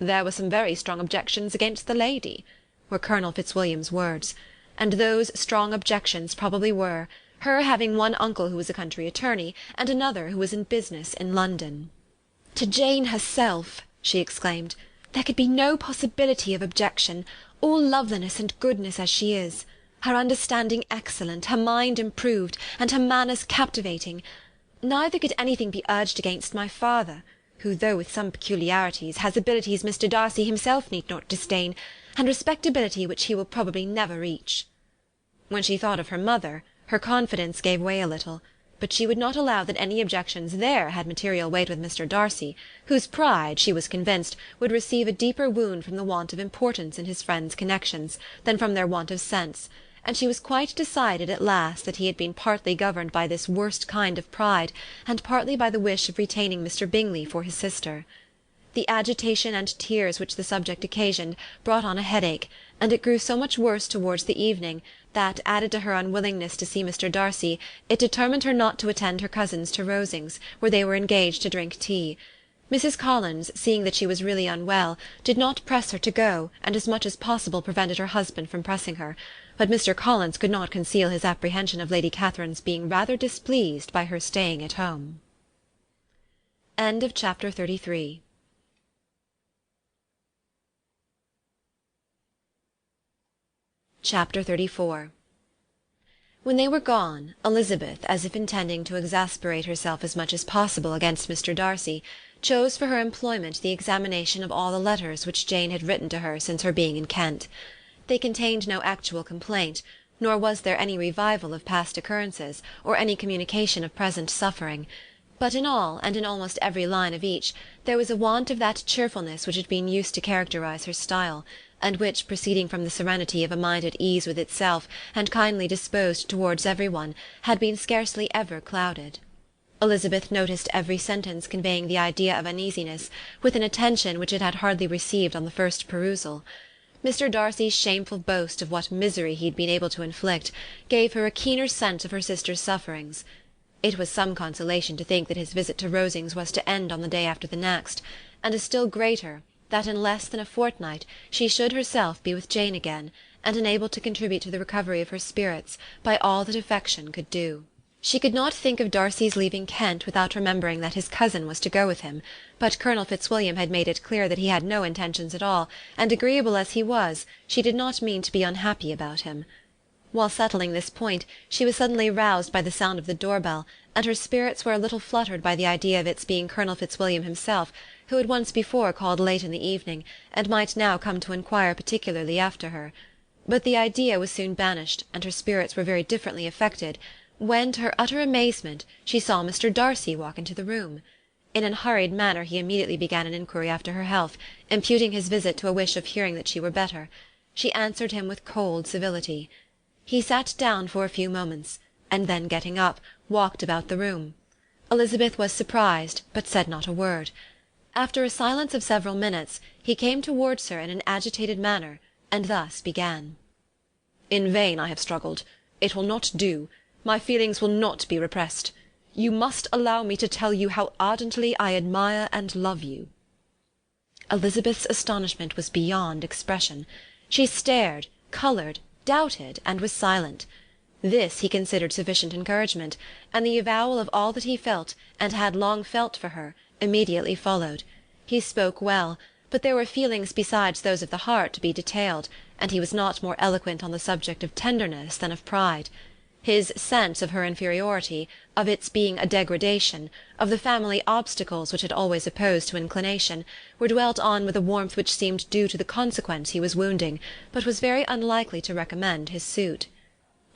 "There were some very strong objections against the lady," were Colonel Fitzwilliam's words, and those strong objections probably were, her having one uncle who was a country attorney, and another who was in business in London. "To Jane herself," she exclaimed, "there could be no possibility of objection, all loveliness and goodness as she is, her understanding excellent, her mind improved, and her manners captivating. Neither could anything be urged against my father, who, though with some peculiarities, has abilities Mr. Darcy himself need not disdain, and respectability which he will probably never reach." When she thought of her mother, her confidence gave way a little, but she would not allow that any objections there had material weight with Mr. Darcy, whose pride, she was convinced, would receive a deeper wound from the want of importance in his friends' connections than from their want of sense, and she was quite decided at last that he had been partly governed by this worst kind of pride, and partly by the wish of retaining Mr. Bingley for his sister. The agitation and tears which the subject occasioned brought on a headache, and it grew so much worse towards the evening that, added to her unwillingness to see Mr. Darcy, it determined her not to attend her cousins to Rosings, where they were engaged to drink tea. Mrs. Collins, seeing that she was really unwell, did not press her to go, and as much as possible prevented her husband from pressing her; but Mr. Collins could not conceal his apprehension of Lady Catherine's being rather displeased by her staying at home. Chapter 34. When they were gone, Elizabeth, as if intending to exasperate herself as much as possible against Mr. Darcy, chose for her employment the examination of all the letters which Jane had written to her since her being in Kent. They contained no actual complaint, nor was there any revival of past occurrences, or any communication of present suffering; but in all, and in almost every line of each, there was a want of that cheerfulness which had been used to characterize her style, and which, proceeding from the serenity of a mind at ease with itself, and kindly disposed towards every one, had been scarcely ever clouded. Elizabeth noticed every sentence conveying the idea of uneasiness, with an attention which it had hardly received on the first perusal. Mr. Darcy's shameful boast of what misery he had been able to inflict gave her a keener sense of her sister's sufferings. It was some consolation to think that his visit to Rosings was to end on the day after the next, and a still greater, that in less than a fortnight she should herself be with Jane again, and enabled to contribute to the recovery of her spirits by all that affection could do. She could not think of Darcy's leaving Kent without remembering that his cousin was to go with him, but Colonel Fitzwilliam had made it clear that he had no intentions at all, and agreeable as he was, she did not mean to be unhappy about him. While settling this point, she was suddenly roused by the sound of the door-bell, and her spirits were a little fluttered by the idea of its being Colonel Fitzwilliam himself, who had once before called late in the evening, and might now come to inquire particularly after her. But the idea was soon banished, and her spirits were very differently affected, when, to her utter amazement, she saw Mr. Darcy walk into the room. In an hurried manner he immediately began an inquiry after her health, imputing his visit to a wish of hearing that she were better. She answered him with cold civility. He sat down for a few moments, and then getting up, walked about the room. Elizabeth was surprised, but said not a word. After a silence of several minutes, he came towards her in an agitated manner, and thus began. "In vain I have struggled. It will not do. My feelings will not be repressed. You must allow me to tell you how ardently I admire and love you." Elizabeth's astonishment was beyond expression. She stared, coloured, doubted, and was silent. This he considered sufficient encouragement, and the avowal of all that he felt, and had long felt for her, immediately followed. He spoke well, but there were feelings besides those of the heart to be detailed, and he was not more eloquent on the subject of tenderness than of pride. His sense of her inferiority, of its being a degradation, of the family obstacles which had always opposed to inclination, were dwelt on with a warmth which seemed due to the consequence he was wounding, but was very unlikely to recommend his suit.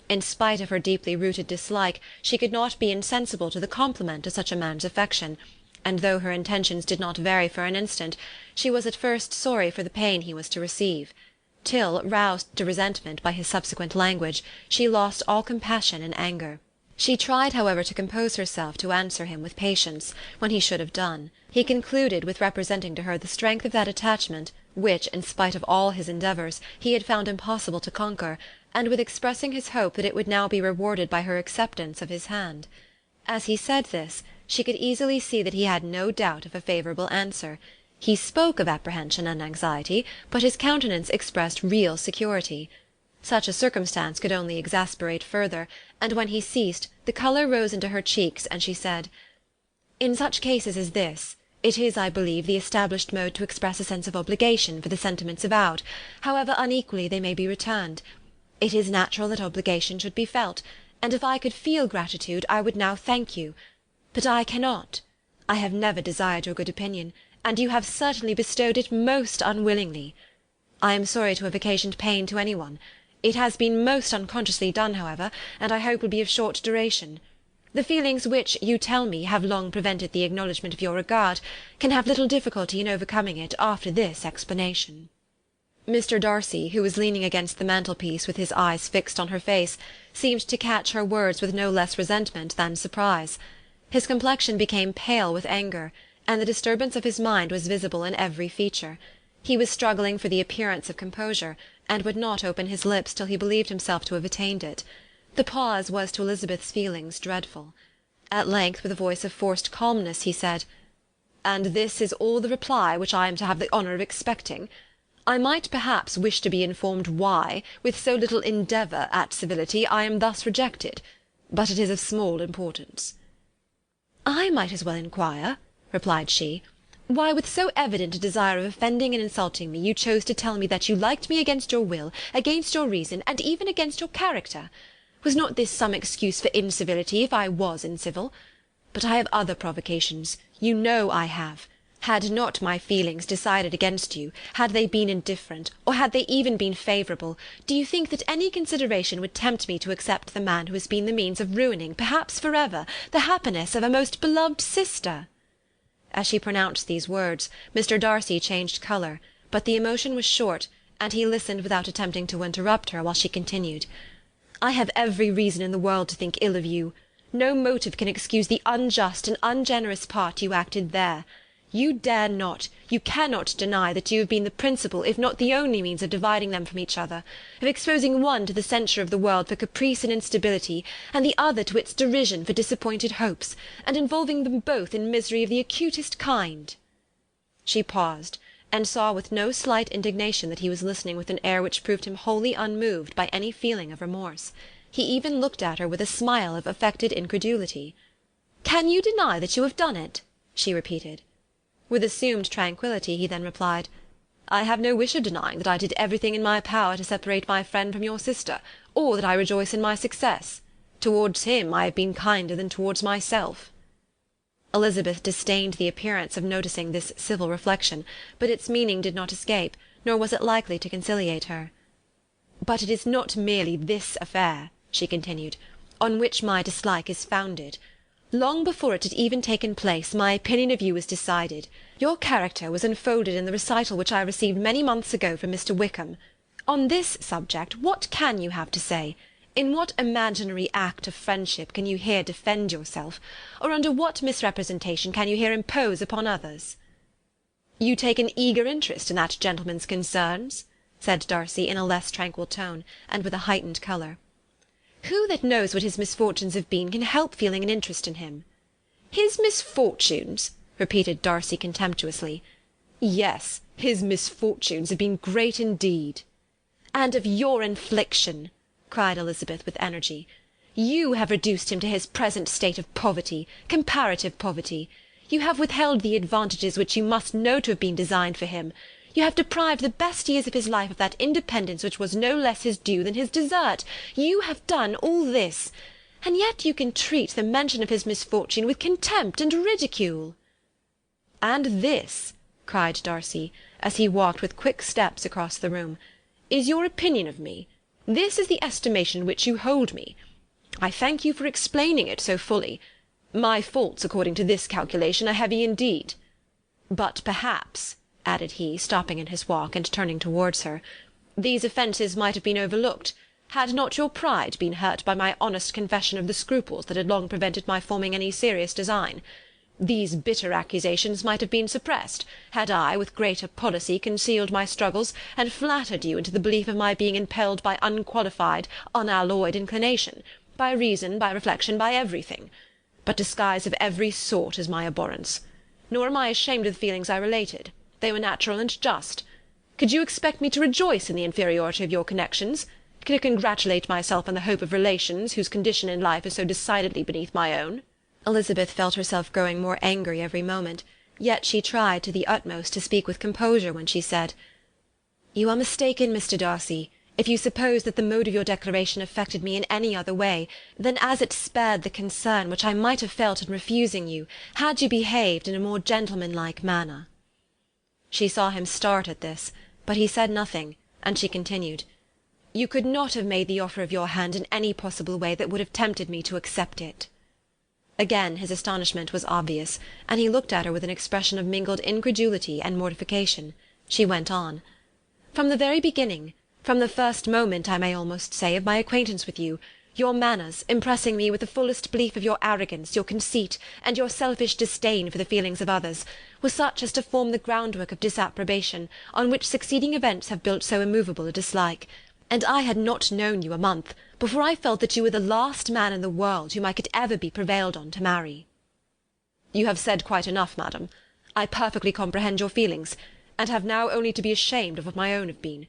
In spite of her deeply rooted dislike, she could not be insensible to the compliment of such a man's affection, and though her intentions did not vary for an instant, she was at first sorry for the pain he was to receive, till, roused to resentment by his subsequent language, she lost all compassion in anger. She tried, however, to compose herself to answer him with patience, when he should have done. He concluded with representing to her the strength of that attachment which, in spite of all his endeavours, he had found impossible to conquer, and with expressing his hope that it would now be rewarded by her acceptance of his hand. As he said this, she could easily see that he had no doubt of a favourable answer. He spoke of apprehension and anxiety, but his countenance expressed real security. Such a circumstance could only exasperate further, and when he ceased, the colour rose into her cheeks, and she said, "In such cases as this, it is, I believe, the established mode to express a sense of obligation for the sentiments avowed, however unequally they may be returned. It is natural that obligation should be felt, and if I could feel gratitude, I would now thank you. But I cannot. I have never desired your good opinion, and you have certainly bestowed it most unwillingly. I am sorry to have occasioned pain to any one. It has been most unconsciously done, however, and I hope will be of short duration. The feelings which, you tell me, have long prevented the acknowledgment of your regard, can have little difficulty in overcoming it after this explanation." Mr. Darcy, who was leaning against the mantelpiece with his eyes fixed on her face, seemed to catch her words with no less resentment than surprise. His complexion became pale with anger, and the disturbance of his mind was visible in every feature. He was struggling for the appearance of composure, and would not open his lips till he believed himself to have attained it. The pause was to Elizabeth's feelings dreadful. At length, with a voice of forced calmness, he said, "And this is all the reply which I am to have the honour of expecting? I might perhaps wish to be informed why, with so little endeavour at civility, I am thus rejected, but it is of small importance." "I might as well inquire," replied she, "why, with so evident a desire of offending and insulting me, you chose to tell me that you liked me against your will, against your reason, and even against your character. Was not this some excuse for incivility, if I was incivil? But I have other provocations, you know I have. Had not my feelings decided against you, had they been indifferent, or had they even been favourable, do you think that any consideration would tempt me to accept the man who has been the means of ruining, perhaps for ever, the happiness of a most beloved sister?" As she pronounced these words, Mr. Darcy changed colour, but the emotion was short, and he listened without attempting to interrupt her, while she continued, "I have every reason in the world to think ill of you. No motive can excuse the unjust and ungenerous part you acted there. You dare not, you cannot deny that you have been the principal, if not the only means of dividing them from each other, of exposing one to the censure of the world for caprice and instability, and the other to its derision for disappointed hopes, and involving them both in misery of the acutest kind." She paused, and saw with no slight indignation that he was listening with an air which proved him wholly unmoved by any feeling of remorse. He even looked at her with a smile of affected incredulity. "Can you deny that you have done it?" she repeated. With assumed tranquillity he then replied, "I have no wish of denying that I did everything in my power to separate my friend from your sister, or that I rejoice in my success. Towards him I have been kinder than towards myself." Elizabeth disdained the appearance of noticing this civil reflection, but its meaning did not escape, nor was it likely to conciliate her. "But it is not merely this affair," she continued, "on which my dislike is founded. Long before it had even taken place, my opinion of you was decided. Your character was unfolded in the recital which I received many months ago from Mr. Wickham. On this subject, what can you have to say? In what imaginary act of friendship can you here defend yourself, or under what misrepresentation can you here impose upon others?" "You take an eager interest in that gentleman's concerns?" said Darcy in a less tranquil tone, and with a heightened colour. "Who that knows what his misfortunes have been can help feeling an interest in him?" "His misfortunes!" repeated Darcy contemptuously. "Yes, his misfortunes have been great indeed." "And of your infliction," cried Elizabeth with energy. "You have reduced him to his present state of poverty, comparative poverty. You have withheld the advantages which you must know to have been designed for him. You have deprived the best years of his life of that independence which was no less his due than his desert. You have done all this, and yet you can treat the mention of his misfortune with contempt and ridicule." "And this," cried Darcy, as he walked with quick steps across the room, "is your opinion of me? This is the estimation in which you hold me? I thank you for explaining it so fully. My faults, according to this calculation, are heavy indeed. But perhaps," added he, stopping in his walk and turning towards her, "these offences might have been overlooked, had not your pride been hurt by my honest confession of the scruples that had long prevented my forming any serious design. These bitter accusations might have been suppressed, had I, with greater policy, concealed my struggles, and flattered you into the belief of my being impelled by unqualified, unalloyed inclination, by reason, by reflection, by everything. But disguise of every sort is my abhorrence. Nor am I ashamed of the feelings I related. They were natural and just. Could you expect me to rejoice in the inferiority of your connections? To congratulate myself on the hope of relations whose condition in life is so decidedly beneath my own?" Elizabeth felt herself growing more angry every moment, yet she tried to the utmost to speak with composure when she said, "You are mistaken, Mr. Darcy, if you suppose that the mode of your declaration affected me in any other way than as it spared the concern which I might have felt in refusing you, had you behaved in a more gentlemanlike manner." She saw him start at this, but he said nothing, and she continued, "You could not have made the offer of your hand in any possible way that would have tempted me to accept it." Again his astonishment was obvious, and he looked at her with an expression of mingled incredulity and mortification. She went on, From the very beginning, from the first moment, I may almost say, of my acquaintance with you, your manners, impressing me with the fullest belief of your arrogance, your conceit, and your selfish disdain for the feelings of others, were such as to form the groundwork of disapprobation, on which succeeding events have built so immovable a dislike. And I had not known you a month before I felt that you were the last man in the world whom I could ever be prevailed on to marry." "You have said quite enough, madam. I perfectly comprehend your feelings, and have now only to be ashamed of what my own have been.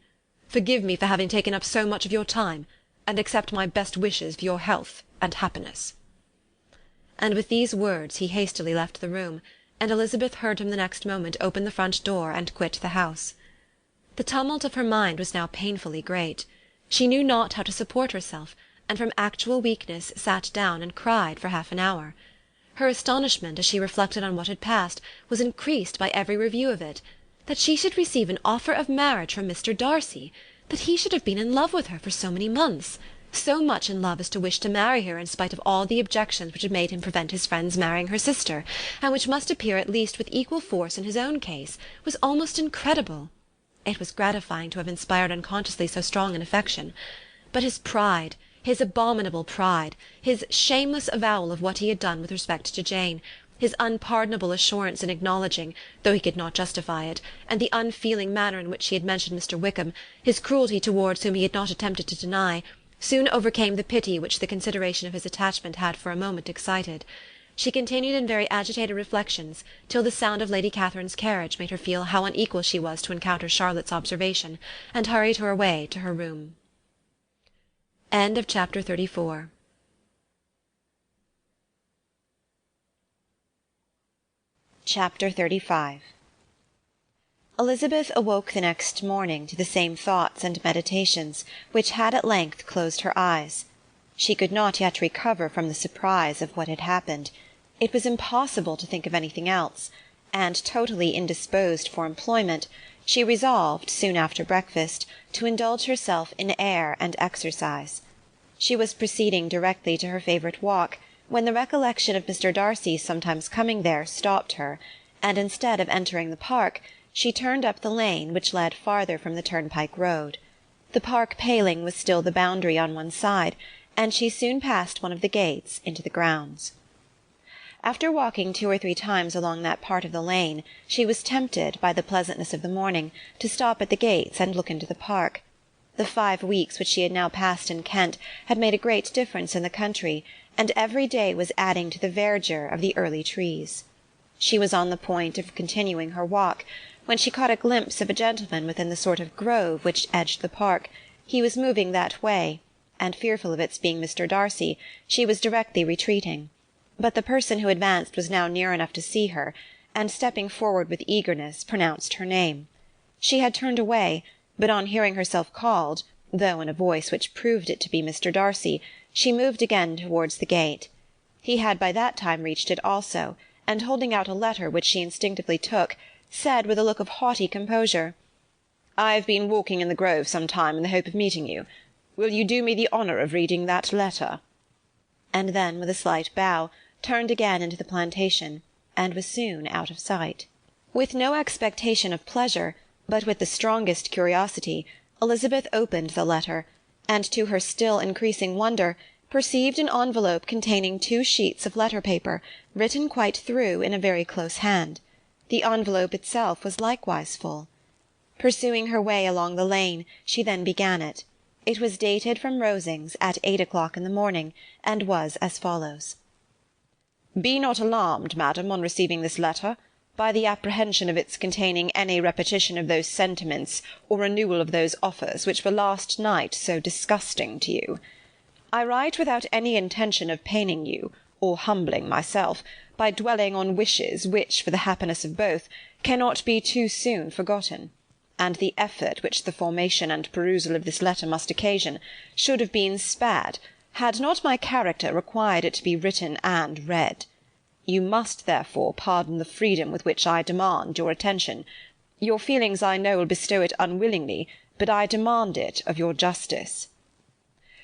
Forgive me for having taken up so much of your time, and accept my best wishes for your health and happiness." And with these words he hastily left the room, and Elizabeth heard him the next moment open the front door and quit the house. The tumult of her mind was now painfully great. She knew not how to support herself, and from actual weakness sat down and cried for half an hour. Her astonishment, as she reflected on what had passed, was increased by every review of it. That she should receive an offer of marriage from Mr. Darcy, that he should have been in love with her for so many months, so much in love as to wish to marry her in spite of all the objections which had made him prevent his friends marrying her sister, and which must appear at least with equal force in his own case, was almost incredible. It was gratifying to have inspired unconsciously so strong an affection. But his pride, his abominable pride, his shameless avowal of what he had done with respect to Jane, his unpardonable assurance in acknowledging, though he could not justify it, and the unfeeling manner in which he had mentioned Mr. Wickham, his cruelty towards whom he had not attempted to deny, soon overcame the pity which the consideration of his attachment had for a moment excited. She continued in very agitated reflections, till the sound of Lady Catherine's carriage made her feel how unequal she was to encounter Charlotte's observation, and hurried her away to her room. Chapter 35. Elizabeth awoke the next morning to the same thoughts and meditations which had at length closed her eyes. She could not yet recover from the surprise of what had happened. It was impossible to think of anything else, and, totally indisposed for employment, she resolved, soon after breakfast, to indulge herself in air and exercise. She was proceeding directly to her favourite walk, when the recollection of Mr. Darcy's sometimes coming there stopped her, and instead of entering the park, she turned up the lane which led farther from the turnpike road. The park paling was still the boundary on one side, and she soon passed one of the gates into the grounds. After walking 2 or 3 times along that part of the lane, she was tempted, by the pleasantness of the morning, to stop at the gates and look into the park. The 5 weeks which she had now passed in Kent had made a great difference in the country, and every day was adding to the verdure of the early trees. She was on the point of continuing her walk, when she caught a glimpse of a gentleman within the sort of grove which edged the park. He was moving that way, and, fearful of its being Mr. Darcy, she was directly retreating. But the person who advanced was now near enough to see her, and, stepping forward with eagerness, pronounced her name. She had turned away, but on hearing herself called, though in a voice which proved it to be Mr. Darcy, she moved again towards the gate. He had by that time reached it also, and holding out a letter which she instinctively took, said with a look of haughty composure, "I have been walking in the grove some time in the hope of meeting you. Will you do me the honour of reading that letter?" And then, with a slight bow, turned again into the plantation, and was soon out of sight. With no expectation of pleasure, but with the strongest curiosity, Elizabeth opened the letter, and to her still increasing wonder, perceived an envelope containing 2 sheets of letter-paper, written quite through in a very close hand. The envelope itself was likewise full. Pursuing her way along the lane, she then began it. It was dated from Rosings at 8 o'clock in the morning, and was as follows: "Be not alarmed, madam, on receiving this letter, by the apprehension of its containing any repetition of those sentiments or renewal of those offers which were last night so disgusting to you. I write without any intention of paining you, or humbling myself, by dwelling on wishes which, for the happiness of both, cannot be too soon forgotten, and the effort which the formation and perusal of this letter must occasion should have been spared, had not my character required it to be written and read. You must, therefore, pardon the freedom with which I demand your attention. Your feelings, I know, will bestow it unwillingly, but I demand it of your justice.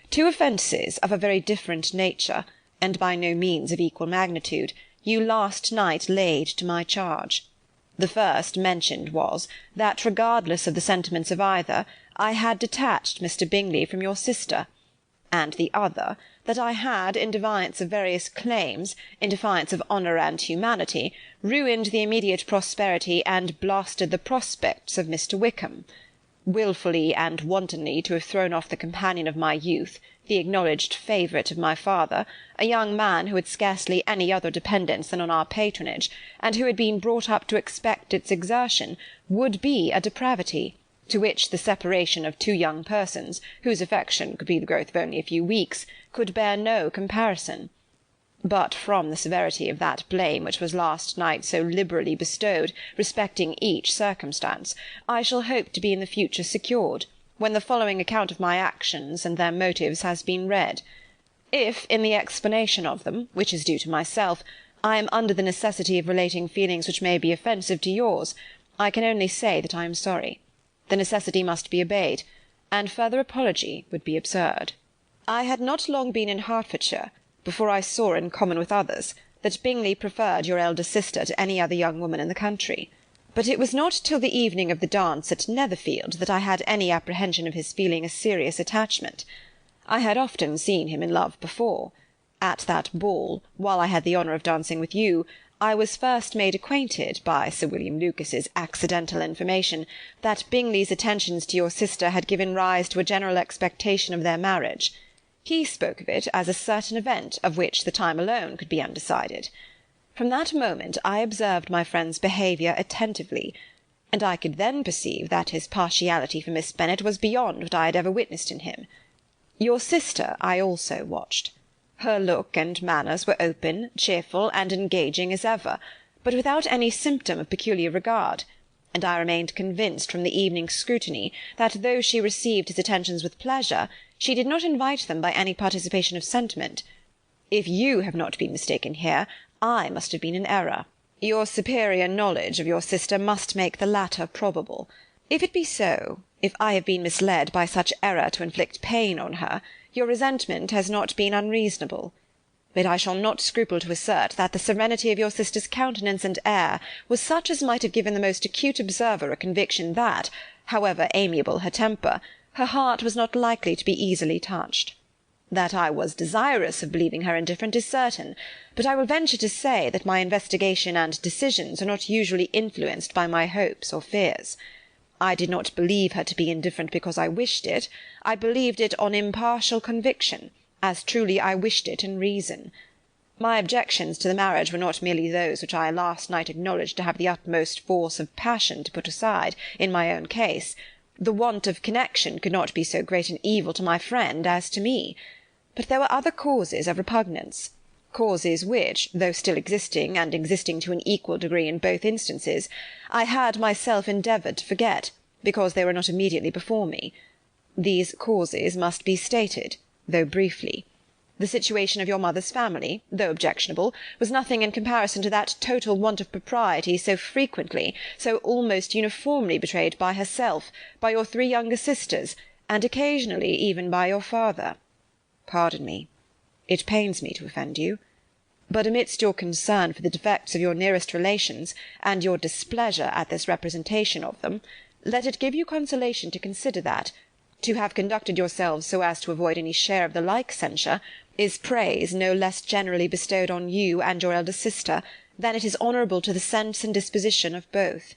2 offences of a very different nature, and by no means of equal magnitude, you last night laid to my charge. The first mentioned was, that regardless of the sentiments of either, I had detached Mr. Bingley from your sister, and the other, that I had, in defiance of various claims, in defiance of honour and humanity, ruined the immediate prosperity and blasted the prospects of Mr. Wickham. Wilfully and wantonly to have thrown off the companion of my youth, the acknowledged favourite of my father, a young man who had scarcely any other dependence than on our patronage, and who had been brought up to expect its exertion, would be a depravity, to which the separation of two young persons, whose affection could be the growth of only a few weeks, could bear no comparison. But from the severity of that blame which was last night so liberally bestowed, respecting each circumstance, I shall hope to be in the future secured, when the following account of my actions and their motives has been read. If, in the explanation of them, which is due to myself, I am under the necessity of relating feelings which may be offensive to yours, I can only say that I am sorry. The necessity must be obeyed, and further apology would be absurd. I had not long been in Hertfordshire before I saw, in common with others, that Bingley preferred your elder sister to any other young woman in the country. But it was not till the evening of the dance at Netherfield that I had any apprehension of his feeling a serious attachment. I had often seen him in love before. At that ball, while I had the honour of dancing with you, I was first made acquainted, by Sir William Lucas's accidental information, that Bingley's attentions to your sister had given rise to a general expectation of their marriage. He spoke of it as a certain event of which the time alone could be undecided. From that moment I observed my friend's behaviour attentively, and I could then perceive that his partiality for Miss Bennet was beyond what I had ever witnessed in him. Your sister I also watched. Her look and manners were open, cheerful, and engaging as ever, but without any symptom of peculiar regard, and I remained convinced from the evening's scrutiny that though she received his attentions with pleasure, she did not invite them by any participation of sentiment. If you have not been mistaken here, I must have been in error. Your superior knowledge of your sister must make the latter probable. If it be so, if I have been misled by such error to inflict pain on her, your resentment has not been unreasonable. But I shall not scruple to assert that the serenity of your sister's countenance and air was such as might have given the most acute observer a conviction that, however amiable her temper, her heart was not likely to be easily touched. That I was desirous of believing her indifferent is certain, but I will venture to say that my investigation and decisions are not usually influenced by my hopes or fears. I did not believe her to be indifferent because I wished it. I believed it on impartial conviction, as truly I wished it in reason. My objections to the marriage were not merely those which I last night acknowledged to have the utmost force of passion to put aside, in my own case. The want of connection could not be so great an evil to my friend as to me. But there were other causes of repugnance, causes which, though still existing, and existing to an equal degree in both instances, I had myself endeavoured to forget, because they were not immediately before me. These causes must be stated, though briefly. The situation of your mother's family, though objectionable, was nothing in comparison to that total want of propriety so frequently, so almost uniformly betrayed by herself, by your 3 younger sisters, and occasionally even by your father. Pardon me. It pains me to offend you. But amidst your concern for the defects of your nearest relations, and your displeasure at this representation of them, let it give you consolation to consider that, to have conducted yourselves so as to avoid any share of the like censure, is praise no less generally bestowed on you and your elder sister, than it is honourable to the sense and disposition of both.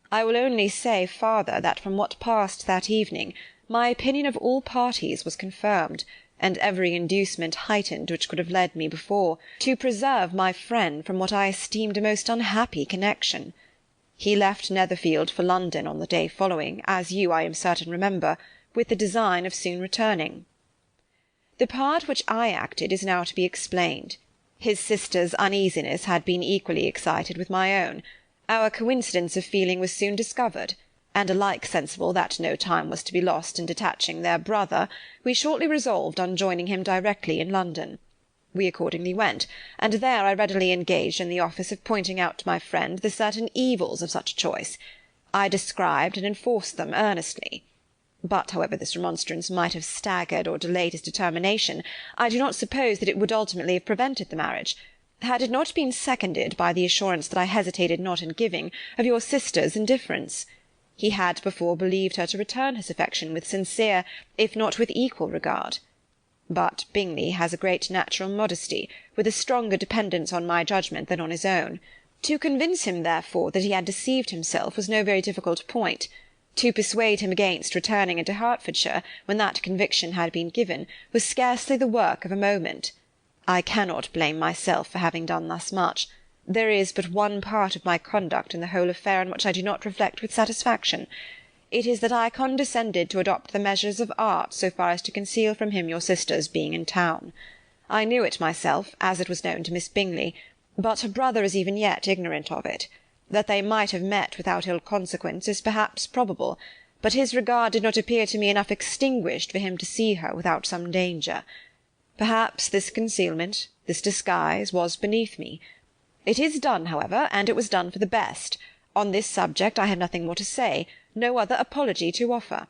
I will only say farther that from what passed that evening, my opinion of all parties was confirmed, and every inducement heightened which could have led me before, to preserve my friend from what I esteemed a most unhappy connection. He left Netherfield for London on the day following, as you, I am certain, remember, with the design of soon returning. The part which I acted is now to be explained. His sister's uneasiness had been equally excited with my own. Our coincidence of feeling was soon discovered, and alike sensible that no time was to be lost in detaching their brother, we shortly resolved on joining him directly in London. We accordingly went, and there I readily engaged in the office of pointing out to my friend the certain evils of such a choice. I described and enforced them earnestly. But however this remonstrance might have staggered or delayed his determination, I do not suppose that it would ultimately have prevented the marriage, had it not been seconded by the assurance that I hesitated not in giving, of your sister's indifference. He had before believed her to return his affection with sincere, if not with equal regard. But Bingley has a great natural modesty, with a stronger dependence on my judgment than on his own. To convince him, therefore, that he had deceived himself was no very difficult point. To persuade him against returning into Hertfordshire, when that conviction had been given, was scarcely the work of a moment. I cannot blame myself for having done thus much. There is but one part of my conduct in the whole affair on which I do not reflect with satisfaction. It is that I condescended to adopt the measures of art so far as to conceal from him your sister's being in town. I knew it myself, as it was known to Miss Bingley, but her brother is even yet ignorant of it. That they might have met without ill consequence is perhaps probable, but his regard did not appear to me enough extinguished for him to see her without some danger. Perhaps this concealment, this disguise, was beneath me. It is done, however, and it was done for the best. On this subject I have nothing more to say, no other apology to offer.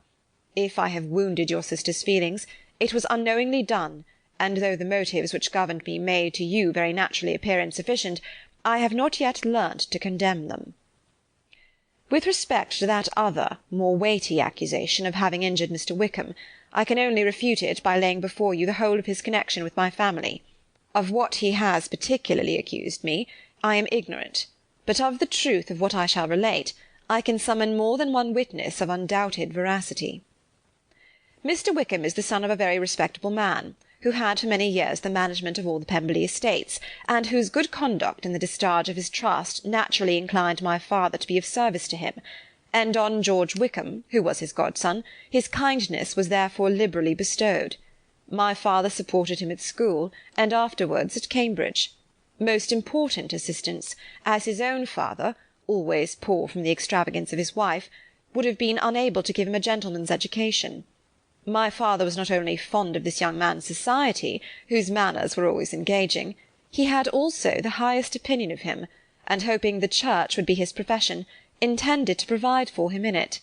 If I have wounded your sister's feelings, it was unknowingly done, and though the motives which governed me may to you very naturally appear insufficient, I have not yet learnt to condemn them. With respect to that other, more weighty accusation of having injured Mr. Wickham, I can only refute it by laying before you the whole of his connection with my family. Of what he has particularly accused me, I am ignorant, but of the truth of what I shall relate, I can summon more than one witness of undoubted veracity. Mr. Wickham is the son of a very respectable man, who had for many years the management of all the Pemberley estates, and whose good conduct in the discharge of his trust naturally inclined my father to be of service to him, and on George Wickham, who was his godson, his kindness was therefore liberally bestowed. My father supported him at school, and afterwards at Cambridge. Most important assistance, as his own father, always poor from the extravagance of his wife, would have been unable to give him a gentleman's education. My father was not only fond of this young man's society, whose manners were always engaging, he had also the highest opinion of him, and hoping the church would be his profession, intended to provide for him in it.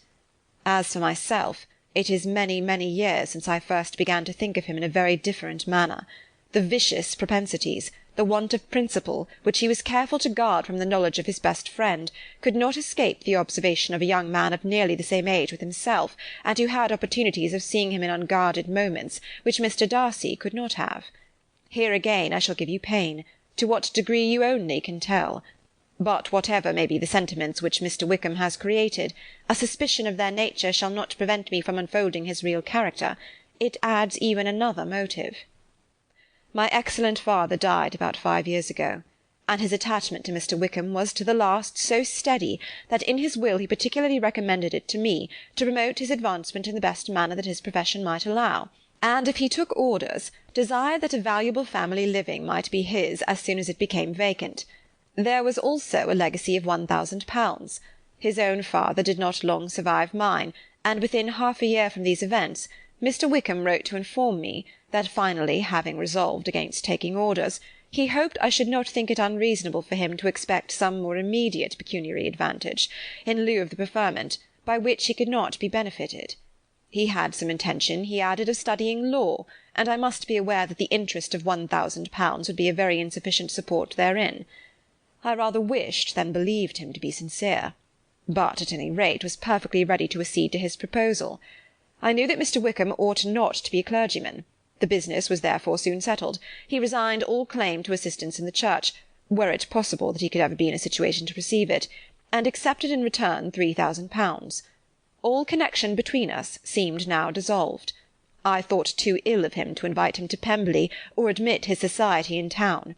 As for myself, it is many, many years since I first began to think of him in a very different manner. The vicious propensities, the want of principle, which he was careful to guard from the knowledge of his best friend, could not escape the observation of a young man of nearly the same age with himself, and who had opportunities of seeing him in unguarded moments, which Mr. Darcy could not have. Here again I shall give you pain, to what degree you only can tell. But whatever may be the sentiments which Mr. Wickham has created, a suspicion of their nature shall not prevent me from unfolding his real character. It adds even another motive. My excellent father died about 5 years ago, and his attachment to Mr. Wickham was to the last so steady that in his will he particularly recommended it to me to promote his advancement in the best manner that his profession might allow, and if he took orders, desired that a valuable family living might be his as soon as it became vacant. There was also a legacy of £1,000. His own father did not long survive mine, and within half a year from these events, Mr. Wickham wrote to inform me that finally, having resolved against taking orders, he hoped I should not think it unreasonable for him to expect some more immediate pecuniary advantage, in lieu of the preferment, by which he could not be benefited. He had some intention, he added, of studying law, and I must be aware that the interest of £1,000 would be a very insufficient support therein. I rather wished than believed him to be sincere, but at any rate was perfectly ready to accede to his proposal. I knew that Mr. Wickham ought not to be a clergyman. The business was therefore soon settled. He resigned all claim to assistance in the church, were it possible that he could ever be in a situation to receive it, and accepted in return £3,000. All connection between us seemed now dissolved. I thought too ill of him to invite him to Pemberley, or admit his society in town.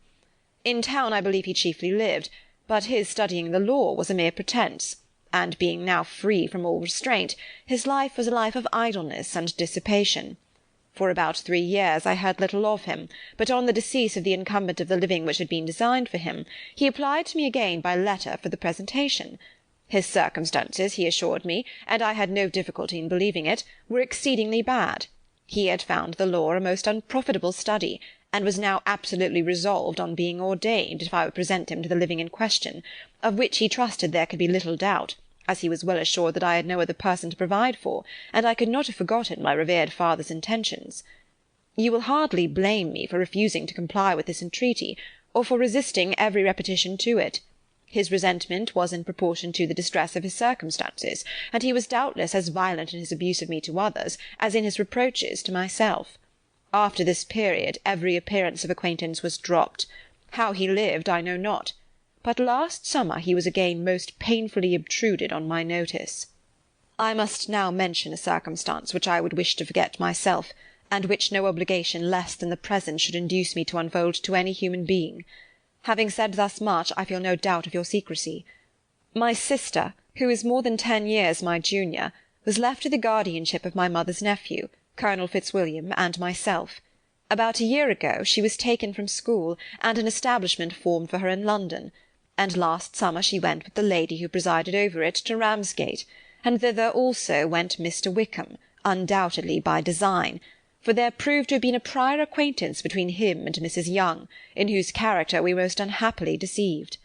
In town I believe he chiefly lived, but his studying the law was a mere pretence, and being now free from all restraint, his life was a life of idleness and dissipation. For about 3 years I heard little of him, but on the decease of the incumbent of the living which had been designed for him, he applied to me again by letter for the presentation. His circumstances, he assured me, and I had no difficulty in believing it, were exceedingly bad. He had found the law a most unprofitable study, and was now absolutely resolved on being ordained if I would present him to the living in question, of which he trusted there could be little doubt, as he was well assured that I had no other person to provide for, and I could not have forgotten my revered father's intentions. You will hardly blame me for refusing to comply with this entreaty, or for resisting every repetition to it. His resentment was in proportion to the distress of his circumstances, and he was doubtless as violent in his abuse of me to others as in his reproaches to myself. After this period every appearance of acquaintance was dropped. How he lived I know not, but last summer he was again most painfully obtruded on my notice. I must now mention a circumstance which I would wish to forget myself, and which no obligation less than the present should induce me to unfold to any human being. Having said thus much, I feel no doubt of your secrecy. My sister, who is more than 10 years my junior, was left to the guardianship of my mother's nephew, Colonel Fitzwilliam, and myself. About a year ago she was taken from school, and an establishment formed for her in London, and last summer she went with the lady who presided over it to Ramsgate, and thither also went Mr. Wickham, undoubtedly by design, for there proved to have been a prior acquaintance between him and Mrs. Young, in whose character we were most unhappily deceived,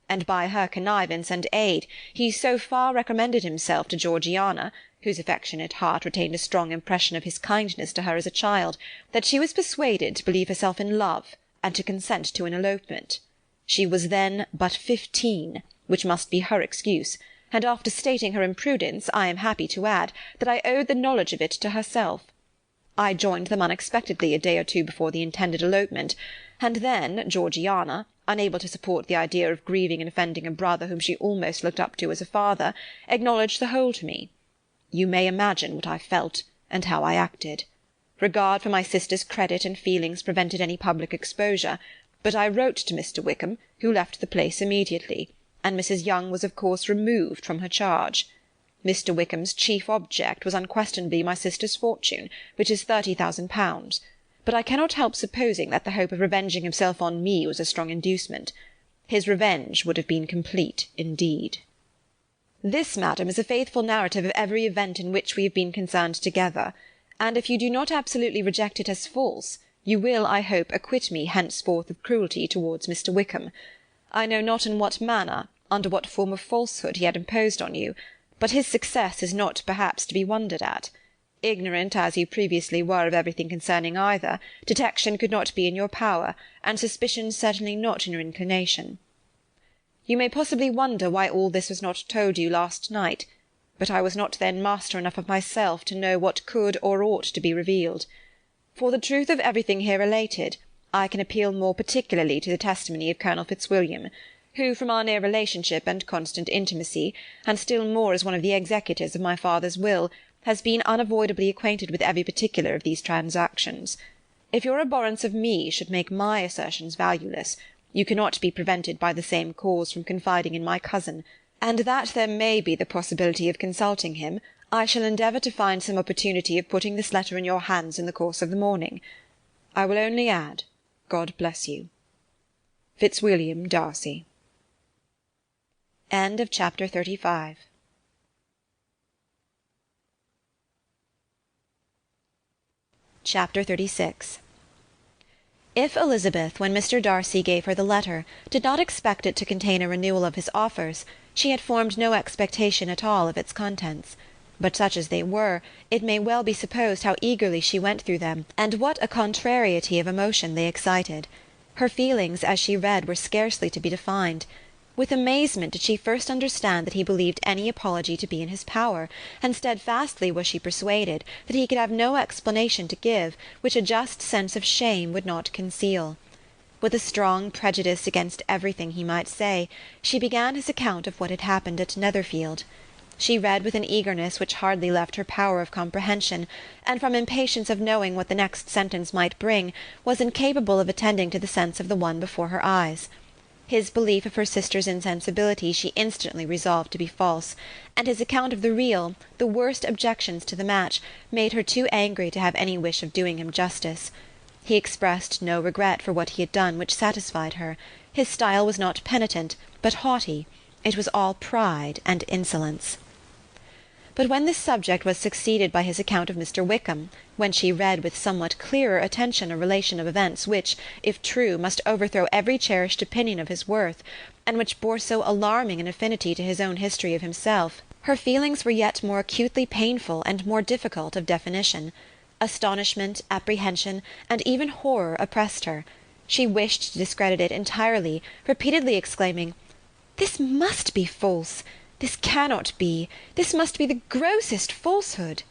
and by her connivance and aid he so far recommended himself to Georgiana, whose affectionate heart retained a strong impression of his kindness to her as a child, that she was persuaded to believe herself in love, and to consent to an elopement. She was then but 15, which must be her excuse, and after stating her imprudence, I am happy to add that I owed the knowledge of it to herself. I joined them unexpectedly a day or two before the intended elopement, and then Georgiana, unable to support the idea of grieving and offending a brother whom she almost looked up to as a father, acknowledged the whole to me. You may imagine what I felt, and how I acted. Regard for my sister's credit and feelings prevented any public exposure, but I wrote to Mr. Wickham, who left the place immediately, and Mrs. Young was of course removed from her charge. Mr. Wickham's chief object was unquestionably my sister's fortune, which is 30,000 pounds, but I cannot help supposing that the hope of revenging himself on me was a strong inducement. His revenge would have been complete indeed. This, madam, is a faithful narrative of every event in which we have been concerned together, and if you do not absolutely reject it as false, you will, I hope, acquit me henceforth of cruelty towards Mr. Wickham. I know not in what manner, under what form of falsehood he had imposed on you, but his success is not perhaps to be wondered at. Ignorant as you previously were of everything concerning either, detection could not be in your power, and suspicion certainly not in your inclination. You may possibly wonder why all this was not told you last night, but I was not then master enough of myself to know what could or ought to be revealed. For the truth of everything here related, I can appeal more particularly to the testimony of Colonel Fitzwilliam, who, from our near relationship and constant intimacy, and still more as one of the executors of my father's will, has been unavoidably acquainted with every particular of these transactions. If your abhorrence of me should make my assertions valueless, you cannot be prevented by the same cause from confiding in my cousin, and that there may be the possibility of consulting him, I shall endeavour to find some opportunity of putting this letter in your hands in the course of the morning. I will only add, God bless you. Fitzwilliam Darcy. End of chapter 35. Chapter 36. If Elizabeth, when Mr. Darcy gave her the letter, did not expect it to contain a renewal of his offers, she had formed no expectation at all of its contents. But such as they were, it may well be supposed how eagerly she went through them, and what a contrariety of emotion they excited. Her feelings, as she read, were scarcely to be defined. With amazement did she first understand that he believed any apology to be in his power, and steadfastly was she persuaded that he could have no explanation to give which a just sense of shame would not conceal. With a strong prejudice against everything he might say, she began his account of what had happened at Netherfield. She read with an eagerness which hardly left her power of comprehension, and from impatience of knowing what the next sentence might bring, was incapable of attending to the sense of the one before her eyes. His belief of her sister's insensibility she instantly resolved to be false, and his account of the real, the worst objections to the match, made her too angry to have any wish of doing him justice. He expressed no regret for what he had done which satisfied her. His style was not penitent, but haughty. It was all pride and insolence. But when this subject was succeeded by his account of Mr. Wickham, when she read with somewhat clearer attention a relation of events which, if true, must overthrow every cherished opinion of his worth, and which bore so alarming an affinity to his own history of himself, her feelings were yet more acutely painful and more difficult of definition. Astonishment, apprehension, and even horror oppressed her. She wished to discredit it entirely, repeatedly exclaiming, "This must be false! This cannot be! This must be the grossest falsehood!"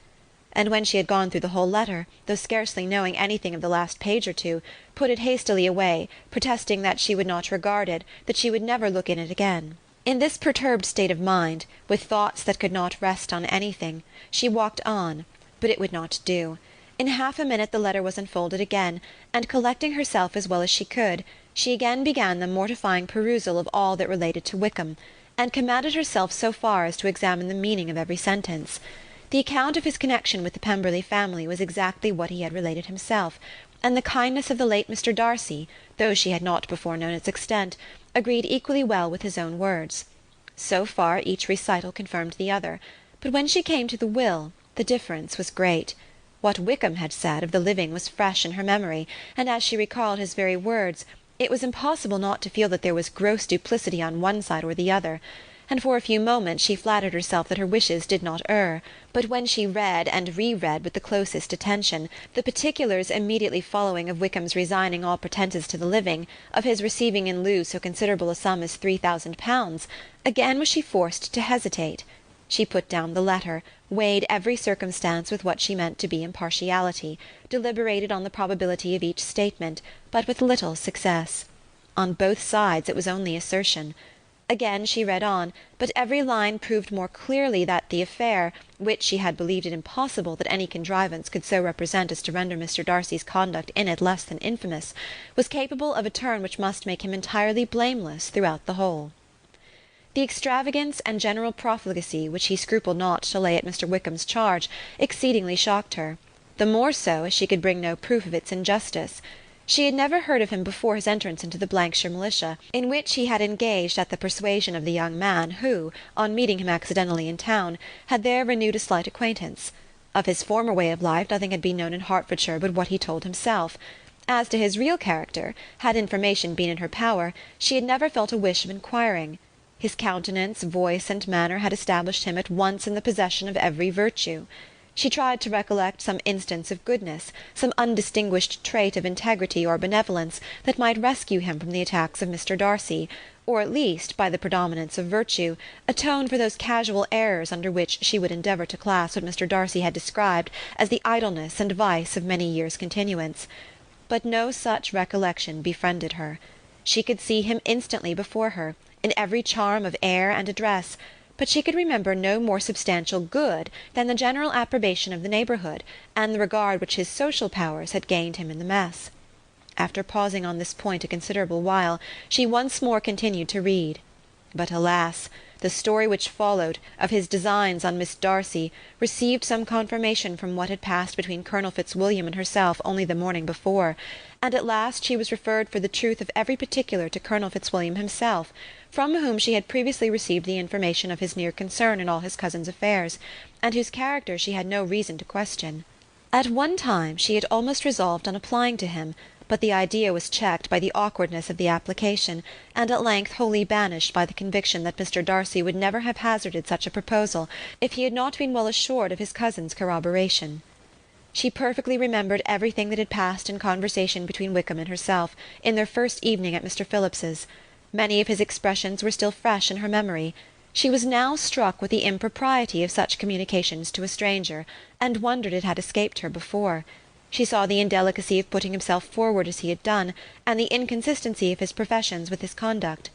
And when she had gone through the whole letter, though scarcely knowing anything of the last page or two, put it hastily away, protesting that she would not regard it, that she would never look in it again. In this perturbed state of mind, with thoughts that could not rest on anything, she walked on, but it would not do. In half a minute the letter was unfolded again, and collecting herself as well as she could, she again began the mortifying perusal of all that related to Wickham, and commanded herself so far as to examine the meaning of every sentence. The account of his connection with the Pemberley family was exactly what he had related himself, and the kindness of the late Mr. Darcy, though she had not before known its extent, agreed equally well with his own words. So far each recital confirmed the other, but when she came to the will, the difference was great. What Wickham had said of the living was fresh in her memory, and as she recalled his very words, it was impossible not to feel that there was gross duplicity on one side or the other, and for a few moments she flattered herself that her wishes did not err. But when she read and re-read with the closest attention the particulars immediately following of Wickham's resigning all pretences to the living, of his receiving in lieu so considerable a sum as £3,000, again was she forced to hesitate. She put down the letter, weighed every circumstance with what she meant to be impartiality, deliberated on the probability of each statement, but with little success. On both sides it was only assertion. Again she read on, but every line proved more clearly that the affair, which she had believed it impossible that any contrivance could so represent as to render Mr. Darcy's conduct in it less than infamous, was capable of a turn which must make him entirely blameless throughout the whole. The extravagance and general profligacy which he scrupled not to lay at Mr. Wickham's charge exceedingly shocked her, the more so as she could bring no proof of its injustice. She had never heard of him before his entrance into the Blankshire militia, in which he had engaged at the persuasion of the young man who, on meeting him accidentally in town, had there renewed a slight acquaintance. Of his former way of life nothing had been known in Hertfordshire but what he told himself. As to his real character, had information been in her power, she had never felt a wish of inquiring. His countenance, voice, and manner had established him at once in the possession of every virtue. She tried to recollect some instance of goodness, some undistinguished trait of integrity or benevolence, that might rescue him from the attacks of Mr. Darcy, or at least, by the predominance of virtue, atone for those casual errors under which she would endeavour to class what Mr. Darcy had described as the idleness and vice of many years' continuance. But no such recollection befriended her. She could see him instantly before her, in every charm of air and address, but she could remember no more substantial good than the general approbation of the neighbourhood, and the regard which his social powers had gained him in the mess. After pausing on this point a considerable while, she once more continued to read. But alas! the story which followed, of his designs on Miss Darcy, received some confirmation from what had passed between Colonel Fitzwilliam and herself only the morning before, and at last she was referred for the truth of every particular to Colonel Fitzwilliam himself, from whom she had previously received the information of his near concern in all his cousin's affairs, and whose character she had no reason to question. At one time she had almost resolved on applying to him, but the idea was checked by the awkwardness of the application, and at length wholly banished by the conviction that Mr. Darcy would never have hazarded such a proposal if he had not been well assured of his cousin's corroboration. She perfectly remembered everything that had passed in conversation between Wickham and herself, in their first evening at Mr. Phillips's. Many of his expressions were still fresh in her memory. She was now struck with the impropriety of such communications to a stranger, and wondered it had escaped her before. She saw the indelicacy of putting himself forward as he had done, and the inconsistency of his professions with his conduct.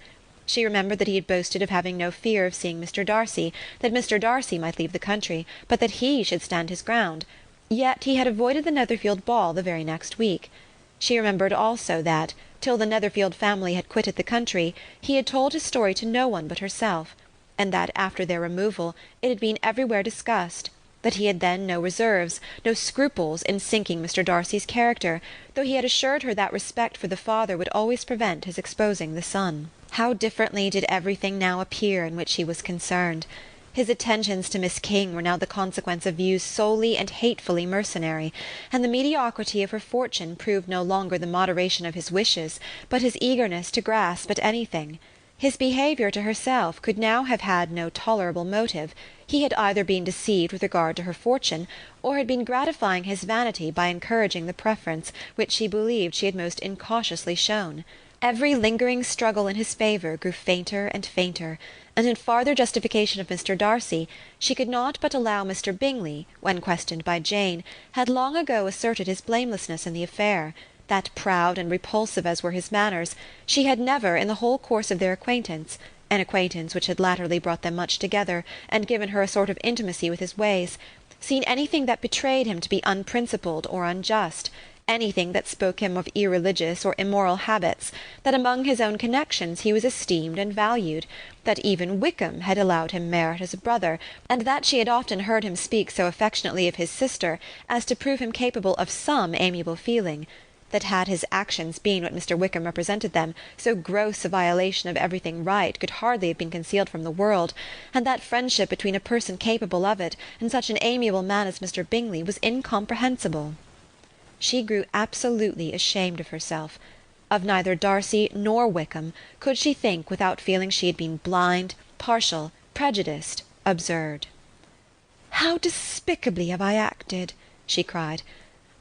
She remembered that he had boasted of having no fear of seeing Mr. Darcy, that Mr. Darcy might leave the country, but that he should stand his ground. Yet he had avoided the Netherfield ball the very next week. She remembered also that, till the Netherfield family had quitted the country, he had told his story to no one but herself, and that after their removal it had been everywhere discussed, that he had then no reserves, no scruples in sinking Mr. Darcy's character, though he had assured her that respect for the father would always prevent his exposing the son. How differently did everything now appear in which he was concerned! His attentions to Miss King were now the consequence of views solely and hatefully mercenary, and the mediocrity of her fortune proved no longer the moderation of his wishes, but his eagerness to grasp at anything. His behaviour to herself could now have had no tolerable motive. He had either been deceived with regard to her fortune, or had been gratifying his vanity by encouraging the preference which she believed she had most incautiously shown. Every lingering struggle in his favour grew fainter and fainter, and in farther justification of Mr. Darcy, she could not but allow Mr. Bingley, when questioned by Jane, had long ago asserted his blamelessness in the affair, that proud and repulsive as were his manners, she had never, in the whole course of their acquaintance, an acquaintance which had latterly brought them much together, and given her a sort of intimacy with his ways, seen anything that betrayed him to be unprincipled or unjust, anything that spoke him of irreligious or immoral habits, that among his own connections he was esteemed and valued, that even Wickham had allowed him merit as a brother, and that she had often heard him speak so affectionately of his sister as to prove him capable of some amiable feeling, that had his actions been what Mr. Wickham represented them, so gross a violation of everything right could hardly have been concealed from the world, and that friendship between a person capable of it and such an amiable man as Mr. Bingley was incomprehensible. She grew absolutely ashamed of herself. Of neither Darcy nor Wickham could she think without feeling she had been blind, partial, prejudiced, absurd. "How despicably have I acted!" she cried.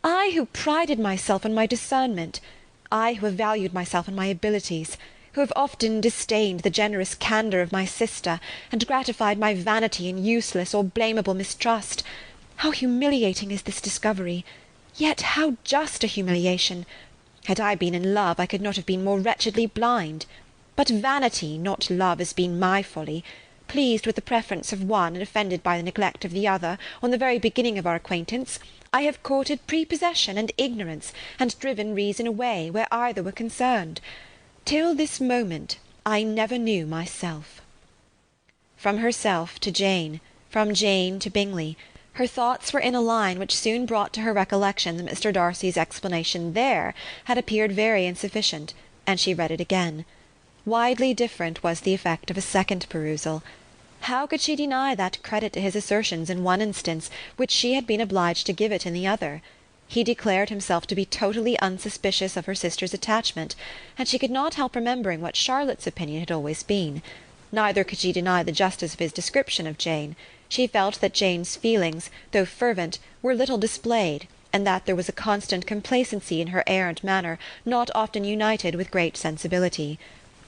"I who prided myself on my discernment, I who have valued myself on my abilities, who have often disdained the generous candour of my sister, and gratified my vanity in useless or blameable mistrust. How humiliating is this discovery! Yet how just a humiliation! Had I been in love, I could not have been more wretchedly blind. But vanity, not love, has been my folly. Pleased with the preference of one, and offended by the neglect of the other, on the very beginning of our acquaintance, I have courted prepossession and ignorance, and driven reason away, where either were concerned. Till this moment I never knew myself." From herself to Jane, from Jane to Bingley, her thoughts were in a line which soon brought to her recollection that Mr. Darcy's explanation there had appeared very insufficient, and she read it again. Widely different was the effect of a second perusal. How could she deny that credit to his assertions in one instance which she had been obliged to give it in the other? He declared himself to be totally unsuspicious of her sister's attachment, and she could not help remembering what Charlotte's opinion had always been. Neither could she deny the justice of his description of Jane. She felt that Jane's feelings, though fervent, were little displayed, and that there was a constant complacency in her air and manner not often united with great sensibility.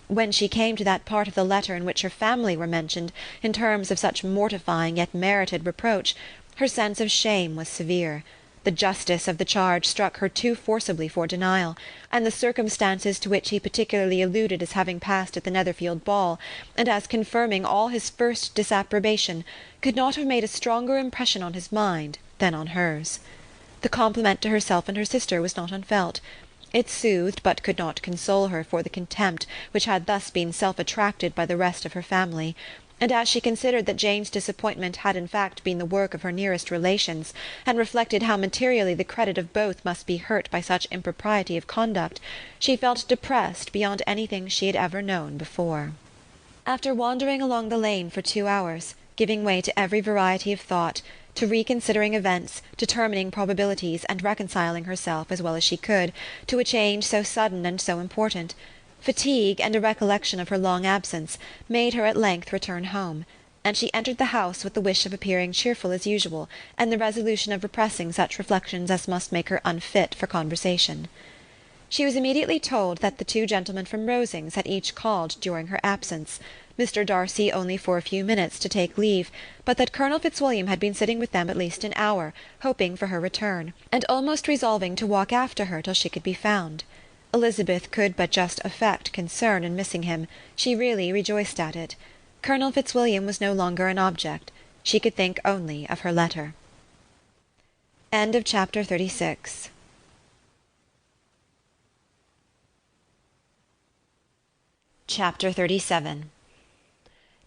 When she came to that part of the letter in which her family were mentioned in terms of such mortifying yet merited reproach, her sense of shame was severe. The justice of the charge struck her too forcibly for denial, and the circumstances to which he particularly alluded as having passed at the Netherfield ball, and as confirming all his first disapprobation, could not have made a stronger impression on his mind than on hers. The compliment to herself and her sister was not unfelt. It soothed but could not console her for the contempt which had thus been self-attracted by the rest of her family, and as she considered that Jane's disappointment had in fact been the work of her nearest relations, and reflected how materially the credit of both must be hurt by such impropriety of conduct, she felt depressed beyond anything she had ever known before. After wandering along the lane for 2 hours, giving way to every variety of thought, to reconsidering events, determining probabilities, and reconciling herself, as well as she could, to a change so sudden and so important, fatigue, and a recollection of her long absence, made her at length return home, and she entered the house with the wish of appearing cheerful as usual, and the resolution of repressing such reflections as must make her unfit for conversation. She was immediately told that the 2 gentlemen from Rosings had each called during her absence, Mr. Darcy only for a few minutes to take leave, but that Colonel Fitzwilliam had been sitting with them at least an hour, hoping for her return, and almost resolving to walk after her till she could be found. Elizabeth could but just affect concern in missing him. She really rejoiced at it. Colonel Fitzwilliam was no longer an object. She could think only of her letter. End of chapter 36. Chapter 37.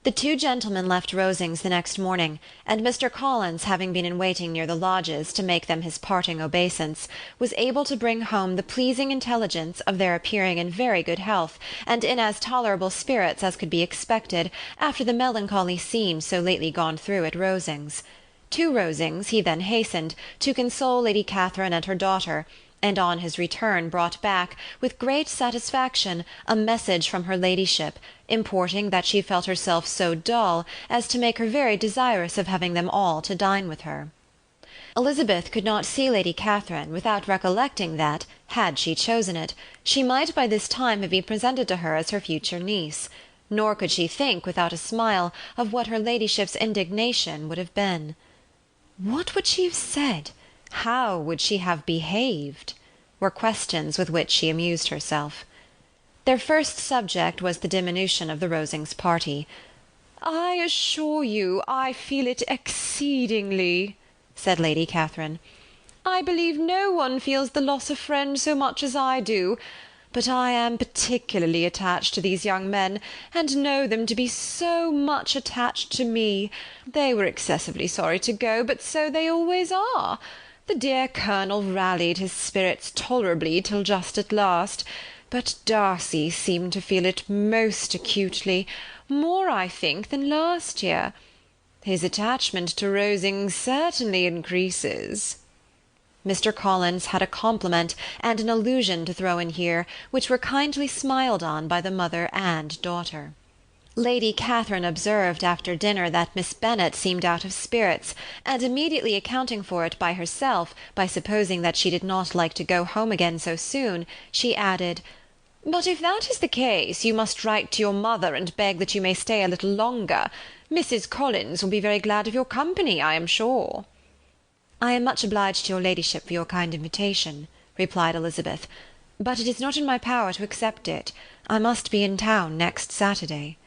The 2 gentlemen left Rosings the next morning, and Mr. Collins, having been in waiting near the lodges to make them his parting obeisance, was able to bring home the pleasing intelligence of their appearing in very good health, and in as tolerable spirits as could be expected after the melancholy scene so lately gone through at Rosings. To Rosings he then hastened, to console Lady Catherine and her daughter, and on his return brought back, with great satisfaction, a message from her ladyship, importing that she felt herself so dull as to make her very desirous of having them all to dine with her. Elizabeth could not see Lady Catherine without recollecting that, had she chosen it, she might by this time have been presented to her as her future niece, nor could she think, without a smile, of what her ladyship's indignation would have been. What would she have said? How would she have behaved? Were questions with which she amused herself. Their first subject was the diminution of the Rosings party. "I assure you I feel it exceedingly," said Lady Catherine. "I believe no one feels the loss of friends so much as I do. But I am particularly attached to these young men, and know them to be so much attached to me. They were excessively sorry to go, but so they always are. The dear Colonel rallied his spirits tolerably till just at last, but Darcy seemed to feel it most acutely, more, I think, than last year. His attachment to Rosings certainly increases." Mr. Collins had a compliment and an allusion to throw in here, which were kindly smiled on by the mother and daughter. Lady Catherine observed after dinner that Miss Bennet seemed out of spirits, and immediately accounting for it by herself, by supposing that she did not like to go home again so soon, she added, "But if that is the case, you must write to your mother and beg that you may stay a little longer. Mrs. Collins will be very glad of your company, I am sure." "I am much obliged to your ladyship for your kind invitation," replied Elizabeth, "but it is not in my power to accept it. I must be in town next Saturday."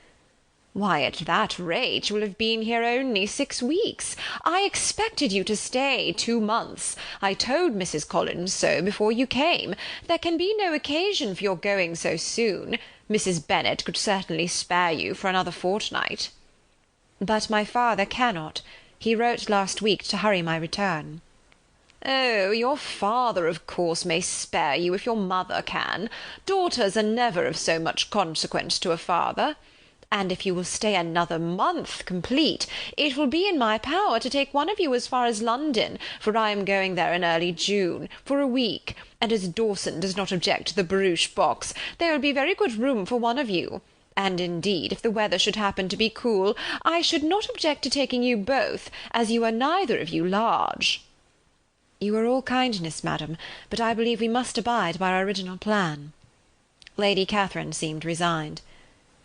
"Why, at that rate you will have been here only 6 weeks. I expected you to stay 2 months. I told Mrs. Collins so before you came. There can be no occasion for your going so soon. Mrs. Bennet could certainly spare you for another fortnight." "But my father cannot. He wrote last week to hurry my return." "Oh, your father, of course, may spare you if your mother can. Daughters are never of so much consequence to a father. And if you will stay another month complete, it will be in my power to take one of you as far as London, for I am going there in early June, for a week, and as Dawson does not object to the barouche box, there will be very good room for one of you. And indeed, if the weather should happen to be cool, I should not object to taking you both, as you are neither of you large." "You are all kindness, madam, but I believe we must abide by our original plan." Lady Catherine seemed resigned.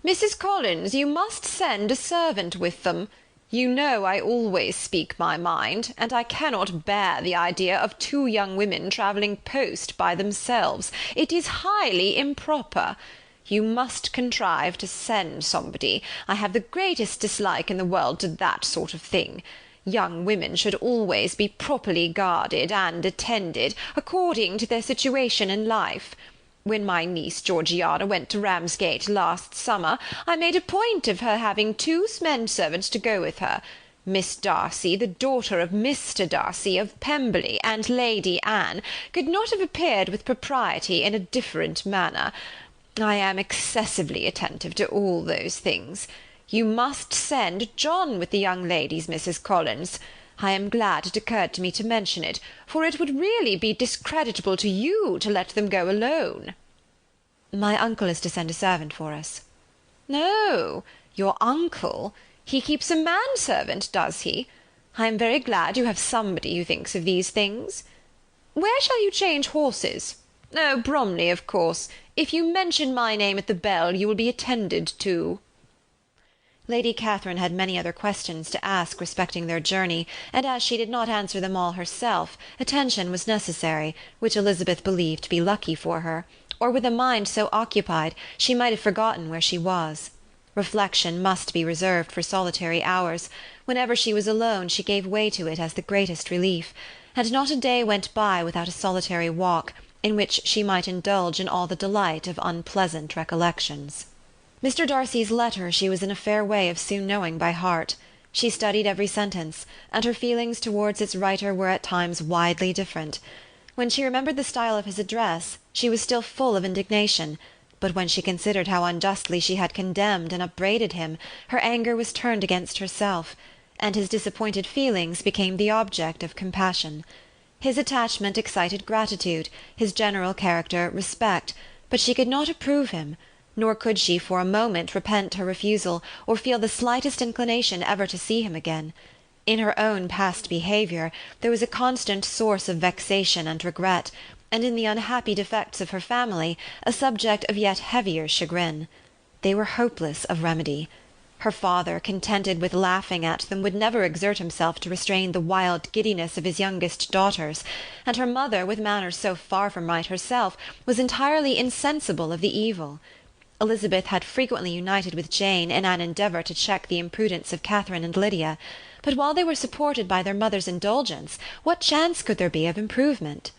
"Mrs. Collins, you must send a servant with them. You know I always speak my mind, and I cannot bear the idea of 2 young women travelling post by themselves. It is highly improper. You must contrive to send somebody. I have the greatest dislike in the world to that sort of thing. Young women should always be properly guarded and attended, according to their situation in life. When my niece Georgiana went to Ramsgate last summer, I made a point of her having 2 men-servants to go with her. Miss Darcy, the daughter of Mr. Darcy of Pemberley, and Lady Anne, could not have appeared with propriety in a different manner. I am excessively attentive to all those things. You must send John with the young ladies, Mrs. Collins. I am glad it occurred to me to mention it, for it would really be discreditable to you to let them go alone." "My uncle is to send a servant for us." "Oh, your uncle? He keeps a man-servant, does he? I am very glad you have somebody who thinks of these things. Where shall you change horses? Oh, Bromley, of course. If you mention my name at the bell, you will be attended to." Lady Catherine had many other questions to ask respecting their journey, and as she did not answer them all herself, attention was necessary, which Elizabeth believed to be lucky for her, or with a mind so occupied she might have forgotten where she was. Reflection must be reserved for solitary hours. Whenever she was alone she gave way to it as the greatest relief, and not a day went by without a solitary walk, in which she might indulge in all the delight of unpleasant recollections. Mr. Darcy's letter she was in a fair way of soon knowing by heart. She studied every sentence, and her feelings towards its writer were at times widely different. When she remembered the style of his address, she was still full of indignation, but when she considered how unjustly she had condemned and upbraided him, her anger was turned against herself, and his disappointed feelings became the object of compassion. His attachment excited gratitude, his general character respect, but she could not approve him, nor could she for a moment repent her refusal, or feel the slightest inclination ever to see him again. In her own past behaviour there was a constant source of vexation and regret, and in the unhappy defects of her family a subject of yet heavier chagrin. They were hopeless of remedy. Her father, contented with laughing at them, would never exert himself to restrain the wild giddiness of his youngest daughters, and her mother, with manners so far from right herself, was entirely insensible of the evil. Elizabeth had frequently united with Jane in an endeavour to check the imprudence of Catherine and Lydia, but while they were supported by their mother's indulgence, what chance could there be of improvement?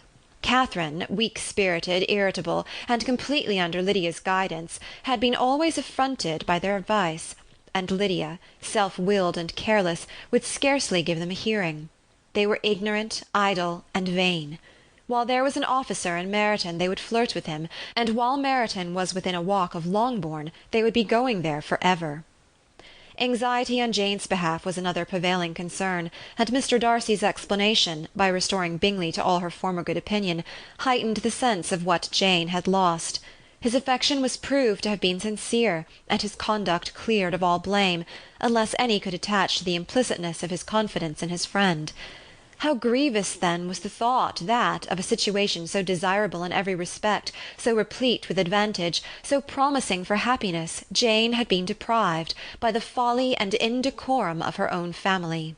Catherine, weak-spirited, irritable, and completely under Lydia's guidance, had been always affronted by their advice, and Lydia, self-willed and careless, would scarcely give them a hearing. They were ignorant, idle, and vain. While there was an officer in Meryton they would flirt with him, and while Meryton was within a walk of Longbourn they would be going there for ever. Anxiety on Jane's behalf was another prevailing concern, and Mr. Darcy's explanation, by restoring Bingley to all her former good opinion, heightened the sense of what Jane had lost. His affection was proved to have been sincere, and his conduct cleared of all blame, unless any could attach to the implicitness of his confidence in his friend. How grievous, then, was the thought that, of a situation so desirable in every respect, so replete with advantage, so promising for happiness, Jane had been deprived, by the folly and indecorum of her own family.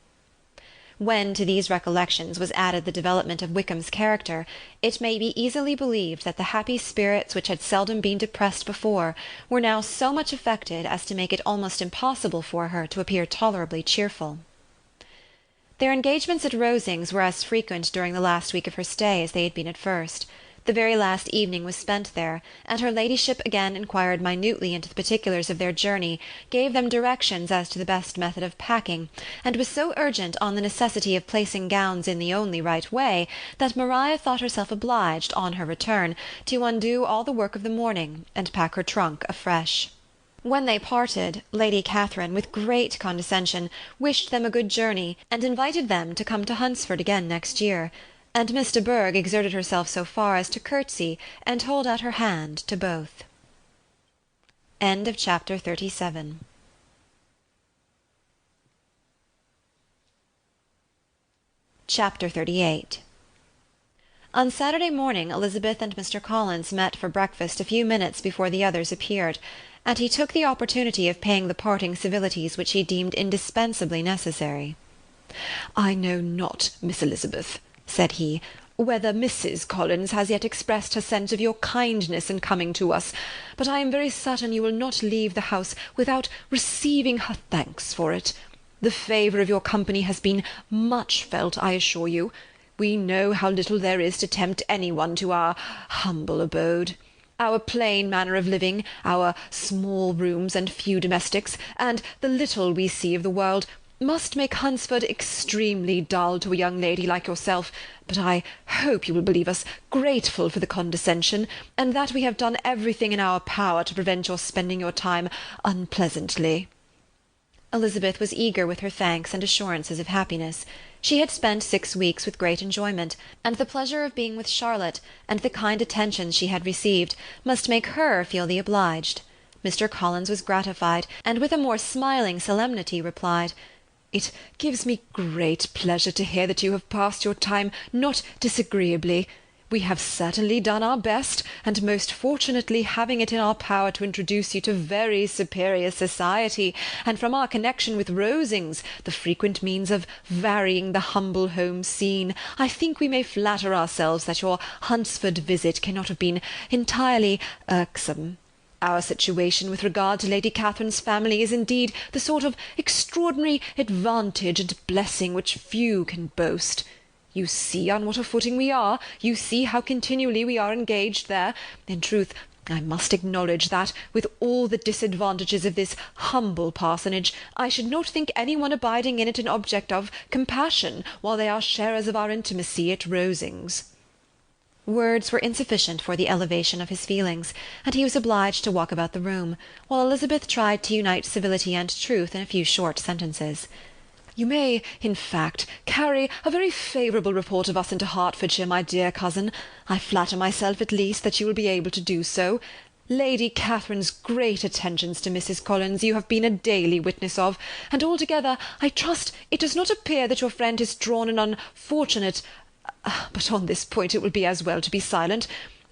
When to these recollections was added the development of Wickham's character, it may be easily believed that the happy spirits which had seldom been depressed before were now so much affected as to make it almost impossible for her to appear tolerably cheerful. Their engagements at Rosings were as frequent during the last week of her stay as they had been at first. The very last evening was spent there, and her ladyship again inquired minutely into the particulars of their journey, gave them directions as to the best method of packing, and was so urgent on the necessity of placing gowns in the only right way, that Maria thought herself obliged, on her return, to undo all the work of the morning, and pack her trunk afresh. When they parted, Lady Catherine, with great condescension, wished them a good journey, and invited them to come to Hunsford again next year, and Miss de Bourgh exerted herself so far as to curtsy and hold out her hand to both. Chapter 37. Chapter 38. On Saturday morning Elizabeth and Mr. Collins met for breakfast a few minutes before the others appeared, and he took the opportunity of paying the parting civilities which he deemed indispensably necessary. "I know not, Miss Elizabeth," said he, "whether Mrs. Collins has yet expressed her sense of your kindness in coming to us, but I am very certain you will not leave the house without receiving her thanks for it. The favour of your company has been much felt, I assure you. We know how little there is to tempt any one to our humble abode. Our plain manner of living, our small rooms and few domestics, and the little we see of the world, must make Hunsford extremely dull to a young lady like yourself, but I hope you will believe us grateful for the condescension, and that we have done everything in our power to prevent your spending your time unpleasantly." Elizabeth was eager with her thanks and assurances of happiness. She had spent 6 weeks with great enjoyment, and the pleasure of being with Charlotte, and the kind attentions she had received, must make her feel the obliged. Mr. Collins was gratified, and with a more smiling solemnity replied, "It gives me great pleasure to hear that you have passed your time not disagreeably. We have certainly done our best, and most fortunately having it in our power to introduce you to very superior society, and from our connection with Rosings, the frequent means of varying the humble home scene, I think we may flatter ourselves that your Hunsford visit cannot have been entirely irksome. Our situation with regard to Lady Catherine's family is indeed the sort of extraordinary advantage and blessing which few can boast. You see on what a footing we are, you see how continually we are engaged there. In truth, I must acknowledge that, with all the disadvantages of this humble parsonage, I should not think any one abiding in it an object of compassion, while they are sharers of our intimacy at Rosings." Words were insufficient for the elevation of his feelings, and he was obliged to walk about the room, while Elizabeth tried to unite civility and truth in a few short sentences. You may, in fact, carry a very favourable report of us into Hertfordshire, my dear cousin. I flatter myself, at least, that you will be able to do so. Lady Catherine's great attentions to Mrs. Collins you have been a daily witness of, and altogether I trust it does not appear that your friend has drawn an unfortunate... but on this point it will be as well to be silent.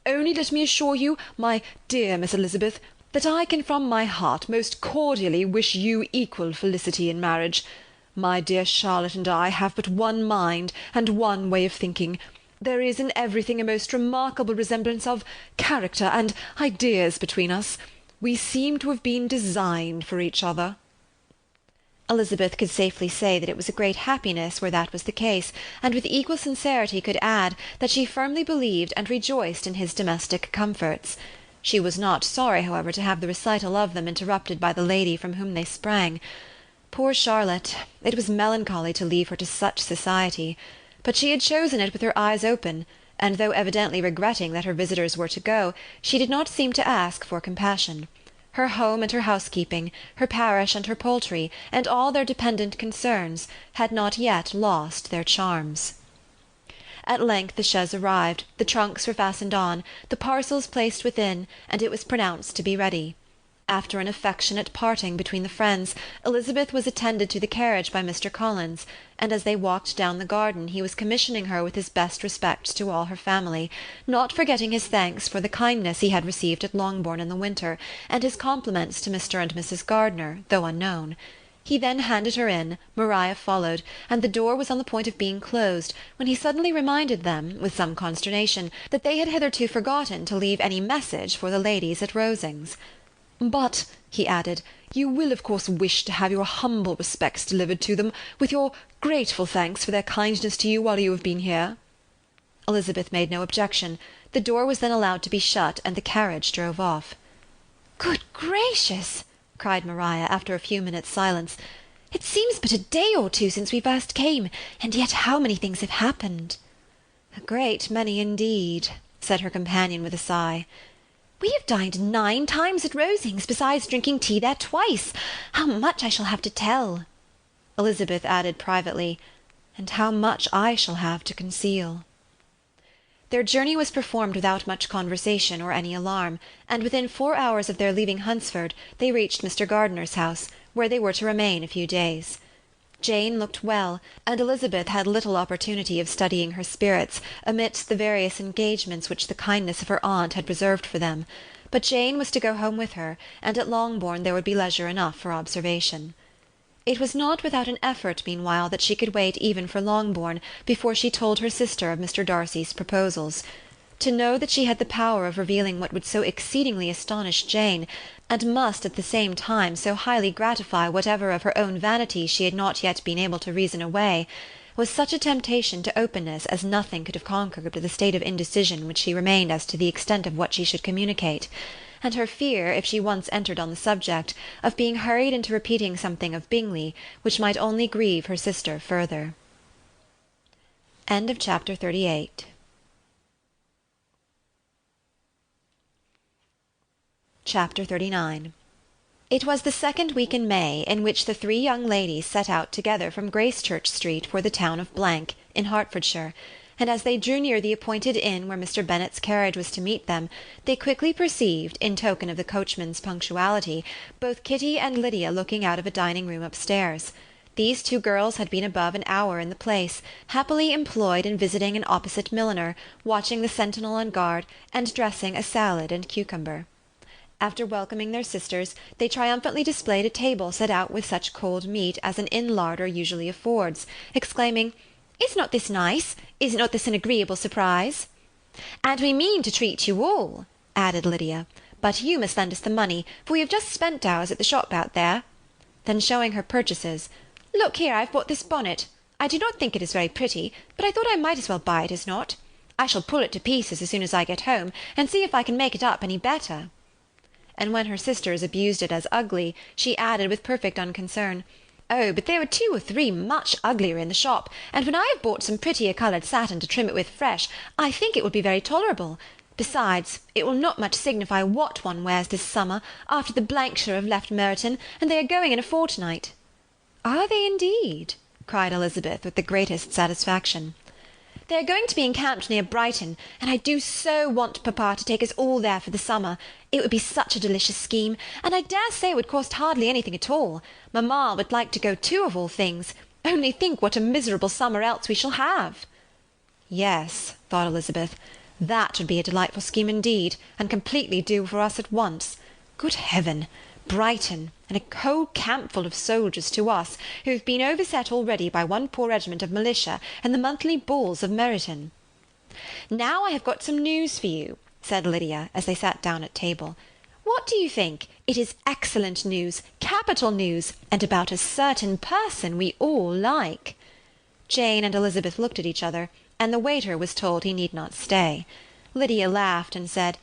Only let me assure you, my dear Miss Elizabeth, that I can from my heart most cordially wish you equal felicity in marriage. My dear Charlotte and I have but one mind and one way of thinking. There is in everything a most remarkable resemblance of character and ideas between us. We seem to have been designed for each other." Elizabeth could safely say that it was a great happiness where that was the case, and with equal sincerity could add that she firmly believed and rejoiced in his domestic comforts. She was not sorry, however, to have the recital of them interrupted by the lady from whom they sprang. Poor Charlotte! It was melancholy to leave her to such society. But she had chosen it with her eyes open, and though evidently regretting that her visitors were to go, she did not seem to ask for compassion. Her home and her housekeeping, her parish and her poultry, and all their dependent concerns, had not yet lost their charms. At length the chaise arrived, the trunks were fastened on, the parcels placed within, and it was pronounced to be ready. After an affectionate parting between the friends, Elizabeth was attended to the carriage by Mr. Collins, and as they walked down the garden he was commissioning her with his best respects to all her family, not forgetting his thanks for the kindness he had received at Longbourn in the winter, and his compliments to Mr. and Mrs. Gardiner, though unknown. He then handed her in, Maria followed, and the door was on the point of being closed, when he suddenly reminded them, with some consternation, that they had hitherto forgotten to leave any message for the ladies at Rosings. "But," he added, "you will of course wish to have your humble respects delivered to them, with your grateful thanks for their kindness to you while you have been here." Elizabeth made no objection. The door was then allowed to be shut, and the carriage drove off. "Good gracious!" cried Maria, after a few minutes' silence. "It seems but a day or two since we first came, and yet how many things have happened!" "A great many indeed," said her companion with a sigh. "We have dined 9 times at Rosings, besides drinking tea there twice. How much I shall have to tell!" Elizabeth added privately, "And how much I shall have to conceal." Their journey was performed without much conversation or any alarm, and within 4 hours of their leaving Hunsford they reached Mr. Gardiner's house, where they were to remain a few days. Jane looked well, and Elizabeth had little opportunity of studying her spirits amidst the various engagements which the kindness of her aunt had reserved for them, but Jane was to go home with her, and at Longbourn there would be leisure enough for observation. It was not without an effort meanwhile that she could wait even for Longbourn before she told her sister of Mr. Darcy's proposals. To know that she had the power of revealing what would so exceedingly astonish Jane, and must at the same time so highly gratify whatever of her own vanity she had not yet been able to reason away, was such a temptation to openness as nothing could have conquered with the state of indecision which she remained as to the extent of what she should communicate, and her fear, if she once entered on the subject, of being hurried into repeating something of Bingley, which might only grieve her sister further. Chapter 38. Chapter 39. It was the 2nd week in May, in which the 3 young ladies set out together from Gracechurch Street for the town of in Hertfordshire, and as they drew near the appointed inn where Mr. Bennet's carriage was to meet them, they quickly perceived, in token of the coachman's punctuality, both Kitty and Lydia looking out of a dining-room upstairs. These 2 girls had been above an hour in the place, happily employed in visiting an opposite milliner, watching the sentinel on guard, and dressing a salad and cucumber. After welcoming their sisters, they triumphantly displayed a table set out with such cold meat as an inn larder usually affords, exclaiming, "Is not this nice? Is not this an agreeable surprise?" "And we mean to treat you all," added Lydia, "but you must lend us the money, for we have just spent ours at the shop out there." Then showing her purchases, "Look here, I have bought this bonnet. I do not think it is very pretty, but I thought I might as well buy it as not. I shall pull it to pieces as soon as I get home, and see if I can make it up any better." And when her sisters abused it as ugly, she added with perfect unconcern, "Oh, but there are 2 or 3 much uglier in the shop, and when I have bought some prettier coloured satin to trim it with fresh, I think it will be very tolerable. Besides, it will not much signify what one wears this summer, after the Blankshire have left Meryton, and they are going in a fortnight." "Are they indeed?" cried Elizabeth with the greatest satisfaction. "They are going to be encamped near Brighton, and I do so want papa to take us all there for the summer. It would be such a delicious scheme, and I dare say it would cost hardly anything at all. Mamma would like to go too, of all things. Only think what a miserable summer else we shall have." Yes, thought Elizabeth, that would be a delightful scheme indeed, and completely do for us at once. Good heaven! Brighton, and a whole campful of soldiers to us, who have been overset already by one poor regiment of militia and the monthly balls of Meryton. "Now I have got some news for you," said Lydia, as they sat down at table. "What do you think? It is excellent news, capital news, and about a certain person we all like." Jane and Elizabeth looked at each other, and the waiter was told he need not stay. Lydia laughed and said,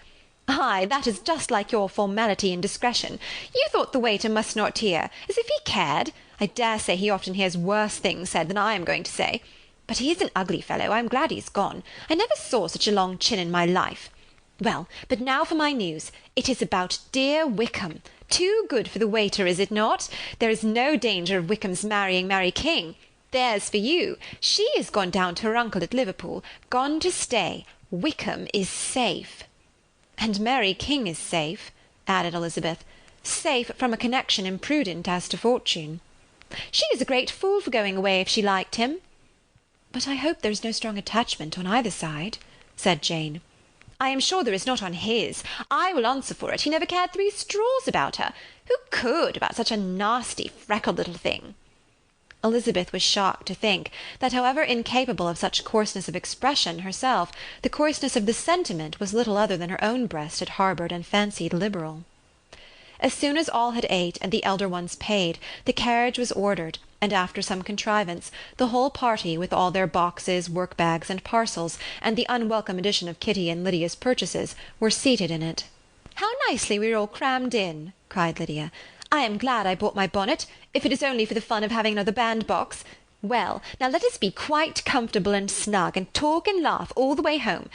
"Ay, that is just like your formality and discretion. You thought the waiter must not hear, as if he cared. I dare say he often hears worse things said than I am going to say. But he is an ugly fellow. I am glad he's gone. I never saw such a long chin in my life. Well, but now for my news. It is about dear Wickham. Too good for the waiter, is it not? There is no danger of Wickham's marrying Mary King. There's for you. She has gone down to her uncle at Liverpool, gone to stay. Wickham is safe." "And Mary King is safe," added Elizabeth, "safe from a connection imprudent as to fortune." "She is a great fool for going away if she liked him." "But I hope there is no strong attachment on either side," said Jane. "I am sure there is not on his. I will answer for it, he never cared 3 straws about her. Who could, about such a nasty, freckled little thing?" Elizabeth was shocked to think that, however incapable of such coarseness of expression herself, the coarseness of the sentiment was little other than her own breast had harboured and fancied liberal. As soon as all had ate and the elder ones paid, the carriage was ordered, and after some contrivance, the whole party, with all their boxes, work-bags, and parcels, and the unwelcome addition of Kitty and Lydia's purchases, were seated in it. "How nicely we are all crammed in!" cried Lydia. "I am glad I bought my bonnet, if it is only for the fun of having another bandbox. Well, now let us be quite comfortable and snug, and talk and laugh all the way home.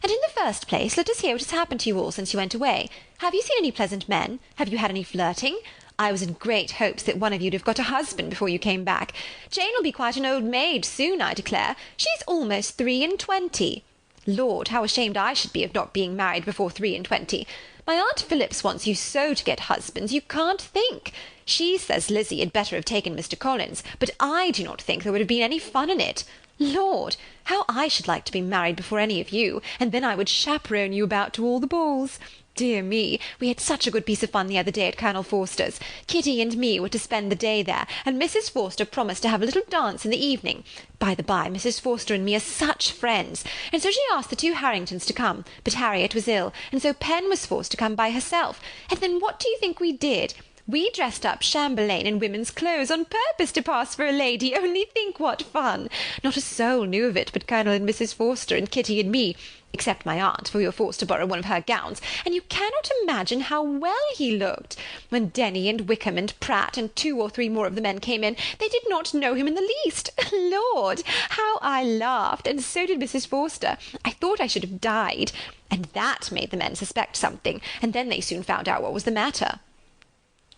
And in the first place, let us hear what has happened to you all since you went away. Have you seen any pleasant men? Have you had any flirting? I was in great hopes that one of you'd have got a husband before you came back. Jane will be quite an old maid soon, I declare. She's almost 23. Lord, how ashamed I should be of not being married before 23. My Aunt Phillips wants you so to get husbands, you can't think. She says Lizzie had better have taken Mr. Collins, but I do not think there would have been any fun in it. Lord, how I should like to be married before any of you, and then I would chaperone you about to all the balls. Dear me, we had such a good piece of fun the other day at Colonel Forster's. Kitty and me were to spend the day there, and Mrs. Forster promised to have a little dance in the evening. By the by, Mrs. Forster and me are such friends, and so she asked the 2 Harringtons to come, but Harriet was ill, and so Pen was forced to come by herself. And then what do you think we did? We dressed up Chamberlain in women's clothes on purpose to pass for a lady. Only think what fun! Not a soul knew of it but Colonel and Mrs. Forster and Kitty and me, except my aunt, for we were forced to borrow one of her gowns, and you cannot imagine how well he looked. When Denny and Wickham and Pratt and 2 or 3 more of the men came in, they did not know him in the least. Lord, how I laughed, and so did Mrs. Forster. I thought I should have died, and that made the men suspect something, and then they soon found out what was the matter.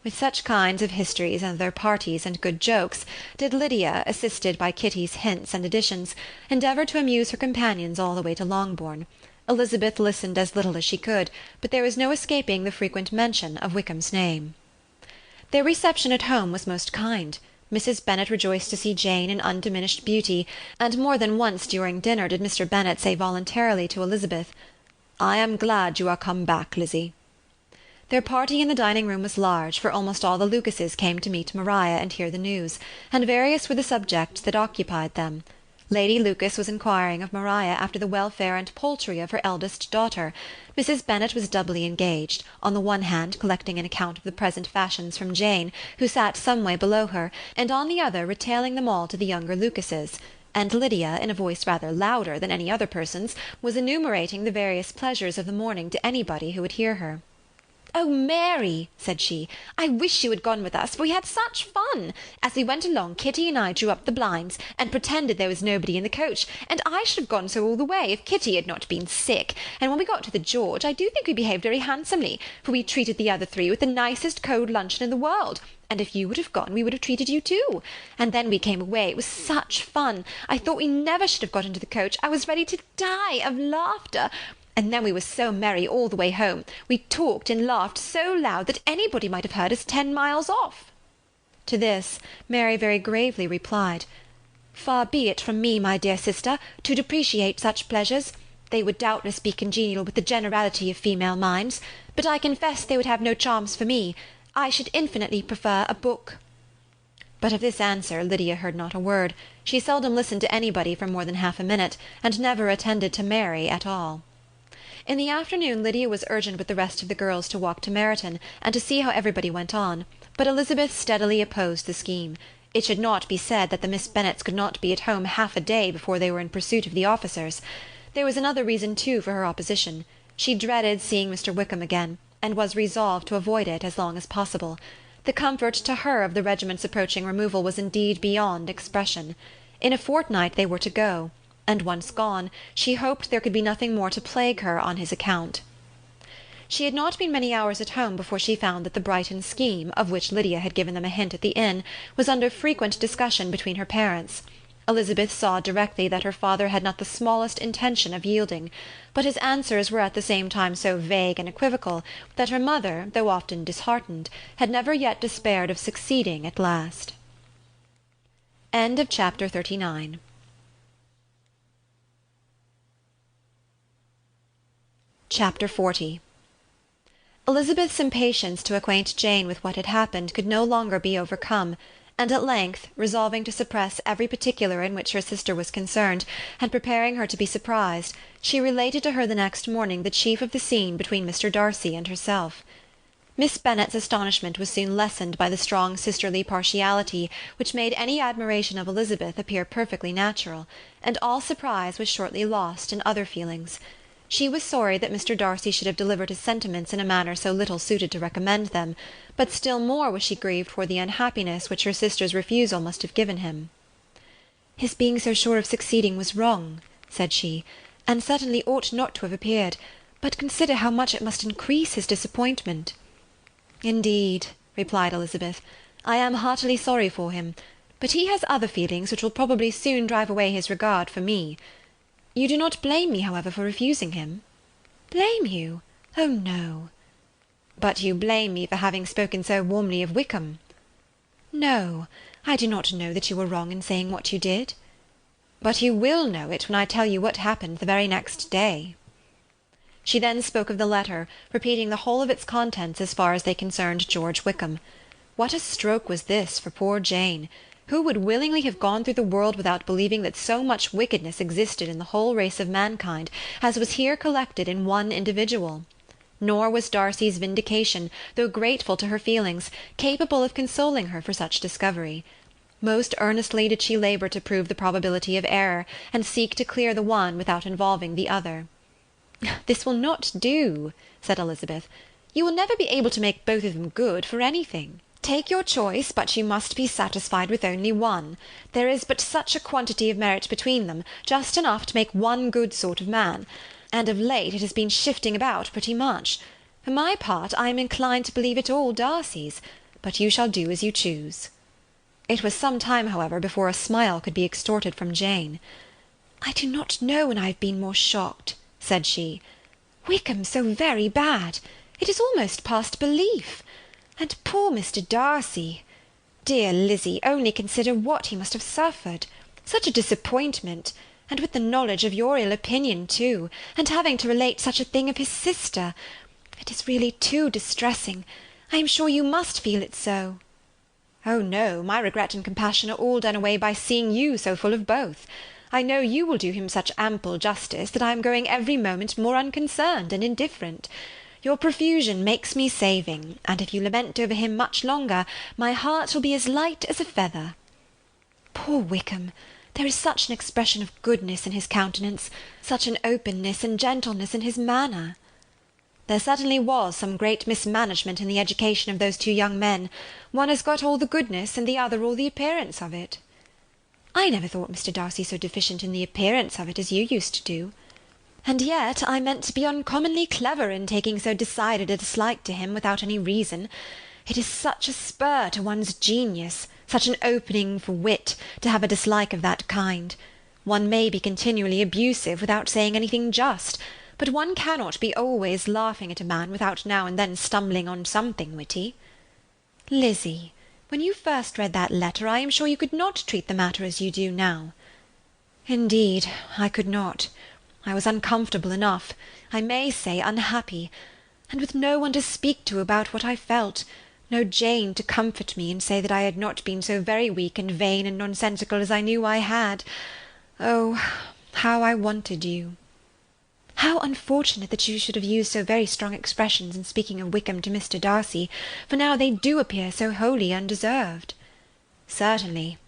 With such kinds of histories and their parties and good jokes did Lydia, assisted by Kitty's hints and additions, endeavour to amuse her companions all the way to Longbourn. Elizabeth listened as little as she could, but there was no escaping the frequent mention of Wickham's name. Their reception at home was most kind. Mrs. Bennet rejoiced to see Jane in undiminished beauty, and more than once during dinner did Mr. Bennet say voluntarily to Elizabeth, "I am glad you are come back, Lizzie." Their party in the dining-room was large, for almost all the Lucases came to meet Maria and hear the news, and various were the subjects that occupied them. Lady Lucas was inquiring of Maria after the welfare and poultry of her eldest daughter. Mrs. Bennet was doubly engaged, on the one hand collecting an account of the present fashions from Jane, who sat some way below her, and on the other retailing them all to the younger Lucases, and Lydia, in a voice rather louder than any other person's, was enumerating the various pleasures of the morning to anybody who would hear her. "Oh, Mary," said she, "I wish you had gone with us, for we had such fun. As we went along, Kitty and I drew up the blinds, and pretended there was nobody in the coach, and I should have gone so all the way, if Kitty had not been sick, and when we got to the George, I do think we behaved very handsomely, for we treated the other 3 with the nicest cold luncheon in the world. And if you would have gone, we would have treated you too. And then we came away. It was such fun. I thought we never should have got into the coach. I was ready to die of laughter. And then we were so merry all the way home. We talked and laughed so loud that anybody might have heard us 10 miles off." To this Mary very gravely replied, "Far be it from me, my dear sister, to depreciate such pleasures. They would doubtless be congenial with the generality of female minds, but I confess they would have no charms for me. I should infinitely prefer a book." But of this answer Lydia heard not a word. She seldom listened to anybody for more than half a minute, and never attended to Mary at all. In the afternoon Lydia was urgent with the rest of the girls to walk to Meryton, and to see how everybody went on, but Elizabeth steadily opposed the scheme. It should not be said that the Miss Bennets could not be at home half a day before they were in pursuit of the officers. There was another reason too for her opposition. She dreaded seeing Mr. Wickham again, and was resolved to avoid it as long as possible. The comfort to her of the regiment's approaching removal was indeed beyond expression. In a fortnight they were to go, and once gone, she hoped there could be nothing more to plague her on his account. She had not been many hours at home before she found that the Brighton scheme, of which Lydia had given them a hint at the inn, was under frequent discussion between her parents. Elizabeth saw directly that her father had not the smallest intention of yielding, but his answers were at the same time so vague and equivocal that her mother, though often disheartened, had never yet despaired of succeeding at last. Chapter 39. Chapter 40. Elizabeth's impatience to acquaint Jane with what had happened could no longer be overcome, and at length, resolving to suppress every particular in which her sister was concerned, and preparing her to be surprised, she related to her the next morning the chief of the scene between Mr. Darcy and herself. Miss Bennet's astonishment was soon lessened by the strong sisterly partiality which made any admiration of Elizabeth appear perfectly natural, and all surprise was shortly lost in other feelings. She was sorry that Mr. Darcy should have delivered his sentiments in a manner so little suited to recommend them, but still more was she grieved for the unhappiness which her sister's refusal must have given him. "His being so sure of succeeding was wrong," said she, "and certainly ought not to have appeared, but consider how much it must increase his disappointment." "Indeed," replied Elizabeth, "I am heartily sorry for him, but he has other feelings which will probably soon drive away his regard for me. You do not blame me, however, for refusing him?" "Blame you? Oh, no." "But you blame me for having spoken so warmly of Wickham?" "No, I do not know that you were wrong in saying what you did." "But you will know it when I tell you what happened the very next day." She then spoke of the letter, repeating the whole of its contents as far as they concerned George Wickham. What a stroke was this for poor Jane! Who would willingly have gone through the world without believing that so much wickedness existed in the whole race of mankind as was here collected in one individual? Nor was Darcy's vindication, though grateful to her feelings, capable of consoling her for such discovery. Most earnestly did she labour to prove the probability of error, and seek to clear the one without involving the other. "This will not do," said Elizabeth. "You will never be able to make both of them good for anything. Take your choice, but you must be satisfied with only one. There is but such a quantity of merit between them, just enough to make one good sort of man, and of late it has been shifting about pretty much. For my part, I am inclined to believe it all Darcy's, but you shall do as you choose." It was some time, however, before a smile could be extorted from Jane. "I do not know when I have been more shocked," said she. "Wickham so very bad! It is almost past belief. And poor Mr. Darcy! Dear Lizzy, only consider what he must have suffered. Such a disappointment, and with the knowledge of your ill opinion too, and having to relate such a thing of his sister. It is really too distressing. I am sure you must feel it so." "Oh no, my regret and compassion are all done away by seeing you so full of both. I know you will do him such ample justice that I am growing every moment more unconcerned and indifferent. Your profusion makes me saving, and if you lament over him much longer, my heart will be as light as a feather." "Poor Wickham! There is such an expression of goodness in his countenance, such an openness and gentleness in his manner." "There certainly was some great mismanagement in the education of those two young men. One has got all the goodness, and the other all the appearance of it." "I never thought Mr. Darcy so deficient in the appearance of it as you used to do." "And yet I meant to be uncommonly clever in taking so decided a dislike to him without any reason. It is such a spur to one's genius, such an opening for wit, to have a dislike of that kind. One may be continually abusive without saying anything just, but one cannot be always laughing at a man without now and then stumbling on something witty. Lizzy, when you first read that letter, I am sure you could not treat the matter as you do now. Indeed, I could not. I was uncomfortable enough, I may say unhappy, and with no one to speak to about what I felt, no Jane to comfort me and say that I had not been so very weak and vain and nonsensical as I knew I had. Oh, how I wanted you! How unfortunate that you should have used so very strong expressions in speaking of Wickham to Mr. Darcy, for now they do appear so wholly undeserved. Certainly.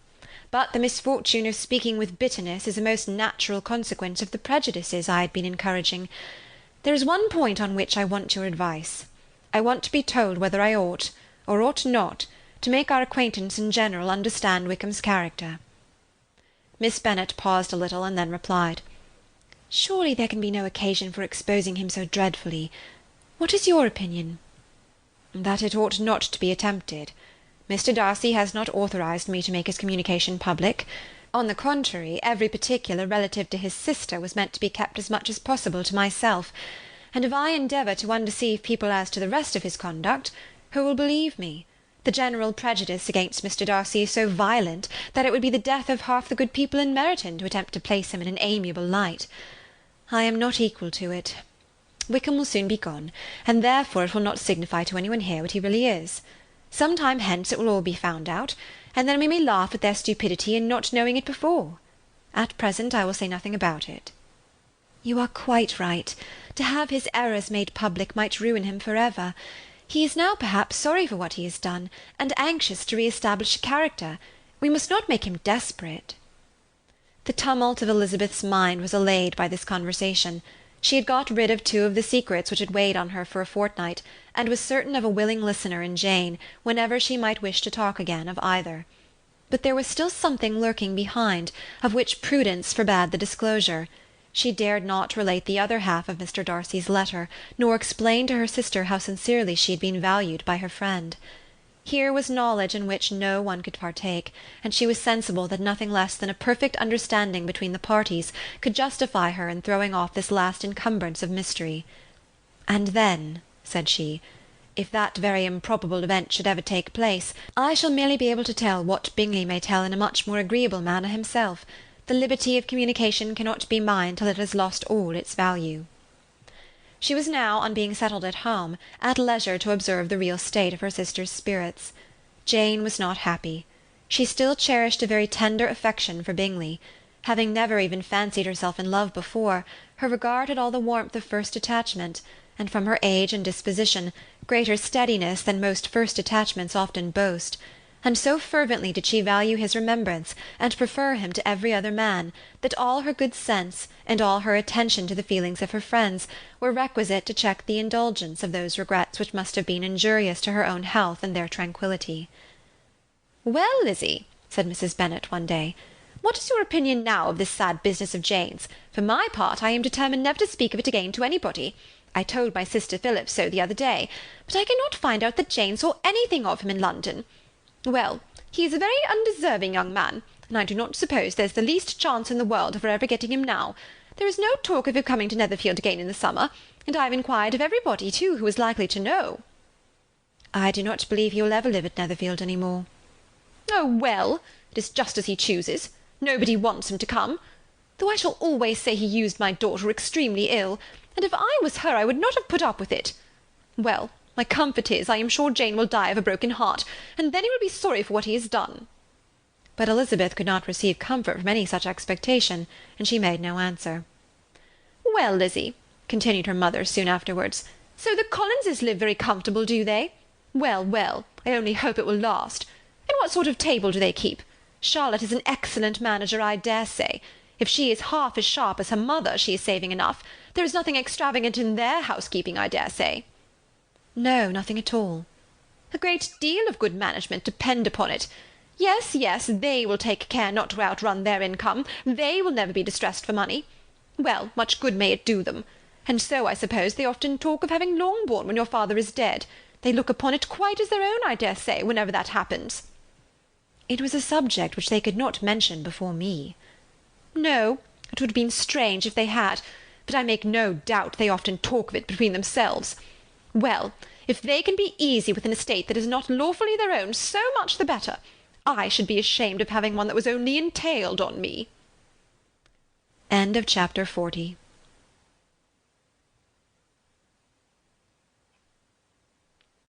But the misfortune of speaking with bitterness is a most natural consequence of the prejudices I had been encouraging. There is one point on which I want your advice. I want to be told whether I ought, or ought not, to make our acquaintance in general understand Wickham's character. Miss Bennet paused a little, and then replied, "Surely there can be no occasion for exposing him so dreadfully. What is your opinion?" "That it ought not to be attempted. Mr. Darcy has not authorized me to make his communication public. On the contrary, every particular relative to his sister was meant to be kept as much as possible to myself, and if I endeavour to undeceive people as to the rest of his conduct, who will believe me? The general prejudice against Mr. Darcy is so violent that it would be the death of half the good people in Meryton to attempt to place him in an amiable light. I am not equal to it. Wickham will soon be gone, and therefore it will not signify to anyone here what he really is. Some time hence it will all be found out, and then we may laugh at their stupidity in not knowing it before. At present I will say nothing about it." "You are quite right. To have his errors made public might ruin him for ever. He is now perhaps sorry for what he has done, and anxious to re-establish a character. We must not make him desperate." The tumult of Elizabeth's mind was allayed by this conversation. She had got rid of two of the secrets which had weighed on her for a fortnight, and was certain of a willing listener in Jane, whenever she might wish to talk again of either. But there was still something lurking behind, of which prudence forbade the disclosure. She dared not relate the other half of Mr. Darcy's letter, nor explain to her sister how sincerely she had been valued by her friend. Here was knowledge in which no one could partake, and she was sensible that nothing less than a perfect understanding between the parties could justify her in throwing off this last encumbrance of mystery. "And then," said she, "if that very improbable event should ever take place, I shall merely be able to tell what Bingley may tell in a much more agreeable manner himself. The liberty of communication cannot be mine till it has lost all its value." She was now, on being settled at home, at leisure to observe the real state of her sister's spirits. Jane was not happy. She still cherished a very tender affection for Bingley. Having never even fancied herself in love before, her regard had all the warmth of first attachment, and from her age and disposition, greater steadiness than most first attachments often boast, and so fervently did she value his remembrance, and prefer him to every other man, that all her good sense, and all her attention to the feelings of her friends, were requisite to check the indulgence of those regrets which must have been injurious to her own health and their tranquillity. "Well, Lizzy," said Mrs. Bennet one day, "what is your opinion now of this sad business of Jane's? For my part, I am determined never to speak of it again to anybody. I told my sister Phillips so the other day, but I cannot find out that Jane saw anything of him in London. Well, he is a very undeserving young man, and I do not suppose there's the least chance in the world of her ever getting him now. There is no talk of him coming to Netherfield again in the summer, and I have inquired of everybody, too, who is likely to know." "I do not believe he will ever live at Netherfield any more." "Oh, well, it is just as he chooses. Nobody wants him to come. Though I shall always say he used my daughter extremely ill, and if I was her I would not have put up with it. Well, my comfort is, I am sure Jane will die of a broken heart, and then he will be sorry for what he has done." But Elizabeth could not receive comfort from any such expectation, and she made no answer. "Well, Lizzy," continued her mother soon afterwards, "so the Collinses live very comfortable, do they? Well, well, I only hope it will last. And what sort of table do they keep? Charlotte is an excellent manager, I dare say. If she is half as sharp as her mother, she is saving enough. There is nothing extravagant in their housekeeping, I dare say." "No, nothing at all." "A great deal of good management, depend upon it. Yes, yes, they will take care not to outrun their income. They will never be distressed for money. Well, much good may it do them. And so, I suppose, they often talk of having Longbourn when your father is dead. They look upon it quite as their own, I dare say, whenever that happens." "It was a subject which they could not mention before me." "No, it would have been strange if they had, but I make no doubt they often talk of it between themselves. Well, if they can be easy with an estate that is not lawfully their own, so much the better. I should be ashamed of having one that was only entailed on me." End of chapter 40.